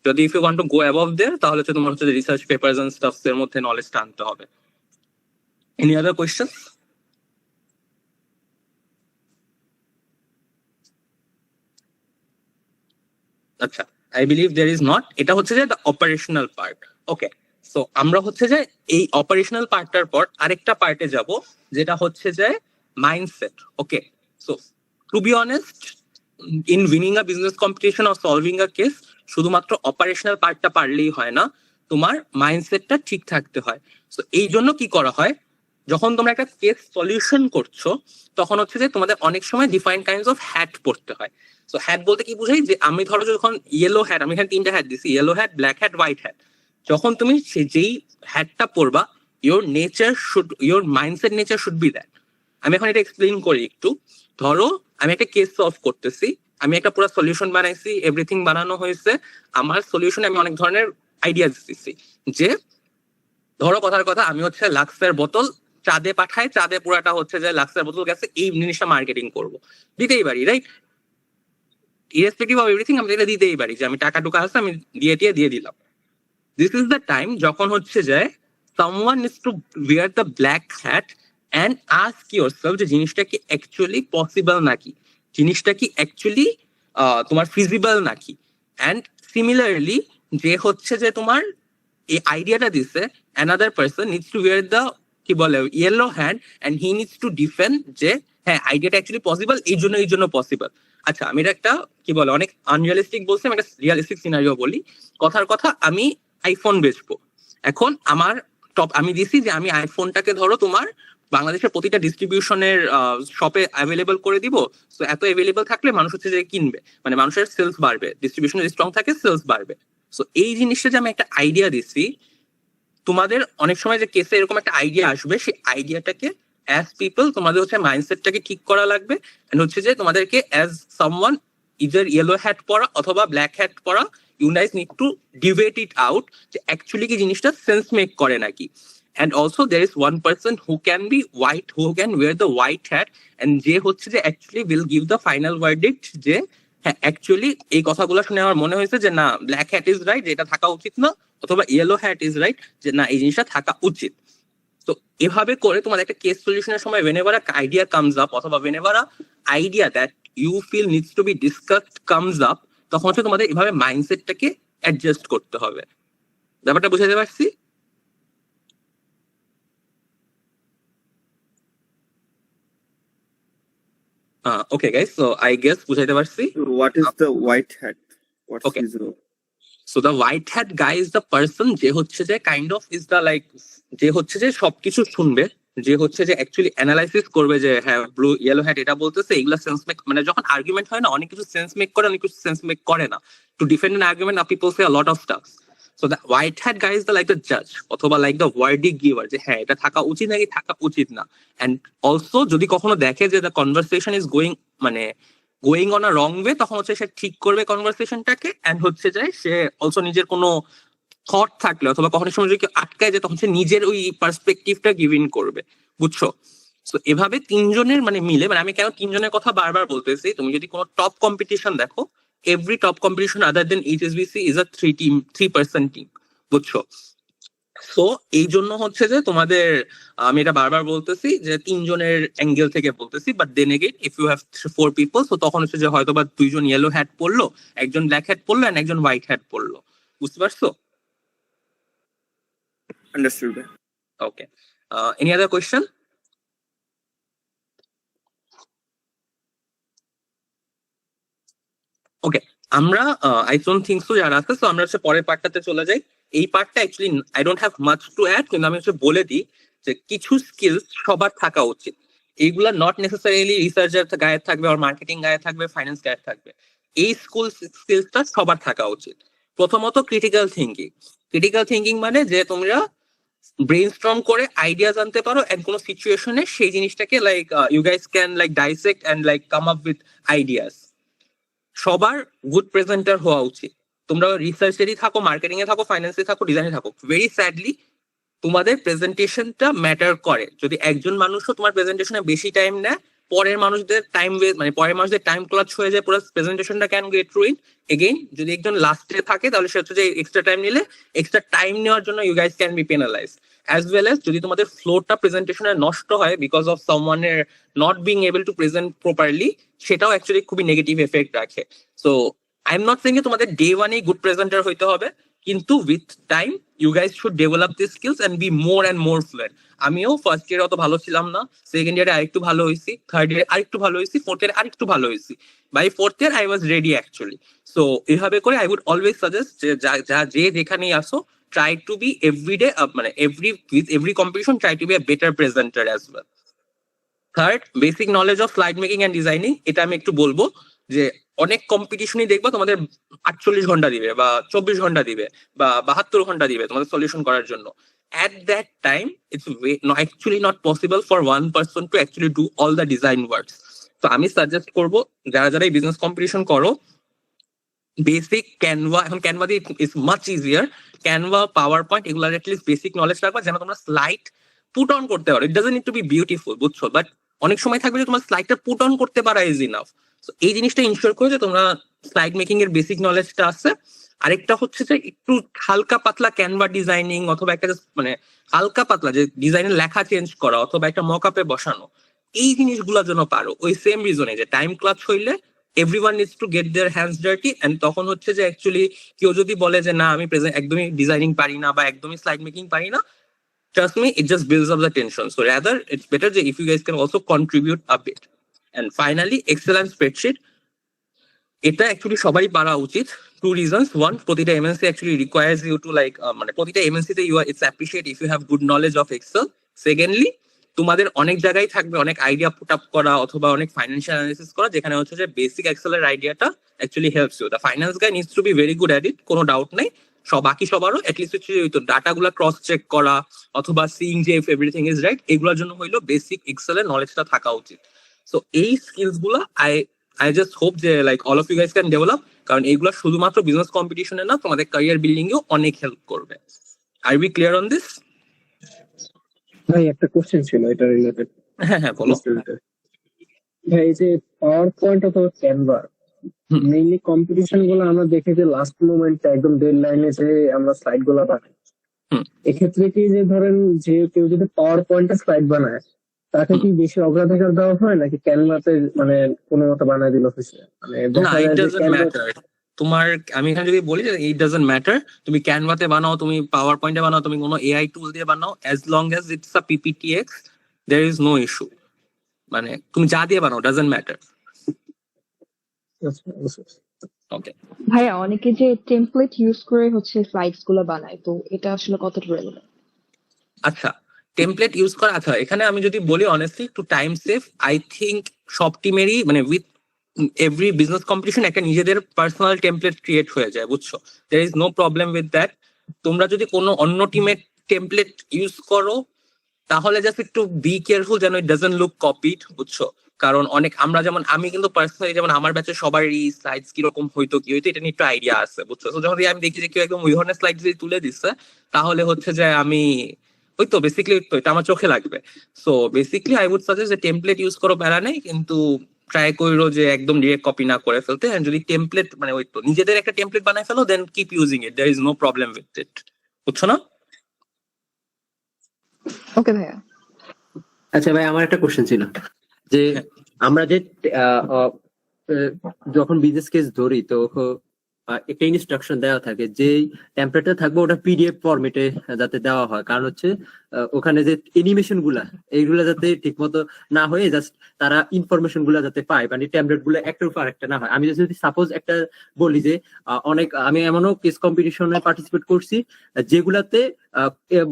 Speaker 1: যদি if you want to go above there, তাহলে হচ্ছে তোমার হচ্ছে রিসার্চ পেপারস এন্ড স্টাফস এর মধ্যে নলেজটা আনতে হবে। Any other question? আচ্ছা, I believe there is not. এটা হচ্ছে যে the operational part. Okay, so আমরা হচ্ছে যে এই অপারেশনাল পার্টটার পর আরেকটা পার্টে যাব, যেটা হচ্ছে যে mindset. Okay, so to be honest, in winning a business competition or solving a case, শুধুমাত্র অপারেশনাল পার্টটা পারলেই হয় না, তোমার মাইন্ডসেটটা ঠিক থাকতে হয়। সো এই জন্য কি করা হয়, যখন তোমরা একটা কেস সলিউশন করছো, তখন হচ্ছে যে তোমাদের অনেক সময় ডিফাইন্ড কাইন্ডস অফ হ্যাট পড়তে হয়। সো হ্যাট বলতে কি বুঝাই, যে আমি ধরো যখন ইয়েলো হ্যাট, আমি এখানে 3টা হ্যাট দিছি, yellow hat, black hat, white hat. যখন তুমি যেই হ্যাটটা পরবা, your mindset nature should be that. আমি এখন এটা এক্সপ্লেইন করি একটু। ধরো আমি একটা কেস সলভ করতেছি, আমি একটা পুরো সলিউশন বানাইছি, এভরিথিং বানানো হয়েছে। আমার সলিউশনে আমি অনেক ধরনের আইডিয়া দিচ্ছি, যে ধরো কথার কথা আমি হচ্ছে লাক্সের বোতল চাঁদে পাঠাই, চাঁদে পুরাটা হচ্ছে যে লাক্সের বোতল গেছে, এই জিনিসটা মার্কেটিং করব, দিতেই পারি, রাইট? ইরেসপেক্টিভ অফ এভরিথিং আমি এটা দিতেই পারি, যে আমি টাকা টুকা আছে আমি দিয়ে দিলাম। দিস ইজ দ্য টাইম যখন হচ্ছে যে someone needs to wear the black hat and ask yourself যে জিনিসটা কি অ্যাকচুয়ালি পসিবল নাকি, জিনিসটা কি অ্যাকচুয়ালি তোমার ফিজিবল নাকি। অ্যান্ড সিমিলারলি যে হচ্ছে যে তোমার এই আইডিয়াটা দিচ্ছে, another person needs to wear the কি বলে yellow hand and he needs to defend যে হ্যাঁ আইডিয়াটা অ্যাকচুয়ালি পসিবল, এই জন্য পসিবল। আচ্ছা আমি এটা একটা কি বলে অনেক আনরিয়ালিস্টিক বলছি, আমি একটা রিয়ালিস্টিক সিনারিও বলি। কথার কথা আমি আইফোন বেচবো, এখন আমার আমি দিছি যে আমি আইফোনটাকে ধরো তোমার বাংলাদেশের প্রতিটা ডিস্ট্রিবিউশনের শপে অ্যাভেলেবল করে দিব। তো এত অ্যাভেলেবল থাকলে মানুষ হচ্ছে যে কিনবে, মানে মানুষের সেলস বাড়বে, ডিস্ট্রিবিউশন যদি স্ট্রং থাকে সেলস বাড়বে। সো এই জিনিসটা যে আমি একটা আইডিয়া দিছি, তোমাদের অনেক সময় যে কেসে এরকম একটা আইডিয়া আসবে, সেই আইডিয়াটাকে অ্যাজ পিপল তোমাদের হচ্ছে মাইন্ডসেটটাকে ঠিক করা লাগবে। এন্ড হচ্ছে যে তোমাদেরকে as someone either yellow hat পরা অথবা ব্ল্যাক হ্যাট পরা, you guys need to debate it out যে actually কি জিনিসটা সেন্স মেক করে নাকি। and also there is one person who can be white, who can wear the white hat and যে হচ্ছে যে actually will give the final verdict যে হ্যাঁ actually এই কথাগুলো শুনে আমার মনে হয়েছে যে না ব্ল্যাক হ্যাট ইজ রাইট, এটা থাকা উচিত না, অথবা ইয়েলো হ্যাট ইজ রাইট, যে না এই জিনিসটা থাকা উচিত। তো এভাবে করে তোমাদের একটা কেস সলিউশনের সময় whenever a idea comes up অথবা whenever a idea that you feel needs to be discussed comes up, তখন হচ্ছে তোমাদের এভাবে মাইন্ডসেটটাকে অ্যাডজাস্ট করতে হবে। ব্যাপারটা বুঝাতে পারছি? Okay guys, so I guess বুঝাইতে পারছি।
Speaker 3: What is the white hat? What's
Speaker 1: Okay.
Speaker 3: his role?
Speaker 1: So the white hat guy is the person যে হচ্ছে যে kind of is the like যে হচ্ছে যে সবকিছু শুনবে, যে হচ্ছে যে অ্যাকচুয়ালি অ্যানালাইসিস করবে যে হ্যাঁ ব্লু ইয়েলো হ্যাট এটা বলতেছে, এগুলা সেন্স মেক, মানে যখন আর্গুমেন্ট হয় না অনেক কিছু সেন্স মেক করে, অনেক কিছু সেন্স মেক করে না। To defend an argument people say a lot of stuffs. So the white hat guy is the like the জাজ অথবা লাইক দ্য ওয়ার্ডিক গিভার, যে হ্যাঁ এটা থাকা উচিত নাকি থাকা উচিত না। অ্যান্ড অলসো যদি কখনো দেখে যে the conversation is going on a wrong way, তখন হচ্ছে সে ঠিক করবে কনভারসেশনটাকে। অ্যান্ড হচ্ছে যে সে অলসো নিজের কোনো থট থাকলে অথবা কখনো সময় যদি কেউ আটকায় যায়, তখন সে নিজের ওই পার্সপেক্টিভটা গিভ ইন করবে, বুঝছো? তো এভাবে তিনজনের মানে মিলে, মানে আমি কেন তিনজনের কথা বারবার বলতেছি, তুমি যদি কোনো টপ কম্পিটিশন দেখো, every top competition other than HSBC is a 3% team, বুঝছো? সো এই জন্য হচ্ছে যে তোমাদের আমি এটা বারবার বলতেছি যে তিনজনের অ্যাঙ্গেল থেকে বলতেছি। But then again if you have 4 people, so তখন হচ্ছে যে হয়তো বা দুইজন ইয়েলো হ্যাট পরলো, একজন ব্ল্যাক হ্যাট পরলো, এন্ড একজন হোয়াইট হ্যাট পরলো, বুঝতে পারছো?
Speaker 3: Understood.
Speaker 1: Okay. Any other question? Okay. আমরা I don't think so যারা আছে, so আমরা হচ্ছে পরের পার্টটাতে চলে যাই। এই পার্টটা actually I don't have much to add, কিন্তু আমি হচ্ছে বলে দিই যে কিছু স্কিলস সবার থাকা উচিত। এইগুলা নট নেসেসারিলি রিসার্চের গায়ে থাকবে, আর মার্কেটিং গায়ে থাকবে, ফাইন্যান্স গায়ে থাকবে। এই স্কিলসটা সবার থাকা উচিত। প্রথমত ক্রিটিক্যাল থিঙ্কিং মানে যে তোমরা ব্রেইনস্টর্ম করে আইডিয়া জানতে পারো, এন্ড কোনো সিচুয়েশনে সেই জিনিসটাকে like you guys can like dissect and like come up with ideas. সবার গুড প্রেজেন্টার হওয়া উচিত। তোমরা রিসার্চেরই থাকো, মার্কেটিং এ থাকো, ফাইন্যান্সে থাকো, ডিজাইনে থাকো, ভেরি স্যাডলি তোমাদের প্রেজেন্টেশনটা ম্যাটার করে। যদি একজন মানুষও তোমার প্রেজেন্টেশনে বেশি টাইম নেয়, পরের মানুষদের টাইম ক্লাচ হয়ে যায়, পুরো প্রেজেন্টেশনটা ক্যান গেট রুইন। এগেইন যদি একজন লাস্টে থাকে, তাহলে সে হচ্ছে যে এক্সট্রা টাইম নিলে, এক্সট্রা টাইম নেওয়ার জন্য you guys can be penalized. As well as যদি তোমাদের ফ্লোটা প্রেজেন্টেশনে নষ্ট হয় বিকজ অফ সামওয়ানের not being able to present properly, সেটাও অ্যাকচুয়ালি খুবই নেগেটিভ এফেক্ট রাখে। So I am not saying তোমাদের ডে ওয়ানেই গুড প্রেজেন্টার হইতে হবে, কিন্তু with time you guys should develop this skills and be more and more fluent. আমিও ফার্স্ট ইয়ারে অত ভালো ছিলাম না, সেকেন্ড ইয়ারে আরেকটু ভালো হয়েছি, থার্ড ইয়ারে আরেকটু ভালো হয়েছি, ফোর্থ ইয়ারে আরেকটু ভালো হয়েছি। By fourth year I was ready actually. So এভাবে করে আই উড অলওয়েজ সাজেস্ট যে যেখানেই আসো, try to be every day মানে with every competition try to be a better presenter as well. Third, basic knowledge of slide making and designing, এটা আমি একটু বলবো যে অনেক কম্পিটিশনই দেখবা তোমাদের 48 ঘন্টা দিবে বা 24 ঘন্টা দিবে বা 72 ঘন্টা দিবে তোমাদের সলিউশন করার জন্য। At that time it's actually not possible for one person to actually do all the design works. তো আমি সাজেস্ট করব যারা যারা এই বিজনেস কম্পিটিশন করো, বেসিক ক্যানভা, এখন ক্যানভা দিয়ে is much easier, Canva, power point, এগুলো অ্যাটলিস্ট বেসিক নলেজ রাখবা যেন তোমরা স্লাইড পুট অন করতে পারো। It doesn't need to B beautiful, বুঝছো, বাট অনেক সময় থাকবে যে তোমার স্লাইডটা পুট অন করতে পারা ইজ ইনাফ। সো এই জিনিসটা ইনশিওর করে যে তোমরা স্লাইড মেকিং এর বেসিক নলেজটা আছে। আরেকটা হচ্ছে যে একটু হালকা পাতলা ক্যানভা ডিজাইনিং, অথবা একটা just মানে হালকা পাতলা যে ডিজাইনের লেখা চেঞ্জ করা, অথবা একটা মকআপে বসানো, এই জিনিসগুলোর জন্য পারো। ওই সেম রিজনে যে টাইম ক্লাচ হইলে everyone needs to get their hands dirty, and তখন হচ্ছে যে অ্যাকচুয়ালি কেউ যদি বলে যে না আমি একদমই ডিজাইনিং পারি না বা একদমই স্লাইড মেকিং পারি না, trust me, it just builds up the tension. So rather, it's better if you guys can also contribute a bit. And finally, excellent spreadsheet. এটা অ্যাকচুয়ালি সবারই পারা উচিত। 2 reasons. One, প্রতিটা MNC actually requires you to like, মানে প্রতিটা এমএনসি তে it's appreciate if you have good knowledge of Excel. Secondly, তোমাদের অনেক জায়গায় থাকবে অনেক আইডিয়া পুট আপ করা অথবা অনেক ফাইন্যান্সিয়াল অ্যানালিসিস করা, যেখানে হচ্ছে যে বেসিক এক্সেলের আইডিয়াটা actually helps you. The finance guy needs to be very good at it, কোনো ডাউট নাই। বাকি সবারও অ্যাটলিস্ট হচ্ছে ওই ডাটা গুলা ক্রস চেক করা অথবা সিইং যে ইফ এভরিথিং ইজ রাইট, এগুলোর জন্য হইলো বেসিক এক্সেলের নলেজটা থাকা উচিত। সো এই স্কিলস গুলা I just hope যে like all of you guys can develop, কারণ এইগুলা শুধুমাত্র বিজনেস কম্পিটিশনে না, তোমাদের ক্যারিয়ার বিল্ডিং এও অনেক হেল্প করবে। আর উই ক্লিয়ার অন দিস?
Speaker 10: ভাই একটা কোশ্চেন ছিল এটা রিলেটেড।
Speaker 1: হ্যাঁ হ্যাঁ বলো।
Speaker 10: ভাই এই যে পাওয়ার পয়েন্ট অথবা ক্যানভা মেইনলি কম্পিটিশন গুলো আমরা দেখি যে লাস্ট মোমেন্টে একদম ডেডলাইনে যে আমরা স্লাইড গুলো বানাই, এক্ষেত্রে কি যে ধরেন যে কেউ যদি পাওয়ার পয়েন্টে স্লাইড বানায় তাকে কি বেশি অগ্রাধিকার দেওয়া হয় নাকি ক্যানভাতে মানে কোনো মতো বানায় দিল অফিসে? মানে
Speaker 1: না, ইট ডাজন্ট ম্যাটার। তোমার আমি এখানে যদি বলি যে ইট ডাজন্ট ম্যাটার, তুমি ক্যানভাতে বানাও, তুমি পাওয়ার পয়েন্টে বানাও, তুমি কোনো এআই টুল দিয়ে বানাও, as long as it's a PPTX there is no issue. মানে তুমি যা দিয়ে বানাও ডাজন্ট ম্যাটার। ওকে
Speaker 13: ভাইয়া, অনেকে যে টেমপ্লেট ইউজ করে হচ্ছে স্লাইডস গুলো বানায়, তো এটা আসলে কতটা রেলেভেন্ট?
Speaker 1: আচ্ছা, টেমপ্লেট ইউজ করা, আচ্ছা এখানে আমি যদি বলি honestly to time save, I think সব টিমেরই মানে উইথ এভরি বিজনেস কম্পিটিশন একটা নিজেদের পার্সোনাল টেমপ্লেট ক্রিয়েট হয়ে যায়, বুঝছো, there is no problem with that. তোমরা যদি কোনো অন্য টিমের টেমপ্লেট ইউজ করো তাহলে জাস্ট একটু বি কেয়ারফুল যেন ইট ডাজন্ট লুক কপিড, বুঝছো। কারণ অনেক আমরা যেমন আমি কিন্তু পার্সোনালি যেমন আমার ব্যাচে সবারই স্লাইডস কিরকম হইতো কি হইতো এটা নিয়ে একটু আইডিয়া আছে, বুঝছো। তো যখন আমি দেখি যে কেউ একদম ওই ধরনের স্লাইড যদি তুলে দিচ্ছে তাহলে হচ্ছে যে আমি ওই তো বেসিক্যালি এটা আমার চোখে লাগবে। So basically I would suggest যে টেমপ্লেট ইউজ করো, প্যারা নেই, কিন্তু ট্রাই করো যে একদম ডিরেক্ট কপি না করে ফেলতে। এন্ড যদি টেমপ্লেট মানে ওই তো নিজেদের একটা টেমপ্লেট বানাই ফেলো, then keep using it, there is no problem with it, বুঝছো না?
Speaker 13: ওকে ভাইয়া।
Speaker 6: আচ্ছা ভাই, আমার একটা কোশ্চেন ছিল যে আমরা যে যখন বিজনেস কেস ধরি তো একটা ইনস্ট্রাকশন দেওয়া থাকে যে টেমপ্লেটটা থাকবে ওটা পিডিএফ ফরম্যাটে যাতে দেওয়া হয়, কারণ হচ্ছে ওখানে যে অ্যানিমেশন গুলা এইগুলা যাতে ঠিক মতো না হয়ে জাস্ট তারা ইনফরমেশন গুলা যাতে পায়, মানে টেমপ্লেট গুলো একটার উপর একটা না হয়। আমি যদি সাপোজ একটা বলি যে অনেক আমি এমনও কেস কম্পিটিশনে পার্টিসিপেট করছি যেগুলাতে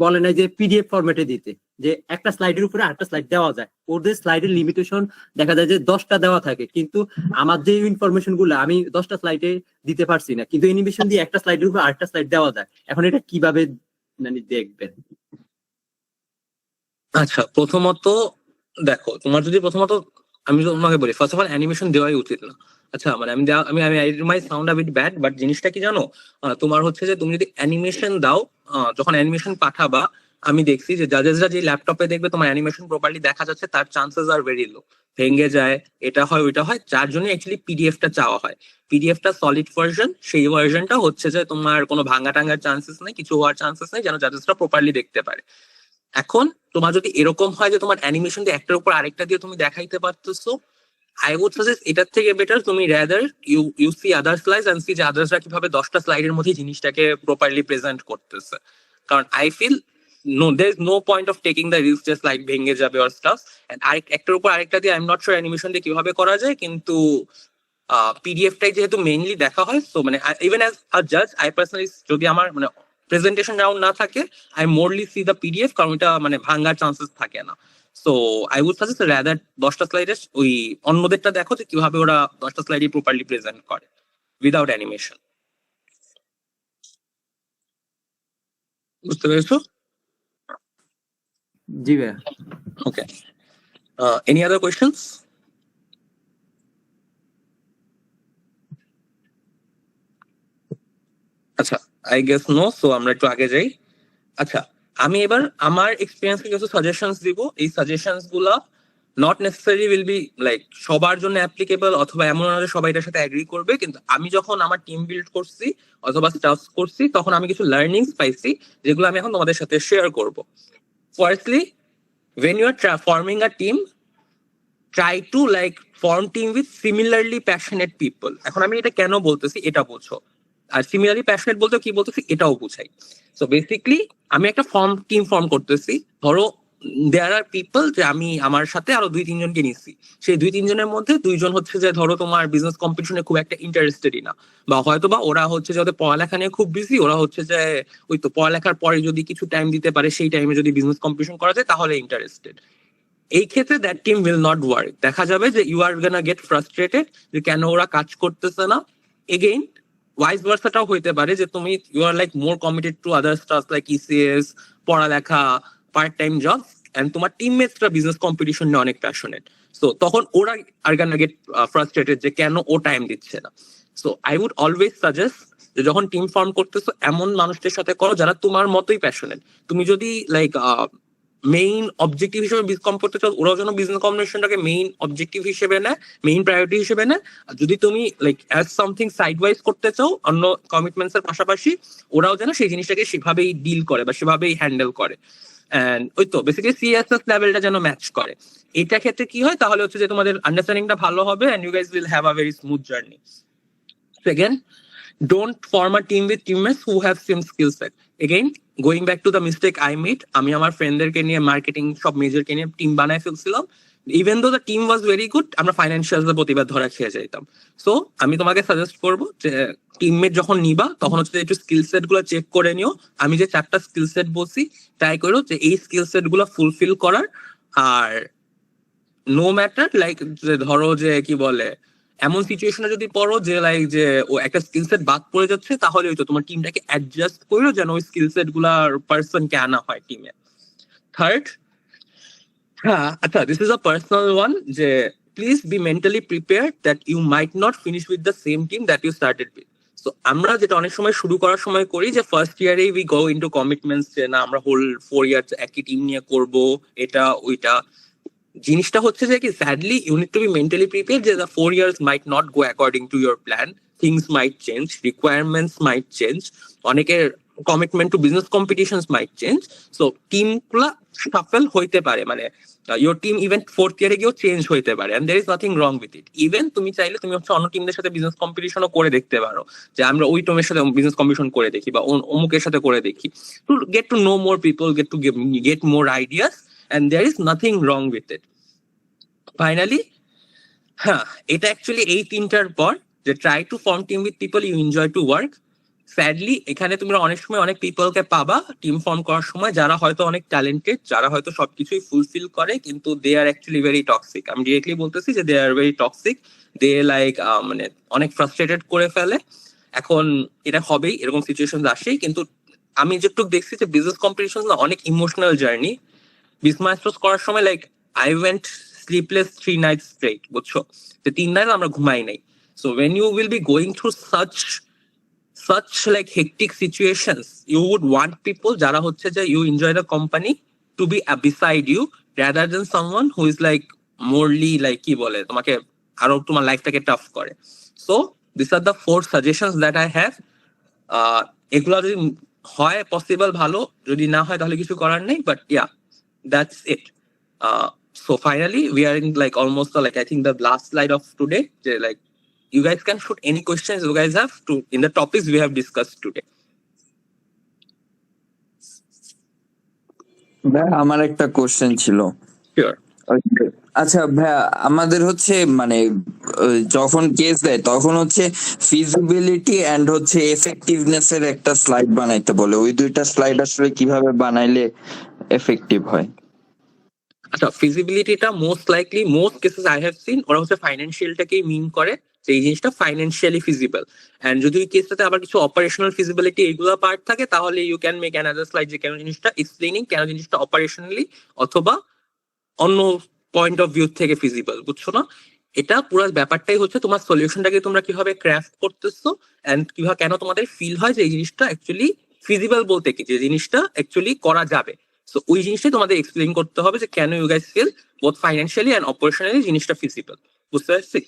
Speaker 6: বলে না যে পিডিএফ ফরম্যাটে দিতে, যে একটা স্লাইডের উপরে আরেকটা স্লাইড দেওয়া যায়, ওদের স্লাইডের লিমিটেশন দেখা যায় যে 10টা দেওয়া থাকে, কিন্তু আমার যে ইনফরমেশন গুলো আমি 10টা স্লাইডে দিতে পারছি না, কিন্তু অ্যানিমেশন দিয়ে একটা স্লাইডের উপর আরেকটা স্লাইড দেওয়া যায়। এখন এটা কিভাবে মানে দেখবেন?
Speaker 1: আচ্ছা, প্রথমত দেখো, তোমার যদি প্রথমত আমি তোমাকে বলি ফার্স্ট অফ অল অ্যানিমেশন দেওয়াই উচিত না। আচ্ছা মানে আমি I my sound a bit bad, but জিনিসটা কি জানো, তোমার হচ্ছে যে তুমি যদি অ্যানিমেশন দাও, যখন অ্যানিমেশন পাঠাবা, আমি দেখছি যে জাজেসরা যে ল্যাপটপে দেখবে তোমার অ্যানিমেশন প্রপারলি দেখা যাচ্ছে, তার চান্সেস আর ভেরি লো, ভেঙে যায়, এটা হয় ওইটা হয়, যার জন্য অ্যাকচুয়ালি পিডিএফটা চাওয়া হয়। পিডিএফটা সলিড ভার্সন, সেই ভার্সনটা হচ্ছে যে তোমার কোনো ভাঙা টাঙ্গার চান্সেস নেই, কিছু হওয়ার চান্সেস নেই, যেন জাজেসরা প্রপারলি দেখতে পারে। এখন তোমার যদি এরকম হয় যে তোমার অ্যানিমেশন দিয়ে একটার উপর আরেকটা দিয়ে তুমি দেখাইতে পারতেছো, আই উড সাজেস্ট এটার থেকে বেটার তুমি rather you see other slides and see যে আদার্সরা কিভাবে 10টা স্লাইডের মধ্যে জিনিসটাকে প্রপারলি প্রেজেন্ট করতেছে। কারণ I feel no there is no point of taking the risk just like ভেঙে যাবে or stuff, and একটার উপর আরেকটা দিয়ে I am not sure animation দিয়ে কিভাবে করা যায়, কিন্তু পিডিএফটাই যেহেতু মেইনলি দেখা হয়, সো মানে ইভেন অ্যাজ আ জাজ আই পার্সোনালি যদি আমার মানে প্রেজেন্টেশন রাউন্ড না থাকে, I morally see the PDF, কারণ এটা মানে ভাঙার চান্সেস থাকে না। So I would suggest rather 10টা স্লাইডের ওই অন্যদেরটা দেখো যে কিভাবে ওরা 10টা স্লাইডই প্রপারলি প্রেজেন্ট করে উইদাউট অ্যানিমেশন। বুঝতে পেরেছো?
Speaker 6: জি ভাইয়া।
Speaker 1: Okay. Any other questions? I guess no, so আমরা একটু আগে যাই। আচ্ছা, আমি এবার আমার এক্সপিরিয়েন্স কিছু সাজেশনস দিব। এই সাজেশনস গুলা not necessary will be like সবার জন্য অ্যাপ্লিকেবল, অথবা এমন না যে সবাই এটার সাথে অ্যাগ্রি করবে, কিন্তু আমি যখন আমার টিম বিল্ড করছি অথবা স্টাফ করছি তখন আমি কিছু লার্নিংস পাইছি যেগুলো আমি এখন তোমাদের সাথে শেয়ার করব। Firstly, when you are forming a team, try to like form team with similarly passionate people. এখন আমি এটা কেন বলতেছি এটা বুঝো, আর সিমিলারলি প্যাশনেট বলতে কি বলতেছি এটাও বুঝাই। সো বেসিকলি আমি একটা টিম ফর্ম করতেছি, ধরো দেয়ার আর পিপল, যে আমি আমার সাথে আরো 2-3 জনকে নিচ্ছি। সেই 2-3 জনের মধ্যে 2 জন হচ্ছে যে ধরো তোমার বিজনেস কম্পিটিশনে খুব একটা ইন্টারেস্টেডই না, বা হয়তো বা ওরা হচ্ছে যে ওদের পড়ালেখা নিয়ে খুব বিজি, ওরা হচ্ছে যে ওই তো পড়ালেখার পরে যদি কিছু টাইম দিতে পারে সেই টাইমে যদি বিজনেস কম্পিটিশন করা যায় তাহলে ইন্টারেস্টেড। এই ক্ষেত্রে that team will not work. দেখা যাবে যে you are gonna get frustrated যে কেন ওরা কাজ করতেছে না। এগেইন ভাইস ভার্সাটাও হইতে পারে যে তুমি you are like more committed to other stuff like ECS, পড়ালেখা, পার্ট টাইম জব, এন্ড তোমার টিমমেটসরা বিজনেস কম্পিটিশন নিয়ে অনেক প্যাশনেট। সো তখন ওরা আর গোনা গেট ফ্রাস্ট্রেটেড যে কেন ও টাইম দিচ্ছে না। So I would always suggest যে যখন টিম ফর্ম করতেছো এমন মানুষদের সাথে করো যারা তোমার মতোই প্যাশনেট। তুমি যদি লাইক মেইন অবজেক্টিভ হিসেবে কম করতে চাও, ওরাও যেন বিজনেস কম্বিনেশনটাকে মেইন অবজেক্টিভ হিসেবে নেয়, মেইন প্রায়োরিটি হিসেবে নেয়। আর যদি তুমি like as something side wise করতে চাও অন্য কমিটমেন্টস এর পাশাপাশি, ওরাও যেন সেই জিনিসটাকে সেভাবেই ডিল করে বা সেভাবেই হ্যান্ডেল করে। এন্ড ওই তো বেসিক্যালি সিএসএস লেভেলটা যেন ম্যাচ করে। এটা ক্ষেত্রে কি হয় তাহলে হচ্ছে যে তোমাদের আন্ডারস্ট্যান্ডিংটা ভালো হবে and you guys will have a very smooth journey. Again, don't form a team with teammates who have same skill set. Again, going back to the mistake I made, আমি আমার ফ্রেন্ডদেরকে নিয়ে মার্কেটিং সব মেজরকে নিয়ে টিম বানায় ফেলছিলাম। Even though the team was very good, আমরা ফাইন্যান্সিয়াল প্রতিবার ধরা খেয়ে যাইতাম। সো আমি তোমাকে সাজেস্ট করবো যে টিমমেট যখন নিবা তখন হচ্ছে একটু স্কিল সেট গুলো চেক করে নিও। আমি যে 4টা স্কিল সেট বলছি ট্রাই করো যে এই স্কিল সেট গুলো ফুলফিল করার। আর নো ম্যাটার লাইক যে ধরো যে কি বলে এমন সিচুয়েশনে যদি পড়ো যে লাইক যে ও একটা স্কিল সেট বাদ পড়ে যাচ্ছে, তাহলে হয়তো তোমার টিমটাকে অ্যাডজাস্ট করো যেন ওই স্কিল সেট গুলার পার্সনকে আনা হয় টিমে। থার্ড, হ্যাঁ আচ্ছা, this is a personal one, যে please be mentally prepared that you might not finish with the same team that you started with. So আমরা যেটা অনেক সময় শুরু করার সময় করি যে ফার্স্ট ইয়ারেই উই গো ইনটু কমিটমেন্টস যে না আমরা হোল 4 ইয়ার্স একই টিম নিয়ে করব এটা ওইটা। জিনিসটা হচ্ছে যে কি sadly you need to be mentally prepared যে the 4 years might not go according to your plan, things might change, requirements might change, অনেকের commitment to business competitions might change. So team গুলা সাফেল হইতে পারে, মানে ইউর টিম ইভেন 4th ইয়ারে গিয়েও চেঞ্জ হইতে পারে, and there is nothing wrong with it. Even তুমি চাইলে তুমি হচ্ছে অন্য টিমদের সাথে বিজনেস কম্পিটিশনও করে দেখতে পারো, যে আমরা ওই টিমের সাথে বিজনেস কম্পিটিশন করে দেখি বা অমুকের সাথে করে দেখি, to get to know more people, get more ideas, and there is nothing wrong with it. Finally, হ্যাঁ এটা অ্যাকচুয়ালি এই 3টার পর যে try to form team with people you enjoy to work. Sadly এখানে তোমরা অনেক সময় অনেক পিপলকে পাবা টিম ফর্ম করার সময় যারা হয়তো অনেক ট্যালেন্টেড, যারা হয়তো সবকিছুই ফুলফিল করে, কিন্তু they are actually very toxic. আমি ডিরেক্টলি বলতেছি যে they are very toxic, they like মানে অনেক ফ্রাস্ট্রেটেড করে ফেলে। এখন এটা হবেই, এরকম সিচুয়েশন আসেই, কিন্তু আমি যেটুকু দেখছি যে বিজনেস কম্পিটিশন না অনেক ইমোশনাল জার্নি। বিজনেস করার সময় like I went sleepless 3 nights straight, বুঝছো, যে 3 রাত আমরা ঘুমাই নাই। So when you will be going through such like hectic situations, you would want people যারা হচ্ছে যে you enjoy the company to be beside you rather than someone who is like morely like কি বলে তোমাকে আরো তোমার লাইফটাকে টাফ করে। So these are the 4 suggestions that I have. এগুলা যদি হয় পসিবল ভালো, যদি না হয় তাহলে কিছু করার নেই, but yeah, that's it. So finally, we are in like almost like I think the last slide of today. Like you guys can shoot any questions you guys have to in the topics we have discussed today.
Speaker 7: ভাই আমার একটা কোশ্চেন ছিল।
Speaker 1: Sure.
Speaker 7: আচ্ছা ভাইয়া, আমাদের হচ্ছে মানে যখন কেস দেয় তখন হচ্ছে ফিজিবিলিটি এন্ড হচ্ছে এফেক্টিভনেস এর একটা স্লাইড বানাইতে বলে, ওই 2টা স্লাইড আসলে কিভাবে বানাইলে এফেক্টিভ হয়?
Speaker 1: আচ্ছা, ফিজিবিলিটিটা most likely most cases I have seen ওরা হচ্ছে ফাইন্যান্সিয়ালটাকেই মিন করে, যে এই জিনিসটা ফাইন্যান্সিয়ালি ফিজিবল। এন্ড যদি ওই কেসটাতে আবার কিছু অপারেশনাল ফিজিবিলিটি এগুলো পার্ট থাকে তাহলে you can make another slide যে কেন জিনিসটা এক্সপ্লেইনিং কেন জিনিসটা অপারেশনালি অথবা অন্য পয়েন্ট অফ ভিউ থেকে ফিজিবল, বুঝছো না? এটা পুরো ব্যাপারটাই হচ্ছে তোমার সলিউশনটাকে তোমরা কিভাবে ক্রাফট করতেছো এন্ড কিভাবে কেন তোমাদের ফিল হয় যে এই জিনিসটা অ্যাকচুয়ালি ফিজিবল বলতে কি, যে জিনিসটা অ্যাকচুয়ালি করা যাবে। সো ওই জিনিসটাই তোমাদের এক্সপ্লেইন করতে হবে যে কেন you guys feel both financially and operationally জিনিসটা ফিজিবল। বুঝতে পারছি?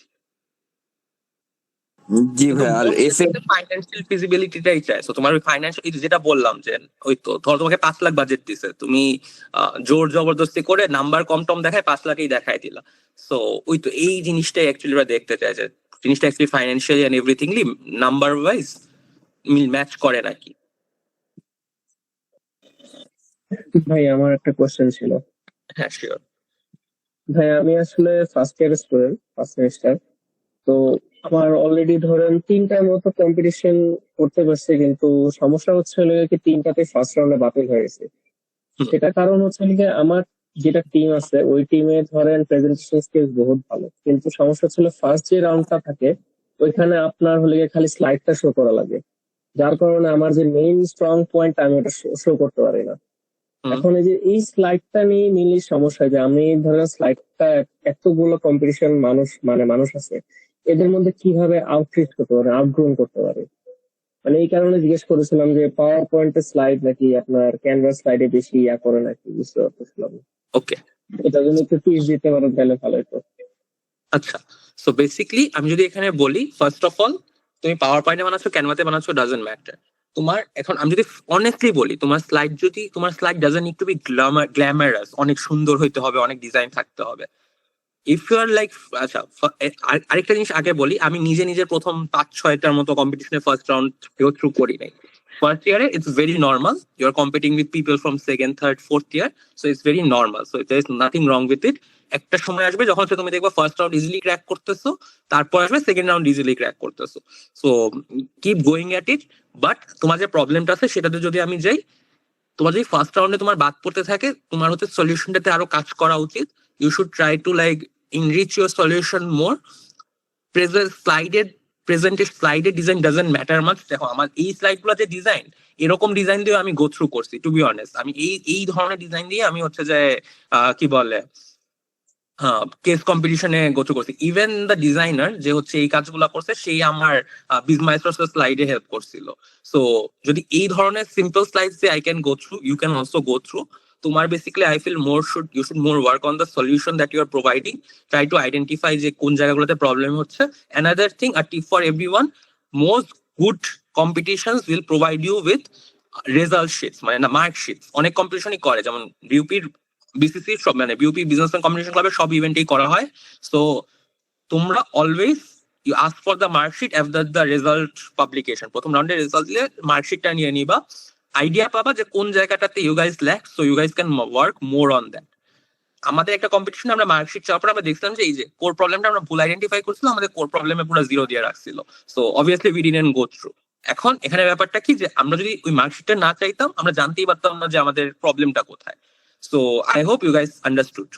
Speaker 7: জি ভাই, আর
Speaker 1: ফাইন্যান্সিয়াল ফিজিবিলিটিটাই চাই। সো তোমার ওই ফাইন্যান্সিয়াল যেটা বললাম যে ওই তো ধর তোমাকে 5 লাখ বাজেট দিছে, তুমি জোর জবরদস্তি করে নাম্বার কম টম দেখায় 5 লাখই দেখায় দিলা। সো ওই তো এই জিনিসটাই অ্যাকচুয়ালি ওরা দেখতে চায় যে জিনিসটা অ্যাকচুয়ালি ফাইন্যান্সিয়ালি এন্ড এভরিথিংলি নাম্বার ওয়াইজ মিল ম্যাচ করে নাকি।
Speaker 10: ভাই আমার একটা কোশ্চেন ছিল।
Speaker 1: হ্যাঁ শিওর।
Speaker 10: ভাই আমি আসলে first year student, first semester. তো আমার অলরেডি ধরেন 3টার মতো কম্পিটিশন করতে পারছে, কিন্তু সমস্যা হচ্ছে হলো কি 3টাতে ফার্স্ট রাউন্ডে বাতিল হয়ে গেছে। সেটা কারণ হচ্ছে যে আমার যেটা টিম আছে ওই টিমে ধরেন প্রেজেন্টেশন স্কিলস বহুত ভালো, কিন্তু সমস্যা ছিল ফার্স্ট যে রাউন্ডটা থাকে ওইখানে আপনার হলে গিয়ে খালি স্লাইডটা শো করা লাগে, যার কারণে আমার যে মেইন স্ট্রং পয়েন্ট আমি ওটা শো করতে পারি না। এখন এই যে এই স্লাইডটা নিয়ে মেইনলি সমস্যা, যে আমি ধরেন স্লাইডটা এতগুলো কম্পিটিশন মানুষ আছে, এদের মধ্যে কিভাবে আউটরিচ করতে পারে, আউটগ্রোন করতে পারে, মানে এই কারণে জিজ্ঞেস করেছিলাম যে পাওয়ার পয়েন্টের স্লাইড নাকি আপনার ক্যানভাস স্লাইডে বেশি করে নাকি, বুঝতে পারতেছিলাম।
Speaker 1: ওকে,
Speaker 10: এটার জন্য একটু টিপস দিতে পারেন তাহলে ভালো হতো।
Speaker 1: আচ্ছা সো বেসিক্যালি আমি যদি এখানে বলি, ফার্স্ট অফ অল তুমি পাওয়ার পয়েন্টে বানাচ্ছ, ক্যানভাতে বানাচ্ছ, ডাজন্ট ম্যাটার। তোমার এখন আমি যদি অনেস্টলি বলি, তোমার slide doesn't need to be glamorous, অনেক সুন্দর হইতে হবে, অনেক ডিজাইন থাকতে হবে। ইফ ইউ আর লাইক, আচ্ছা আরেকটা জিনিস আগে বলি, আমি নিজের প্রথম 5-6টার মতো কম্পিটিশনে ফার্স্ট রাউন্ড গো থ্রু করি নাই। ফার্স্ট ইয়ারে it's very normal, you are competing with people from second, third, fourth year, so it's very normal, so there is nothing wrong with it. একটা সময় আসবে যখন তুমি দেখবা ফার্স্ট রাউন্ড ইজিলি ক্র্যাক করতেছো, তারপর আসবে সেকেন্ড রাউন্ড ইজিলি ক্র্যাক করতেছো। So keep going at it. But তোমার যে প্রবলেমটা আছে সেটাতে যদি আমি যাই, তোমার যদি ফার্স্ট রাউন্ডে তোমার বাদ পড়তে থাকে, তোমার হচ্ছে সলিউশনটাতে আরো কাজ করা উচিত। You should try to like enrich your solution more. Presented slide design doesn't matter much. দেখো আমার এই স্লাইড গুলো যে ডিজাইন, এরকম ডিজাইন দিয়ে আমি গো থ্রু করছি, টু বি অনেস্ট। আমি এই ধরনের ডিজাইন দিয়ে আমি হচ্ছে যে কি বলে কেস কম্পিটিশনে গো থ্রু করছি। ইভেন দ্য ডিজাইনার যে হচ্ছে এই কাজগুলো করছে, সেই আমার বিজমাইস্টার স্লাইডে হেল্প করছিল। সো যদি এই ধরনের সিম্পল স্লাইডস দিয়ে I can go through, you can also go through. তোমার basically I feel you should more work on the solution that you are providing. Try to identify যে কোন জায়গাগুলোতে প্রবলেম হচ্ছে। Another thing, a tip for everyone, most good competitions will provide you with result sheets, মানে না মার্ক শিটস। অনেক কম্পিটিশনই করে, যেমন বিউপির বিসিসি সব, মানে বিউপি বিজনেস কম্পিটিশন ক্লাবের সব ইভেন্টেই করা হয়। সো তোমরা always you ask for the mark sheet after the result publication. প্রথম রাউন্ডের রেজাল্ট দিলে মার্কশিটটা নিয়ে নিবা, আইডিয়া পাবা যে কোন জায়গাটাতে you guys lack, so you guys can work more on that. আমাদের একটা কম্পিটিশনে আমরা মার্কশিট চাওয়ার পর আমরা দেখছিলাম যে এই যে কোর প্রবলেমটা আমরা ভুল আইডেন্টিফাই করছিলাম, আমাদের কোর প্রবলেমে পুরো 0 দিয়ে রাখছিল। So obviously we didn't go through. এখন এখানে ব্যাপারটা কি, যে আমরা যদি ওই মার্কশিটটা না চাইতাম, আমরা জানতেই পারতাম না যে আমাদের প্রবলেমটা কোথায়। So I hope you guys understood.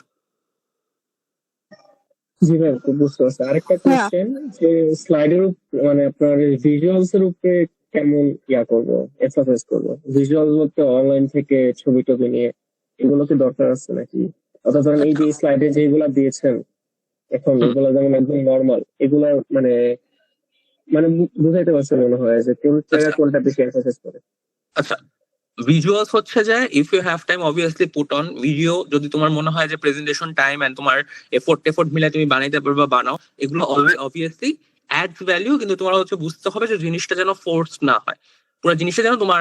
Speaker 10: জি ভাই, খুব বুঝতে পারছি। আরেকটা কোশ্চেন, যে স্লাইডের মানে আপনার ভিজুয়ালস এর উপরে কেমন করবো, এক্সারসাইজ করবো? ভিজুয়াল বলতে অনলাইন থেকে ছবি টবি নিয়ে, এগুলো কি দরকার আছে নাকি? অর্থাৎ ধরেন এই যে স্লাইডে যেগুলা দিয়েছেন এখন, এগুলা যেমন একদম নর্মাল, এগুলা মানে বুঝাইতে পারছে মনে হয় যে কোন জায়গায় কোনটা বেশি এক্সারসাইজ করে।
Speaker 1: আচ্ছা, ভিজুয়ালস হচ্ছে যে if you have time obviously put on video. যদি তোমার মনে হয় যে প্রেজেন্টেশন টাইম এন্ড তোমার এফোর্ট মিলে তুমি বানাইতে পারবা, বানাও। এগুলো অবভিয়াসলি অ্যাডস ভ্যালু, কিন্তু তোমার হচ্ছে বুঝতে হবে যে জিনিসটা যেন ফোর্স না হয়, পুরো জিনিসটা যেন তোমার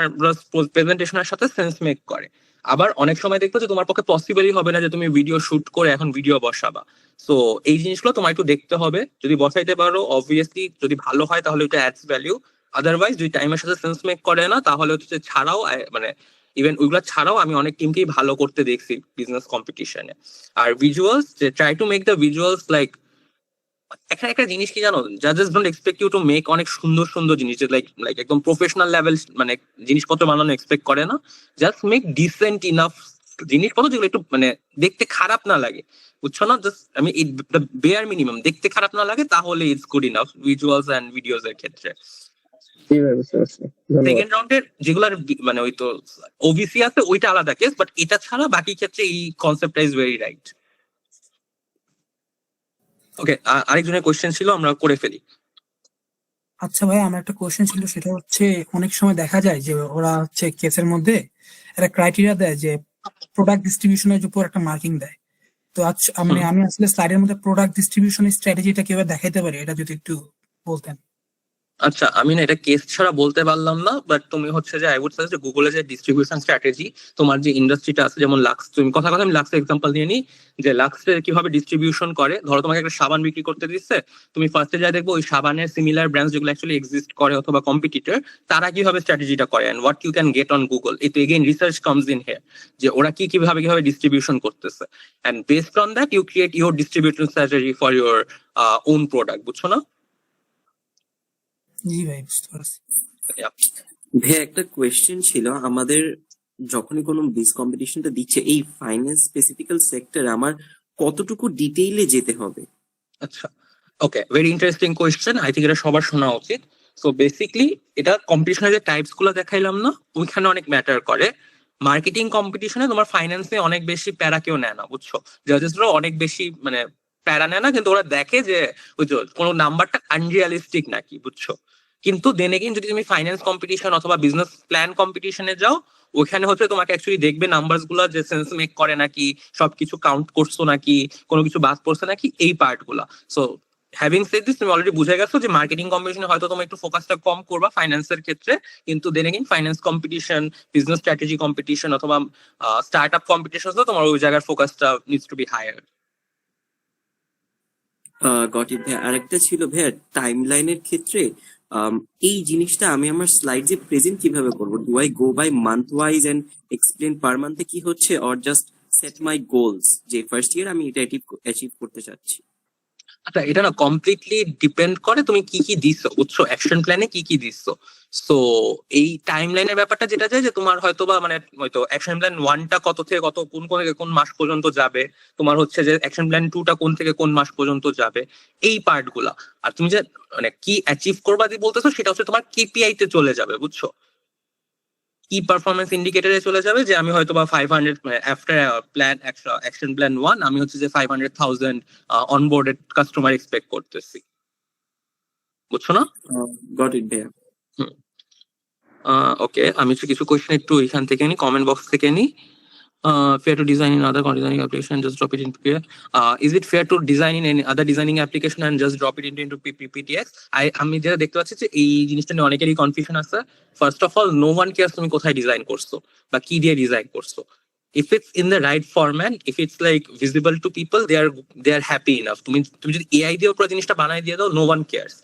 Speaker 1: প্রেজেন্টেশনের সাথে সেন্স মেক করে। আবার অনেক সময় দেখবো যে তোমার পক্ষে পসিবলই হবে না যে তুমি ভিডিও শুট করে এখন ভিডিও বসাবা। সো এই জিনিসগুলো তোমার একটু দেখতে হবে। যদি বসাইতে পারো অবভিয়াসলি, যদি ভালো হয় তাহলে ওটা অ্যাডস ভ্যালু। আদারওয়াইজ যদি টাইমের সাথে সেন্স মেক করে না, তাহলে হচ্ছে ছাড়াও, মানে ইভেন ওইগুলা ছাড়াও আমি অনেক টিমকেই ভালো করতে দেখছি বিজনেস কম্পিটিশনে। আর ভিজুয়ালস, যে try to make the visuals like, এখানে একটা জিনিস কি জানো, জাজেস don't expect you to make অনেক সুন্দর জিনিস, লাইক একদম প্রফেশনাল লেভেল মানে জিনিসপত্র বানানো এক্সপেক্ট করে না। জাস্ট মেক ডিসেন্ট ইনাফ জিনিসপত্র, যেগুলো একটু মানে দেখতে খারাপ না লাগে, বুঝছো না? জাস্ট আমি বেয়ার মিনিমাম দেখতে খারাপ না লাগে, তাহলে it's good enough visuals and videos এর ক্ষেত্রে। সেকেন্ড রাউন্ডের যেগুলার মানে ওই তো ওবিসি আছে, ওইটা আলাদা কেস, বাট এটা ছাড়া বাকি ক্ষেত্রে এই কনসেপ্টটা ইজ ভেরি রাইট। ওকে, আরেকজনের কোয়েশ্চেন ছিল, আমরা করে ফেলি।
Speaker 12: আচ্ছা ভাই, আমার একটা কোশ্চেন ছিল, সেটা হচ্ছে অনেক সময় দেখা যায় যে ওরা হচ্ছে কেসের মধ্যে একটা ক্রাইটেরিয়া দেয় যে প্রোডাক্ট ডিস্ট্রিবিউশনের উপর একটা মার্কিং দেয়। তো মানে আমি আসলে স্লাইডের মধ্যে প্রোডাক্ট ডিস্ট্রিবিউশন স্ট্র্যাটেজিটা কিভাবে দেখাইতে পারি, এটা যদি একটু বলতেন।
Speaker 1: আচ্ছা, আমি না এটা কেস ছাড়া বলতে পারলাম না, বাট তুমি হচ্ছে যে আই উড সাজেস্ট গুগলে যে ডিস্ট্রিবিউশন স্ট্র্যাটেজি, তোমার যে ইন্ডাস্ট্রিটা আছে, যেমন লাক্স, তুমি কথা আমি লাক্সের এক্সাম্পল নিয়ে নিই, যে লাক্সে কিভাবে ডিস্ট্রিবিউশন করে। ধরো তোমাকে একটা সাবান বিক্রি করতে দিচ্ছে, তুমি ফার্স্টে যা দেখবো ওই সাবানের সিমিলার ব্র্যান্ডস যেগুলো অ্যাকচুয়ালি এক্সিস্ট করে অথবা কম্পিটিটর, তারা কিভাবে স্ট্র্যাটেজিটা করে and what you can get on Google. এই তো again research comes in here, যে ওরা কিভাবে ডিস্ট্রিবিউশন করতেছে, and based on that you create your distribution strategy for your own product. বুঝছো না?
Speaker 12: জি ভাই, বুঝতে পারছি।
Speaker 1: Yeah.
Speaker 14: ভাই একটা কোয়েশ্চেন ছিল, আমাদের যখনই কোনো বিজ কম্পিটিশনটা দিচ্ছে এই ফাইন্যান্স স্পেসিফিক্যাল সেক্টরে আমার কতটুকু ডিটেইলে যেতে হবে?
Speaker 1: আচ্ছা, okay, very interesting question. I think এটা সবার শোনা উচিত। সো বেসিকলি এটা কম্পিটিশনের যে টাইপস গুলো দেখাইলাম না, ওইখানে অনেক ম্যাটার করে। মার্কেটিং কম্পিটিশনে তোমার ফাইন্যান্সে অনেক বেশি প্যারা কেউ নেয় না, বুঝছো? জাজেসরা অনেক বেশি মানে প্যারা নেয় না, কিন্তু ওরা দেখে যে বুঝছো কোনো নাম্বারটা আনরিয়ালিস্টিক নাকি, বুঝছো? কিন্তু দেন এগেইন যদি তুমি ফাইন্যান্স কম্পিটিশন অথবা বিজনেস প্ল্যান কম্পিটিশনে যাও, ওখানে হচ্ছে তোমাকে অ্যাকচুয়ালি দেখবে নাম্বারস গুলো যে সেন্স মেক করে নাকি, সবকিছু কাউন্ট করছো নাকি, কোনো কিছু বাদ পড়ছে নাকি, এই পার্ট গুলা। সো হ্যাভিং সেড দিস, তুমি অলরেডি বুঝে গেছো যে মার্কেটিং কম্পিটিশনে হয়তো তুমি একটু ফোকাসটা কম করবা ফাইন্যান্সের ক্ষেত্রে, কিন্তু then again finance competition, business strategy competition অথবা স্টার্ট আপ কম্পিটিশন, তোমার ওই জায়গার ফোকাসটা needs to be higher.
Speaker 14: Got it ভাই। আরেকটা ছিল ভাই, টাইম লাইনের ক্ষেত্রে এই জিনিসটা আমি আমার স্লাইড যে প্রেজেন্ট কিভাবে করবো? Do I go by month wise and explain per মান্থে কি হচ্ছে, or just set my goals যে ফার্স্ট ইয়ার আমি এটা অ্যাচিভ করতে চাচ্ছি?
Speaker 1: আচ্ছা, এটা না কমপ্লিটলি ডিপেন্ড করে তুমি কি কি দিচ্ছ, বুঝছো, অ্যাকশন প্ল্যানে কি কি দিচ্ছ। সো এই টাইম লাইনের ব্যাপারটা যেটা যায় যে তোমার হয়তো বা মানে হয়তো অ্যাকশন প্ল্যান 1টা কত থেকে কত কোন থেকে কোন মাস পর্যন্ত যাবে, তোমার হচ্ছে যে অ্যাকশন প্ল্যান 2টা কোন থেকে কোন মাস পর্যন্ত যাবে, এই পার্ট গুলা। আর তুমি যে মানে কি অ্যাচিভ করবা দিয়ে বলতেছো, সেটা হচ্ছে তোমার কেপিআই তে চলে যাবে, বুঝছো, কি পারফরমেন্স ইন্ডিকেটরে চলে যাবে, যে আমি হয়তো বা 500 আফটার প্ল্যান অ্যাকশন প্ল্যান 1 আমি হচ্ছে যে 500,000 অনবোর্ডেড কাস্টমার এক্সপেক্ট করতেছি, বুঝছো না?
Speaker 14: গট ইট ভাইয়া।
Speaker 1: ওকে, আমি হচ্ছে কিছু কোয়েশ্চেন একটু এখান থেকে নিই, কমেন্ট বক্স থেকে নিই। Fair to design in other designing application and just drop it into PPTX? Is it fair to design in any other designing application and just drop it into PPTX? আমি যেটা দেখতে পাচ্ছি যে এই জিনিসটা নিয়ে অনেকেরই কনফিউশন আছে। First of all, no one cares তুমি কোথায় ডিজাইন করছো বা কি দিয়ে ডিজাইন করছো। If it's in the right format, if it's like visible to people, they are happy enough. তুমি যদি AI দিয়ে পুরো জিনিসটা বানাই দিয়ে দাও, no one cares,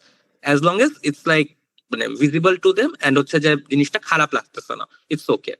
Speaker 1: as long as it's like মানে visible to them and হচ্ছে যে জিনিসটা খারাপ লাগতেছে না, it's okay.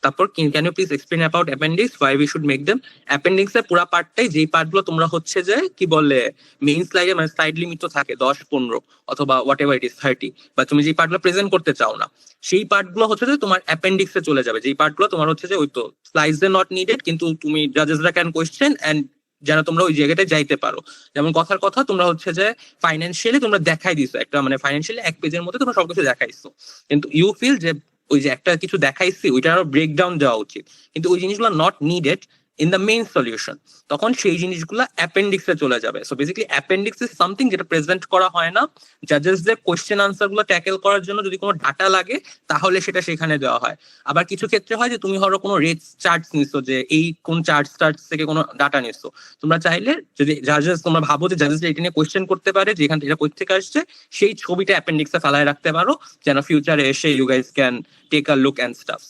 Speaker 1: তারপর can you please explain about appendix, why we should make them? Appendix এর পুরো পার্টটাই, যেই পার্টগুলো তোমরা হচ্ছে যে কি বলে মেইন স্লাইডে মানে স্লাইড লিমিট তো থাকে 10-15 অথবা হোয়াট এভার ইট ইজ 30, বা তুমি যেই পার্টগুলো প্রেজেন্ট করতে চাও না, সেই পার্টগুলো হচ্ছে যে তোমার অ্যাপেন্ডিক্সে চলে যাবে। যেই পার্টগুলো তোমার হচ্ছে যে ওই তো স্লাইডসে নট নিডেড, কিন্তু তুমি জাজেসরা ক্যান কোয়েশ্চেন এন্ড যেন তোমরা ওই জায়গাটায় যাইতে পারো। যেমন কথার কথা, তোমরা হচ্ছে যে ফাইন্যান্সিয়ালি তোমরা দেখাই দিছো একটা মানে ফাইন্যান্সিয়ালি এক পেজের মধ্যে তোমরা সবকিছু দেখাইছো, কিন্তু ইউ ফিল যে ওই যে একটা কিছু দেখাইছি ওইটা আরো ব্রেকডাউন দেওয়া উচিত, কিন্তু ওই জিনিসগুলো not needed in the main solution, তখন সেই জিনিসগুলো অ্যাপেন্ডিক্সে চলে যাবে। So basically appendix is something যেটা প্রেজেন্ট করা হয় না, জাজেসদের কোয়েশ্চেন আনসার গুলো ট্যাকেল করার জন্য যদি কোনো ডাটা লাগে তাহলে সেটা সেখানে দেওয়া হয়। আবার কিছু ক্ষেত্রে হয় যে তুমি ধরো কোনো রেট চার্টস নিচ্ছ, যে এই কোন চার্টস থেকে কোনো ডাটা নিচ্ছ, তোমরা চাইলে যদি জাজেস তোমরা ভাবো যে জাজেস এটা নিয়ে কোয়েশ্চেন করতে পারে যে এখান থেকে এটা কোথা থেকে আসছে, সেই ছবিটা অ্যাপেন্ডিক্সে ফেলায় রাখতে পারো, যেন ফিউচারে এসে you guys can take a look and stuff,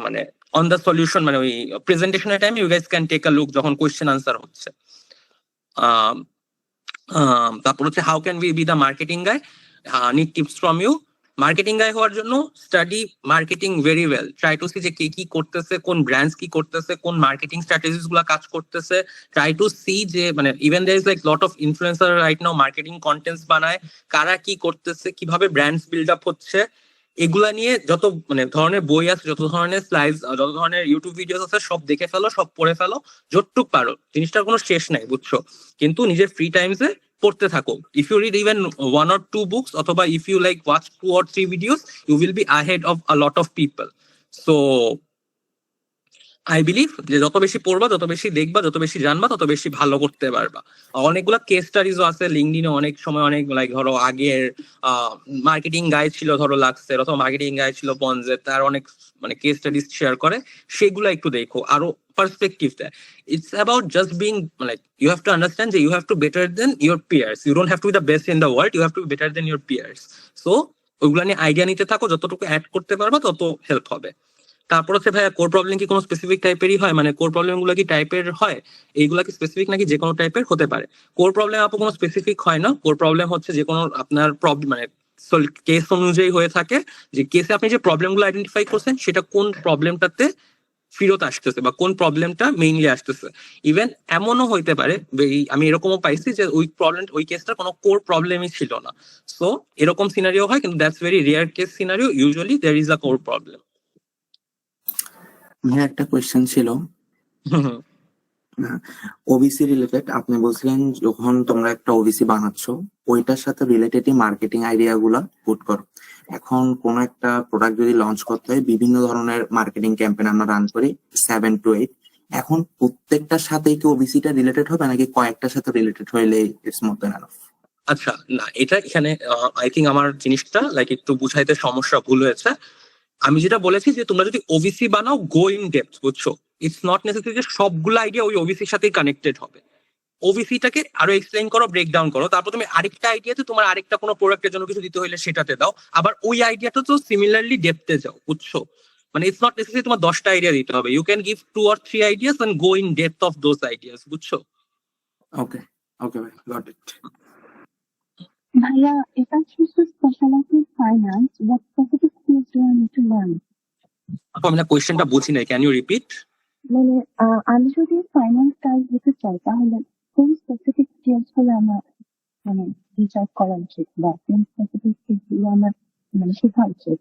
Speaker 1: মানে অন দ্য সলিউশন, মানে ওই প্রেজেন্টেশনের time you guys can take a look যখন কোয়েশ্চেন আনসার হচ্ছে। তারপর হচ্ছে how can we be the marketing guy, need tips from you. Marketing guy হওয়ার জন্য study marketing very well, try to see যে কে কি করতেছে, কোন ব্র্যান্ডস কি করতেছে, কোন মার্কেটিং স্ট্র্যাটেজিস গুলা কাজ করতেছে, ট্রাই টু সি যে মানে even there is like lot of influencer right now marketing contents বানায়, কারা কি করতেছে, কিভাবে ব্র্যান্ডস বিল্ড আপ হচ্ছে, এগুলা নিয়ে যত মানে ধরনের বই আছে, যত ধরনের স্লাইডস, যত ধরনের ইউটিউব ভিডিওস আছে, সব দেখে ফেলো, সব পড়ে ফেলো, যতটুক পারো। জিনিসটার কোনো শেষ নাই, বুঝছো, কিন্তু নিজের ফ্রি টাইমসে পড়তে থাকো। If you read even 1 or 2 books, অথবা if you like watch 2 or 3 videos, you will be ahead of a lot of people. So I believe যে যত বেশি পড়বা, যত বেশি দেখবা, যত বেশি জানবা, তত বেশি ভালো করতে পারবা। অনেকগুলা কেস স্টাডিজও আছে লিঙ্কডিনে, অনেক সময় অনেক লাইক ধরো আগের মার্কেটিং গাইড ছিল ধরো লাক্সের, অথবা মার্কেটিং গাইড ছিল পনজের, তার অনেক মানে কেস স্টাডিজ শেয়ার করে, সেগুলো একটু দেখো, আরো পার্সপেক্টিভ দেয়। It's about just being like you have to understand যে you have to better than your peers, you don't have to be the best in the world, you have to be better than your peers. So ওইগুলা নিয়ে আইডিয়া নিতে থাকো, যতটুকু অ্যাড করতে পারবা তত হেল্প হবে। তারপর হচ্ছে ভাইয়া কোর প্রবলেম কি কোনো স্পেসিফিক টাইপেরই হয়, মানে কোর প্রবলেম গুলো কি টাইপের হয়, এইগুলা কি স্পেসিফিক নাকি যে কোনো টাইপের হতে পারে? কোর প্রবলেম আপু কোনো স্পেসিফিক হয় না, কোর প্রবলেম হচ্ছে যে কোনো আপনার প্রবলেম মানে কেস অনুযায়ী হয়ে থাকে, যে কেসে আপনি যে প্রবলেম গুলো আইডেন্টিফাই করছেন সেটা কোন প্রবলেমটাতে ফেরত আসতেছে বা কোন প্রবলেমটা মেইনলি আসতেছে। ইভেন এমনও হইতে পারে, আমি এরকমও পাইছি যে ওই কেসটা কোনো কোর প্রবলেমই ছিল না। সো এরকম সিনারিও হয়, কিন্তু that's very rare case scenario, usually there is a core problem.
Speaker 15: ভাই একটা কোয়েশ্চেন ছিল ওবিসি রিলেটেড। আপনি বলছিলেন যখন তোমরা একটা ওবিসি বানাচ্ছ ওইটার সাথে রিলেটেড মার্কেটিং আইডিয়া গুলা পুট করো। এখন কোন একটা প্রোডাক্ট যদি লঞ্চ করতে হয়, বিভিন্ন ধরনের মার্কেটিং ক্যাম্পেইন আমরা রান করি 7 to 8। এখন প্রত্যেকটার সাথে কি ওবিসিটা রিলেটেড হবে নাকি কয়েকটার সাথে রিলেটেড হইলে ইটস মোর দ্যান এনাফ?
Speaker 1: আচ্ছা না, এটা এখানে আই থিঙ্ক আমার জিনিসটা লাইক একটু বুঝাইতে সমস্যা ভুল হয়েছে। আমি যেটা বলেছি যে তোমরা যদি ওবিসি বানাও গো ইন ডেপথ, বুঝছো? ইটস নট নেসেসারি যে সবগুলো আইডিয়া ওই ওবিসির সাথে কানেক্টেড হবে। ওবিসিটাকে আরো এক্সপ্লেইন করো, ব্রেক ডাউন করো, তারপর তুমি আরেকটা আইডিয়াতে তোমার আরেকটা কোনো প্রোডাক্টের জন্য কিছু দিতে হইলে সেটাতে দাও, আবার ওই আইডিয়াটা তো সিমিলারলি ডেপথে যাও, বুঝছো? মানে ইটস নট নেসেসারি তোমার 10টা আইডিয়া দিতে হবে, you can give 2 or 3 ideas and go in depth of those ideas, বুঝছো?
Speaker 15: ওকে ওকে ভাই, got it.
Speaker 16: Bhaiya, if I choose to specialize in finance, what specific skills do I need to learn?
Speaker 1: আমি না কোয়েশ্চেনটা বুঝি নাই, ক্যান ইউ রিপিট?
Speaker 16: মানে আমি যদি ফাইন্যান্স কাজ দিতে চাই তাহলে কোন স্পেসিফিক স্কিলস গুলো আমার মানে রিচার্জ করা উচিত বা কোন স্পেসিফিক স্কিলস গুলো আমার মানে শেখা উচিত?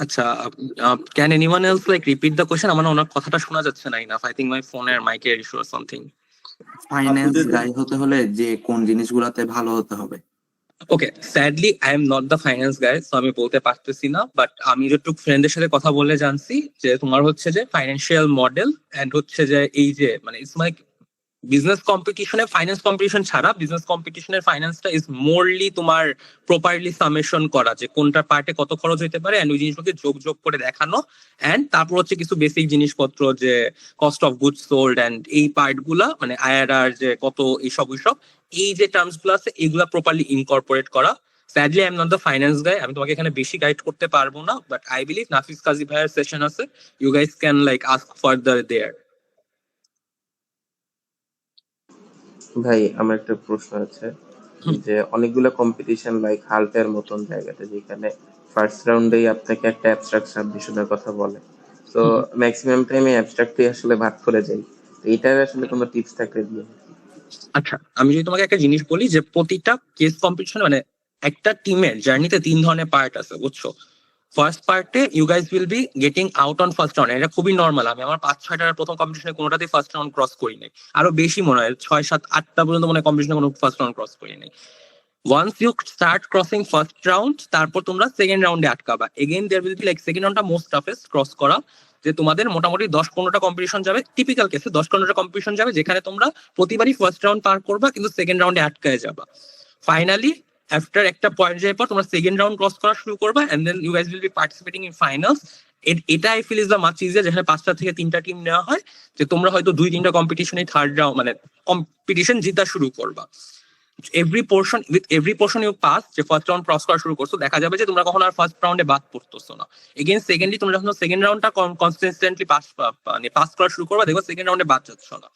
Speaker 1: আচ্ছা, can anyone else like repeat the question? আমার না ওনার কথাটা শোনা যাচ্ছে না ইনাফ, আই থিঙ্ক মাই ফোনের মাইকের issue or something.
Speaker 15: Finance guy হতে হলে যে কোন জিনিসগুলোতে ভালো হতে হবে?
Speaker 1: Okay, sadly I am not the finance guy, so আমি বলতে পারতেছি না, বাট আমি যতটুকু ফ্রেন্ডের সাথে কথা বলে জানছি যে তোমার হচ্ছে যে ফাইন্যান্সিয়াল মডেল এন্ড হচ্ছে যে এই যে মানে ইটস লাইক বিজনেস কম্পিটিশনে ফাইন্যান্স কম্পিটিশন ছাড়া বিজনেস কম্পিটিশনের ফাইন্যান্সটা ইজ মোরলি তোমার প্রপারলি সামেশন করা, যে কোনটা পার্টে কত খরচ হইতে পারে এন্ড ওই জিনিসগুলোকে যোগ করে দেখানো, এন্ড তারপর হচ্ছে কিছু বেসিক জিনিসপত্র যে cost of goods sold and এই পার্ট গুলা মানে আইআরআর যে কত এইসব এই যে টার্মস গুলো আছে এগুলা প্রপারলি ইনকর্পোরেট করা। Sadly I am not the finance guy, আমি তোমাকে এখানে বেশি গাইড করতে পারবো না, but I believe Nafis Kazi ভাইয়ের সেশন আছে, you guys can like ask further there.
Speaker 17: ভাই আমার একটা প্রশ্ন আছে যে অনেকগুলো কম্পিটিশন লাইক হাল্টের মতন জায়গাতে যেখানে ফার্স্ট রাউন্ডেই আপনাকে একটা অ্যাবস্ট্রাক্ট সাবমিশনের কথা বলে, তো ম্যাক্সিমাম টাইমে অ্যাবস্ট্রাক্টই আসলে ভাগ করে যাই, তো এটার আসলে কোনো টিপস থাকলে দিয়ে।
Speaker 1: আচ্ছা, আমি যদি তোমাকে একটা জিনিস বলি যে প্রতিটা কেস কম্পিটিশন মানে একটা টিমের জার্নিতে 3 ধরনের পার্ট আছে, বুঝছো? ফার্স্ট পার্টে you guys will be getting out on first round, এটা খুবই নর্মাল। আমি আমার 5-6টার প্রথম কম্পিটিশনে কোনোটাতেই ফার্স্ট রাউন্ড ক্রস করি নাই, আরো বেশি মনে হয় 6-7-8টা পর্যন্ত মনে হয় কম্পিটিশনে কোনো ফার্স্ট রাউন্ড ক্রস করি নাই। Once you start crossing first round, তারপর তোমরা সেকেন্ড রাউন্ডে আটকাবা। Again there will be like second রাউন্ডটা মোস্ট টাফেস্ট ক্রস করা, যে তোমাদের মোটামুটি 10-15টা কম্পিটিশন যাবে, টিপিক্যাল কেসে 10-15টা কম্পিটিশন যাবে যেখানে তোমরা প্রতিবারই ফার্স্ট রাউন্ড পার করবা কিন্তু সেকেন্ড রাউন্ডে আটকায় যাবা। ফাইনালি আফটার একটা পর্যায়ের পর তোমরা সেকেন্ড রাউন্ড ক্রস করা শুরু করবা and then you guys will be participating in finals. এটা I feel is the much easier, যেখানে 5টা থেকে 3টা টিম নেওয়া হয়, যে তোমরা হয়তো 2-3টা কম্পিটিশনে থার্ড রাউন্ড মানে কম্পিটিশন জিতা শুরু করবা। এভরি পোর্শন ইউ পাস, যে ফার্স্ট রাউন্ড ক্রস করা শুরু করছো, দেখা যাবে যে তোমরা কখনো আর ফার্স্ট রাউন্ডে বাদ পড়তেছো না। এগেইন সেকেন্ডলি তোমরা যখন সেকেন্ড রাউন্ডটা কনসিস্টেন্টলি পাস করা শুরু করবা, দেখো সেকেন্ড রাউন্ডে বাদ যাচ্ছ না।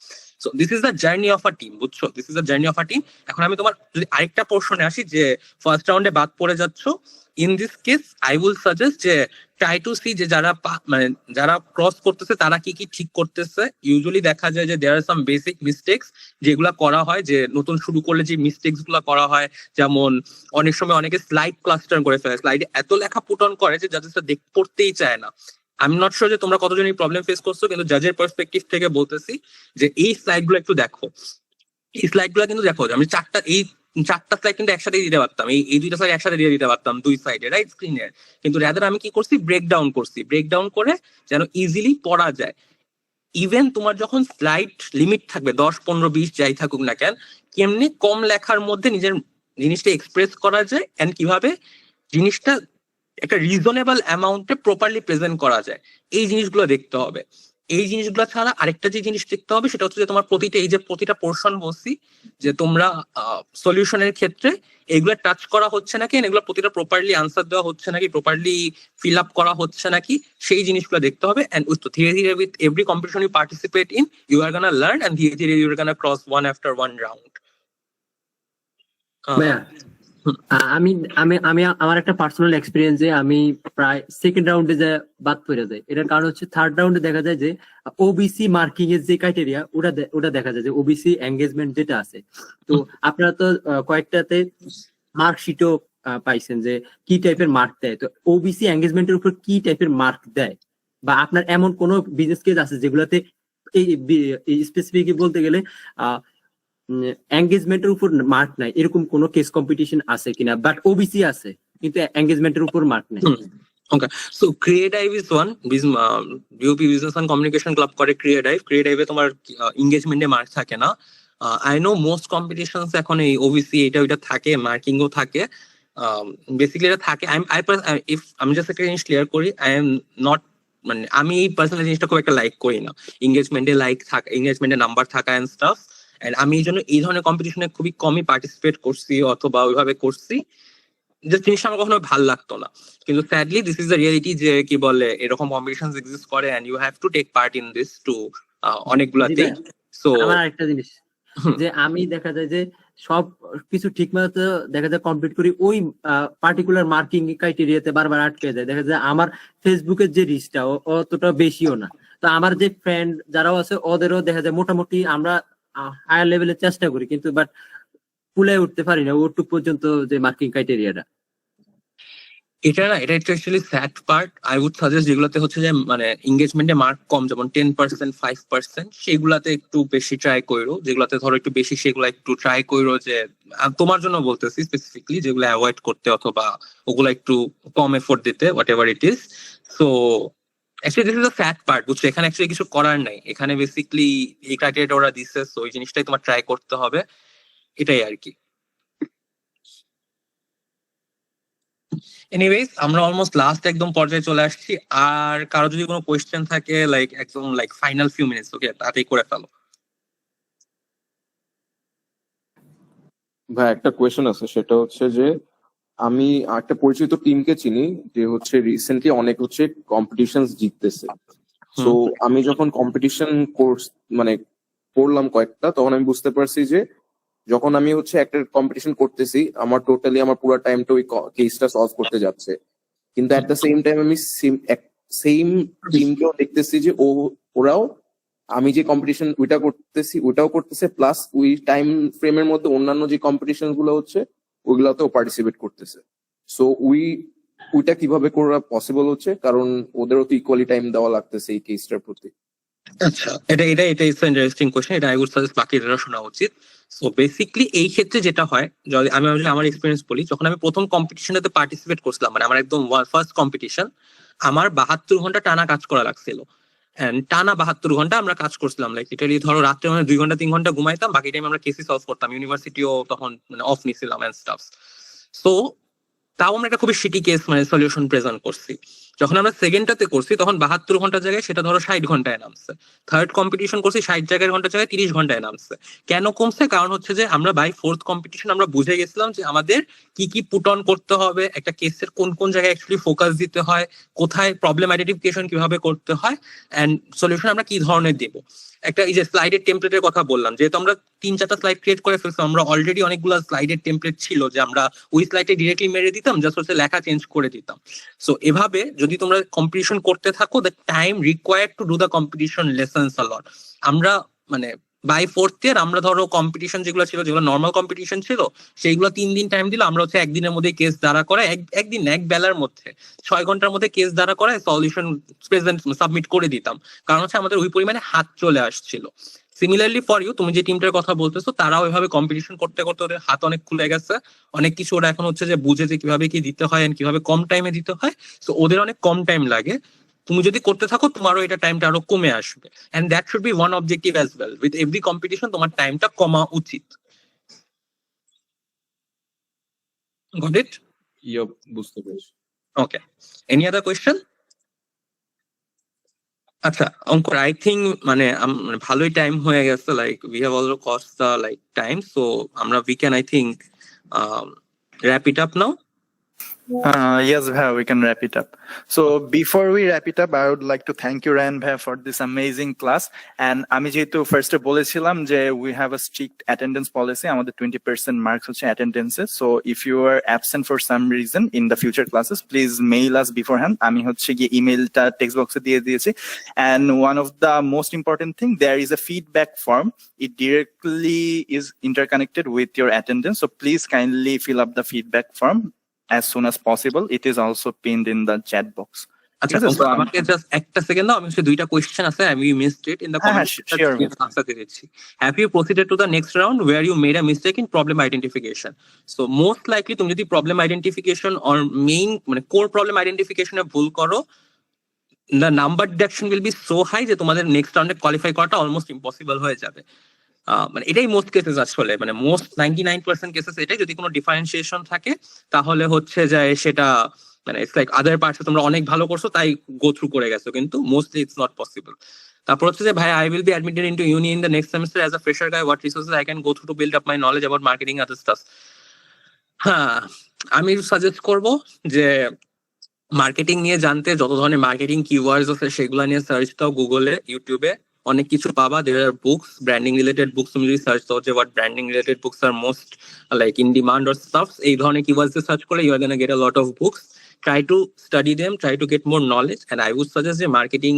Speaker 1: So this is the journey of a team, বুঝছো? This is the journey of a team. এখন আমি তোমার যদি আরেকটা পোর্শনে আসি যে ফার্স্ট রাউন্ডে বাদ পড়ে যাচ্ছ, in this case I will suggest যে ট্রাই টু সি যে মানে যারা ক্রস করতেছে তারা কি কি ঠিক করতেছে। ইউজুয়ালি দেখা যায় যে দেয়ার আর সাম বেসিক মিস্টেক্স যেগুলা করা হয়, যে নতুন শুরু করলে যে মিস্টেক্স গুলা করা হয়, যেমন অনেক সময় অনেকে স্লাইড ক্লাস্টার করে ফেলে, স্লাইডে এত লেখা পুট অন করে যে জাজেসরা পড়তেই চায় না। আমি নট শিওর যে তোমরা কতজন এই প্রবলেম ফেস করছো, কিন্তু জাজের পার্সপেক্টিভ থেকে বলতেছি যে এই স্লাইড গুলো একটু দেখো, এই স্লাইড গুলো কিন্তু দেখো, আমি 4টা স্লাইড কিন্তু একসাথে দিতে পারতাম, এই 2টা স্লাইড একসাথে দিয়ে দিতে পারতাম 2 সাইডে রাইট স্ক্রিনের, কিন্তু রাদার আমি কি করছি ব্রেক ডাউন করে যেন ইজিলি পড়া যায়। ইভেন তোমার যখন স্লাইড লিমিট থাকবে 10, 15, 20 যাই থাকুক না কেন, কেমনে কম লেখার মধ্যে নিজের জিনিসটা এক্সপ্রেস করা যায় এন্ড কিভাবে জিনিসটা একটা রিজনেবল অ্যামাউন্টে প্রপারলি প্রেজেন্ট করা যায়, এই জিনিসগুলো দেখতে হবে। এই জিনিসগুলো ছাড়া আরেকটা যে জিনিস দেখতে হবে সেটা হচ্ছে যে তোমার প্রতিটা পোর্শন বলছি যে তোমরা সলিউশনের ক্ষেত্রে এগুলো টাচ করা হচ্ছে নাকি, এগুলো প্রতিটা প্রপারলি আনসার দেওয়া হচ্ছে নাকি, প্রপারলি ফিল আপ করা হচ্ছে নাকি, সেই জিনিসগুলো দেখতে হবে। এন্ড ধীরে ধীরে with every competition you participate in, you are gonna learn and ধীরে ধীরে you are gonna cross one after one round.
Speaker 6: ভাইয়া, আমি আমি আমি আমার একটা পার্সোনাল এক্সপিরিয়েন্সে আমি প্রায় সেকেন্ড রাউন্ডে যে বাদ পড়ে যায়। এটার কারণ হচ্ছে থার্ড রাউন্ডে দেখা যায় যে ওবিসি মার্কিং এর যে ক্রাইটেরিয়া ওটা দেখা যায় যে ওবিসি এঙ্গেজমেন্ট যেটা আছে। তো আপনারা তো কয়েকটাতে মার্কশিটও পাইছেন যে কি টাইপের মার্ক দেয়, তো ওবিসি এঙ্গেজমেন্টের উপর কি টাইপের মার্ক দেয়, বা আপনার এমন কোন বিজনেস কেস আছে যেগুলোতে এই স্পেসিফিক বলতে গেলে এঙ্গেজমেন্টের উপর মার্ক নাই, এরকম কোন কেস কম্পিটিশন আছে কিনা? বাট ওবিসি আছে কিন্তু এঙ্গেজমেন্টের উপর মার্ক নাই।
Speaker 1: Okay, so Creative is one. BOP Business and Communication Club করে Creative. Creative এ তোমার এঙ্গেজমেন্টে মার্ক থাকে না। I know most competitions এখন এই OBC এটা ওইটা থাকে, মার্কিংও থাকে। বেসিক্যালি এটা থাকে। আমি জাস্ট একটা জিনিস ক্লিয়ার করি, I am not, মানে আমি পার্সোনাল জিনিসটা খুব একটা লাইক করি না, এঙ্গেজমেন্টে এঙ্গেজমেন্টে নাম্বার থাকা এন্ড স্টাফ। এন্ড আমি এই জন্য এই ধরনের কম্পিটিশনে খুবই কমই পার্টিসিপেট করছি অথবা ওইভাবে করছি, যে জিনিসটা আমার কখনো ভালো লাগতো না। কিন্তু sadly this is the reality যে কি বলে এরকম কম্পিটিশনস এক্সিস্ট করে and you have to take part in this to অনেকগুলাতে। সো
Speaker 6: আমার একটা জিনিস যে আমি দেখা যায় যে সব কিছু ঠিক মতো দেখা যায় কমপ্লিট করি, ওই পার্টিকুলার মার্কিং ক্রাইটেরিয়াতে বারবার আটকে যায়। দেখা যায় আমার ফেসবুকের যে রিচটা অতটা বেশিও না, তো আমার যে ফ্রেন্ড যারাও আছে ওদেরও দেখা যায় মোটামুটি আমরা হায়ার লেভেলে চেষ্টা করি, কিন্তু বাট ফুলে উঠতে পারি না ওটুক পর্যন্ত যে মার্কিং ক্রাইটেরিয়াটা।
Speaker 1: এটা actually sad part. I would suggest যেগুলোতে হচ্ছে যে মানে এঙ্গেজমেন্টে মার্ক কম, যেমন 10%, 5%, সেগুলাতে একটু বেশি ট্রাই করো। যেগুলাতে ধরো একটু বেশি সেগুলো একটু ট্রাই করো, যে তোমার জন্য বলতেছি স্পেসিফিকলি, যেগুলো অ্যাভয়েড করতে অথবা ওগুলো একটু কম এফোর্ট দিতে, what ever it is. So actually this is the sad part, বুঝছো? এখানে অ্যাকচুয়ালি কিছু করার নাই, এখানে বেসিক্যালি এই ক্রাইটেরিয়াটা ওরা দিচ্ছে, সো ওই জিনিসটাই তোমার ট্রাই করতে হবে, এটাই আর কি। এনিওয়েজ, আমরা অলমোস্ট লাস্ট একদম পর্যায়ে চলে আসছি। আর কারো যদি কোনো কোয়েশ্চেন থাকে একদম ফাইনাল ফিউ মিনিটস, ওকে, তাতেই করে ফেলো।
Speaker 11: ভাই একটা কোয়েশ্চেন আছে, সেটা হচ্ছে যে আমি একটা পরিচিত টিমকে চিনি যে হচ্ছে রিসেন্টলি অনেক হচ্ছে কম্পিটিশনস জিততেছে। সো আমি যখন কম্পিটিশন কোর্স মানে করলাম কয়েকটা, তখন আমি বুঝতে পারছি যে যখন আমি হচ্ছে একটা কম্পিটিশন করতেছি আমার টোটালি আমার পুরো টাইমটা ওই কেসটা সলভ করতে যাচ্ছে, কিন্তু এট দ্য সেম টাইম আমি সেম টিমকেও দেখতেছি যে ওরাও আমি যে কম্পিটিশন ওইটাও করতেছে, প্লাস ওই টাইম ফ্রেমের মধ্যে অন্যান্য যে কম্পিটিশন গুলো হচ্ছে ওইগুলাতেও পার্টিসিপেট করতেছে। সো ওইটা কিভাবে করা পসিবল হচ্ছে, কারণ ওদেরও তো ইকুয়ালি টাইম দেওয়া লাগতেছে এই কেসটার প্রতি।
Speaker 1: আচ্ছা, এটা ইন্টারেস্টিং কোশ্চেন, এটা আই উড সাজেস্ট বাকিরা শোনা উচিত। সো বেসিক্যালি এই ক্ষেত্রে যেটা হয়, যদি আমি আমার এক্সপিরিয়েন্স বলি, যখন আমি প্রথম কম্পিটিশনেতে পার্টিসিপেট করছিলাম, মানে আমার একদম ফার্স্ট কম্পিটিশন, আমার 72 ঘন্টা টানা কাজ করা লাগছিল। টানা 72 ঘন্টা আমরা কাজ করছিলাম, লিটারালি ধরো রাত্রে মানে 2 ঘন্টা 3 ঘন্টা ঘুমাইতাম, বাকি টাইম আমরা কেসি সলভ করতাম। ইউনিভার্সিটিও তখন মানে অফ নিছিলাম এন্ড স্টাফ। সো তাও আমরা একটা খুবই শিটি কেস মানে সলিউশন প্রেজেন্ট করছি। যখন আমরা সেকেন্ডটাতে করছি তখন 72 ঘন্টার জায়গায় সেটা ধরো 60 ঘন্টায় নামছে। থার্ড কম্পিটিশন করছি 60 ঘন্টার জায়গায় 30 ঘন্টায় নামছে। কেন কমছে? কারণ হচ্ছে যে আমরা বাই ফোর্থ কম্পিটিশন আমরা বুঝে গেছিলাম যে আমাদের কি কি পুট অন করতে হবে, একটা কেসের কোন কোন জায়গায় অ্যাকচুয়ালি ফোকাস দিতে হয়, কোথায় প্রবলেম আইডেন্টিফিকেশন কিভাবে করতে হয়, এন্ড সলিউশন আমরা কি ধরনের দিব। একটা এই যে স্লাইডের টেমপ্লেটের কথা বললাম, যেহেতু আমরা 3-4টা স্লাইড ক্রিয়েট করে ফেলছি, আমরা অলরেডি অনেকগুলো স্লাইডের টেমপ্লেট ছিল যে আমরা ওই স্লাইডে ডিরেক্টলি মেরে দিতাম, জাস্ট হচ্ছে লেখা চেঞ্জ করে দিতাম। সো এভাবে যদি তোমরা কম্পিটিশন করতে থাকো, the time required to do the competition lessens a lot. আমরা মানে বাই ফোর্থ ইয়ার আমরা ধরো কম্পিটিশন যেগুলো ছিল, যেগুলো নর্মাল কম্পিটিশন ছিল, সেইগুলো 3 দিন টাইম দিল, আমরা হচ্ছে একদিনের মধ্যে কেস দ্বারা করে একদিন এক বেলার মধ্যে 6 ঘন্টার মধ্যে কেস দ্বারা করে সলিউশন প্রেজেন্ট সাবমিট করে দিতাম। কারণ হচ্ছে আমাদের ওই পরিমাণে হাত চলে আসছিল। সিমিলারলি ফর ইউ, তুমি যে টিমটার কথা বলতেছো, তারাও এভাবে কম্পিটিশন করতে করতে ওদের হাত অনেক খুলে গেছে, অনেক কিছু ওরা এখন হচ্ছে যে বুঝে যে কিভাবে কি দিতে হয়, কিভাবে কম টাইমে দিতে হয়। সো ওদের অনেক কম টাইম লাগে। তুমি যদি করতে থাকো তোমারও এটা টাইমটা আরো কমে আসবে, and that should be one objective as well. With every competition তোমার টাইমটা কমা উচিত। Got it?
Speaker 11: ইয়প, বুঝতে পেরেছি।
Speaker 1: Okay, any other question? আচ্ছা অঙ্কুর, আই থিঙ্ক মানে ভালোই টাইম হয়ে গেছে, like we have also cost the like time, so আমরা we can I think wrap it up now.
Speaker 18: Yes, Bhai, we can wrap it up. So before we wrap it up, I would like to thank you, Ryan Bhai, for this amazing class. And আমি যেহেতু ফার্স্টে বলেছিলাম যে we have a strict attendance policy, আমাদের 20% marks হচ্ছে attendance. So if you are absent for some reason in the future classes, please mail us beforehand. আমি হচ্ছে গিয়ে ইমেলটা টেক্সট বক্সে দিয়ে দিয়েছি। And one of the most important thing, there is a feedback form. It directly is interconnected with your attendance. So please kindly fill up the feedback form as soon as possible. It is also pinned in the chat box.
Speaker 1: আচ্ছা আমাকে জাস্ট একটা সেকেন্ড দাও, আমি হচ্ছে দুইটা কোয়েশ্চেন আছে, আমি missed it in the comments, answer দিচ্ছি। Have you proceeded to the next round were you made a mistake in problem identification? So most likely তুমি যদি প্রবলেম আইডেন্টিফিকেশন অর মেইন মানে কোর প্রবলেম আইডেন্টিফিকেশনে ভুল করো, the number deduction will be so high যে তোমাদের নেক্সট রাউন্ডে কোয়ালিফাই করাটা অলমোস্ট ইম্পসিবল হয়ে যাবে। মানে এটাই মোস্ট কেসেস আসলে, মানে মোস্ট 99% কেসেস এটাই। যদি কোনো ডিফারেন্সিয়েশন থাকে তাহলে হচ্ছে যে সেটা মানে ইটস লাইক আদার পার্টসে তোমরা অনেক ভালো করছো তাই গো থ্রু করে গেছো, কিন্তু মোস্টলি ইটস নট পসিবল। তারপর হচ্ছে যে ভাই I will be admitted into uni in the next semester as a fresher guy, what resources I can go through to build up my knowledge about marketing other stuff? হ্যাঁ, আমি সাজেস্ট করব যে মার্কেটিং নিয়ে জানতে যত ধরনের মার্কেটিং কিওয়ার্ডস আছে সেগুলো নিয়ে সার্চ দাও গুগলে, ইউটিউবে অনেক কিছু পাবা। There are books, branding related books, তুমি যদি সার্চ দাও যে what branding related books are most like in demand or stuff, এই ধরনের কিওয়ার্ডস সার্চ করলে you are gonna get a lot of books. Try to study them, try to get more knowledge, and I would suggest যে মার্কেটিং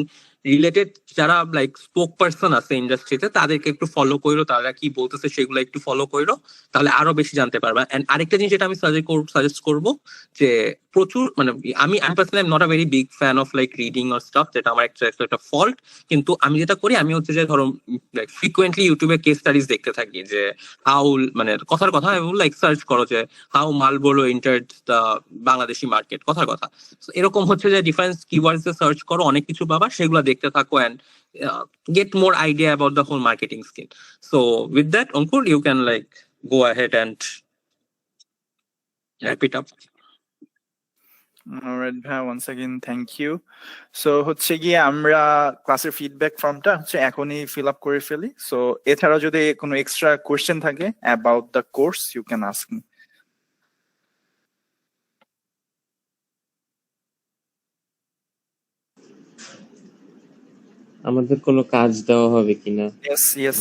Speaker 1: রিলেটেড যারা লাইক স্পোক পার্সন আছে ইন্ডাস্ট্রিতে তাদেরকে একটু ফলো করো, তারা কি বলতেছে সেগুলো একটু ফলো করো, তাহলে আরো বেশি জানতে পারবা। এন্ড আরেকটা জিনিস যেটা আমি সাজেস্ট করবো যে প্রচুর মানে আমি personally not a very big fan of like reading or staff, যেটা আমার একটা ফল্ট। কিন্তু আমি যেটা করি আমি হচ্ছে যে ধরো লাইক ফ্রিকুয়েন্টলি ইউটিউবে কেস স্টাডিজ দেখতে থাকি যে হাউ মানে কথার কথা লাইক সার্চ করো যে how Marlboro entered the Bangladeshi market, কথার কথা। এরকম হচ্ছে যে ডিফারেন্স কিওয়ার্ডস সার্চ করো, অনেক কিছু পাবা, সেগুলো দেখতে থাকো and get more idea about the whole marketing scheme. So with that, Ankur, you can like go ahead and wrap it up.
Speaker 18: Alright, Bhai, once again thank you. So হচ্ছে গিয়ে আমরা ক্লাসের ফিডব্যাক ফর্মটা হচ্ছে এখনই ফিল আপ করে ফেলি। সো এছাড়া যদি কোনো এক্সট্রা কোয়েশ্চেন থাকে about the course you can ask me.
Speaker 17: আমাদের কোনো কাজ দেওয়া হবে কিনা?
Speaker 18: Yes,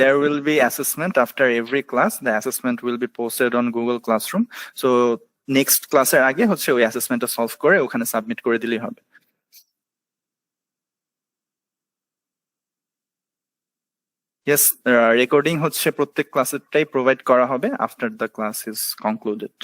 Speaker 18: there will be assessment after every class. The assessment will be posted on Google Classroom. So next ক্লাসের আগে হচ্ছে ওই অ্যাসেসমেন্টটা সলভ করে ওখানে সাবমিট করে দিলেই হবে। Yes, রেকর্ডিং হচ্ছে প্রত্যেক ক্লাসেরটাই প্রোভাইড করা হবে after the class is concluded.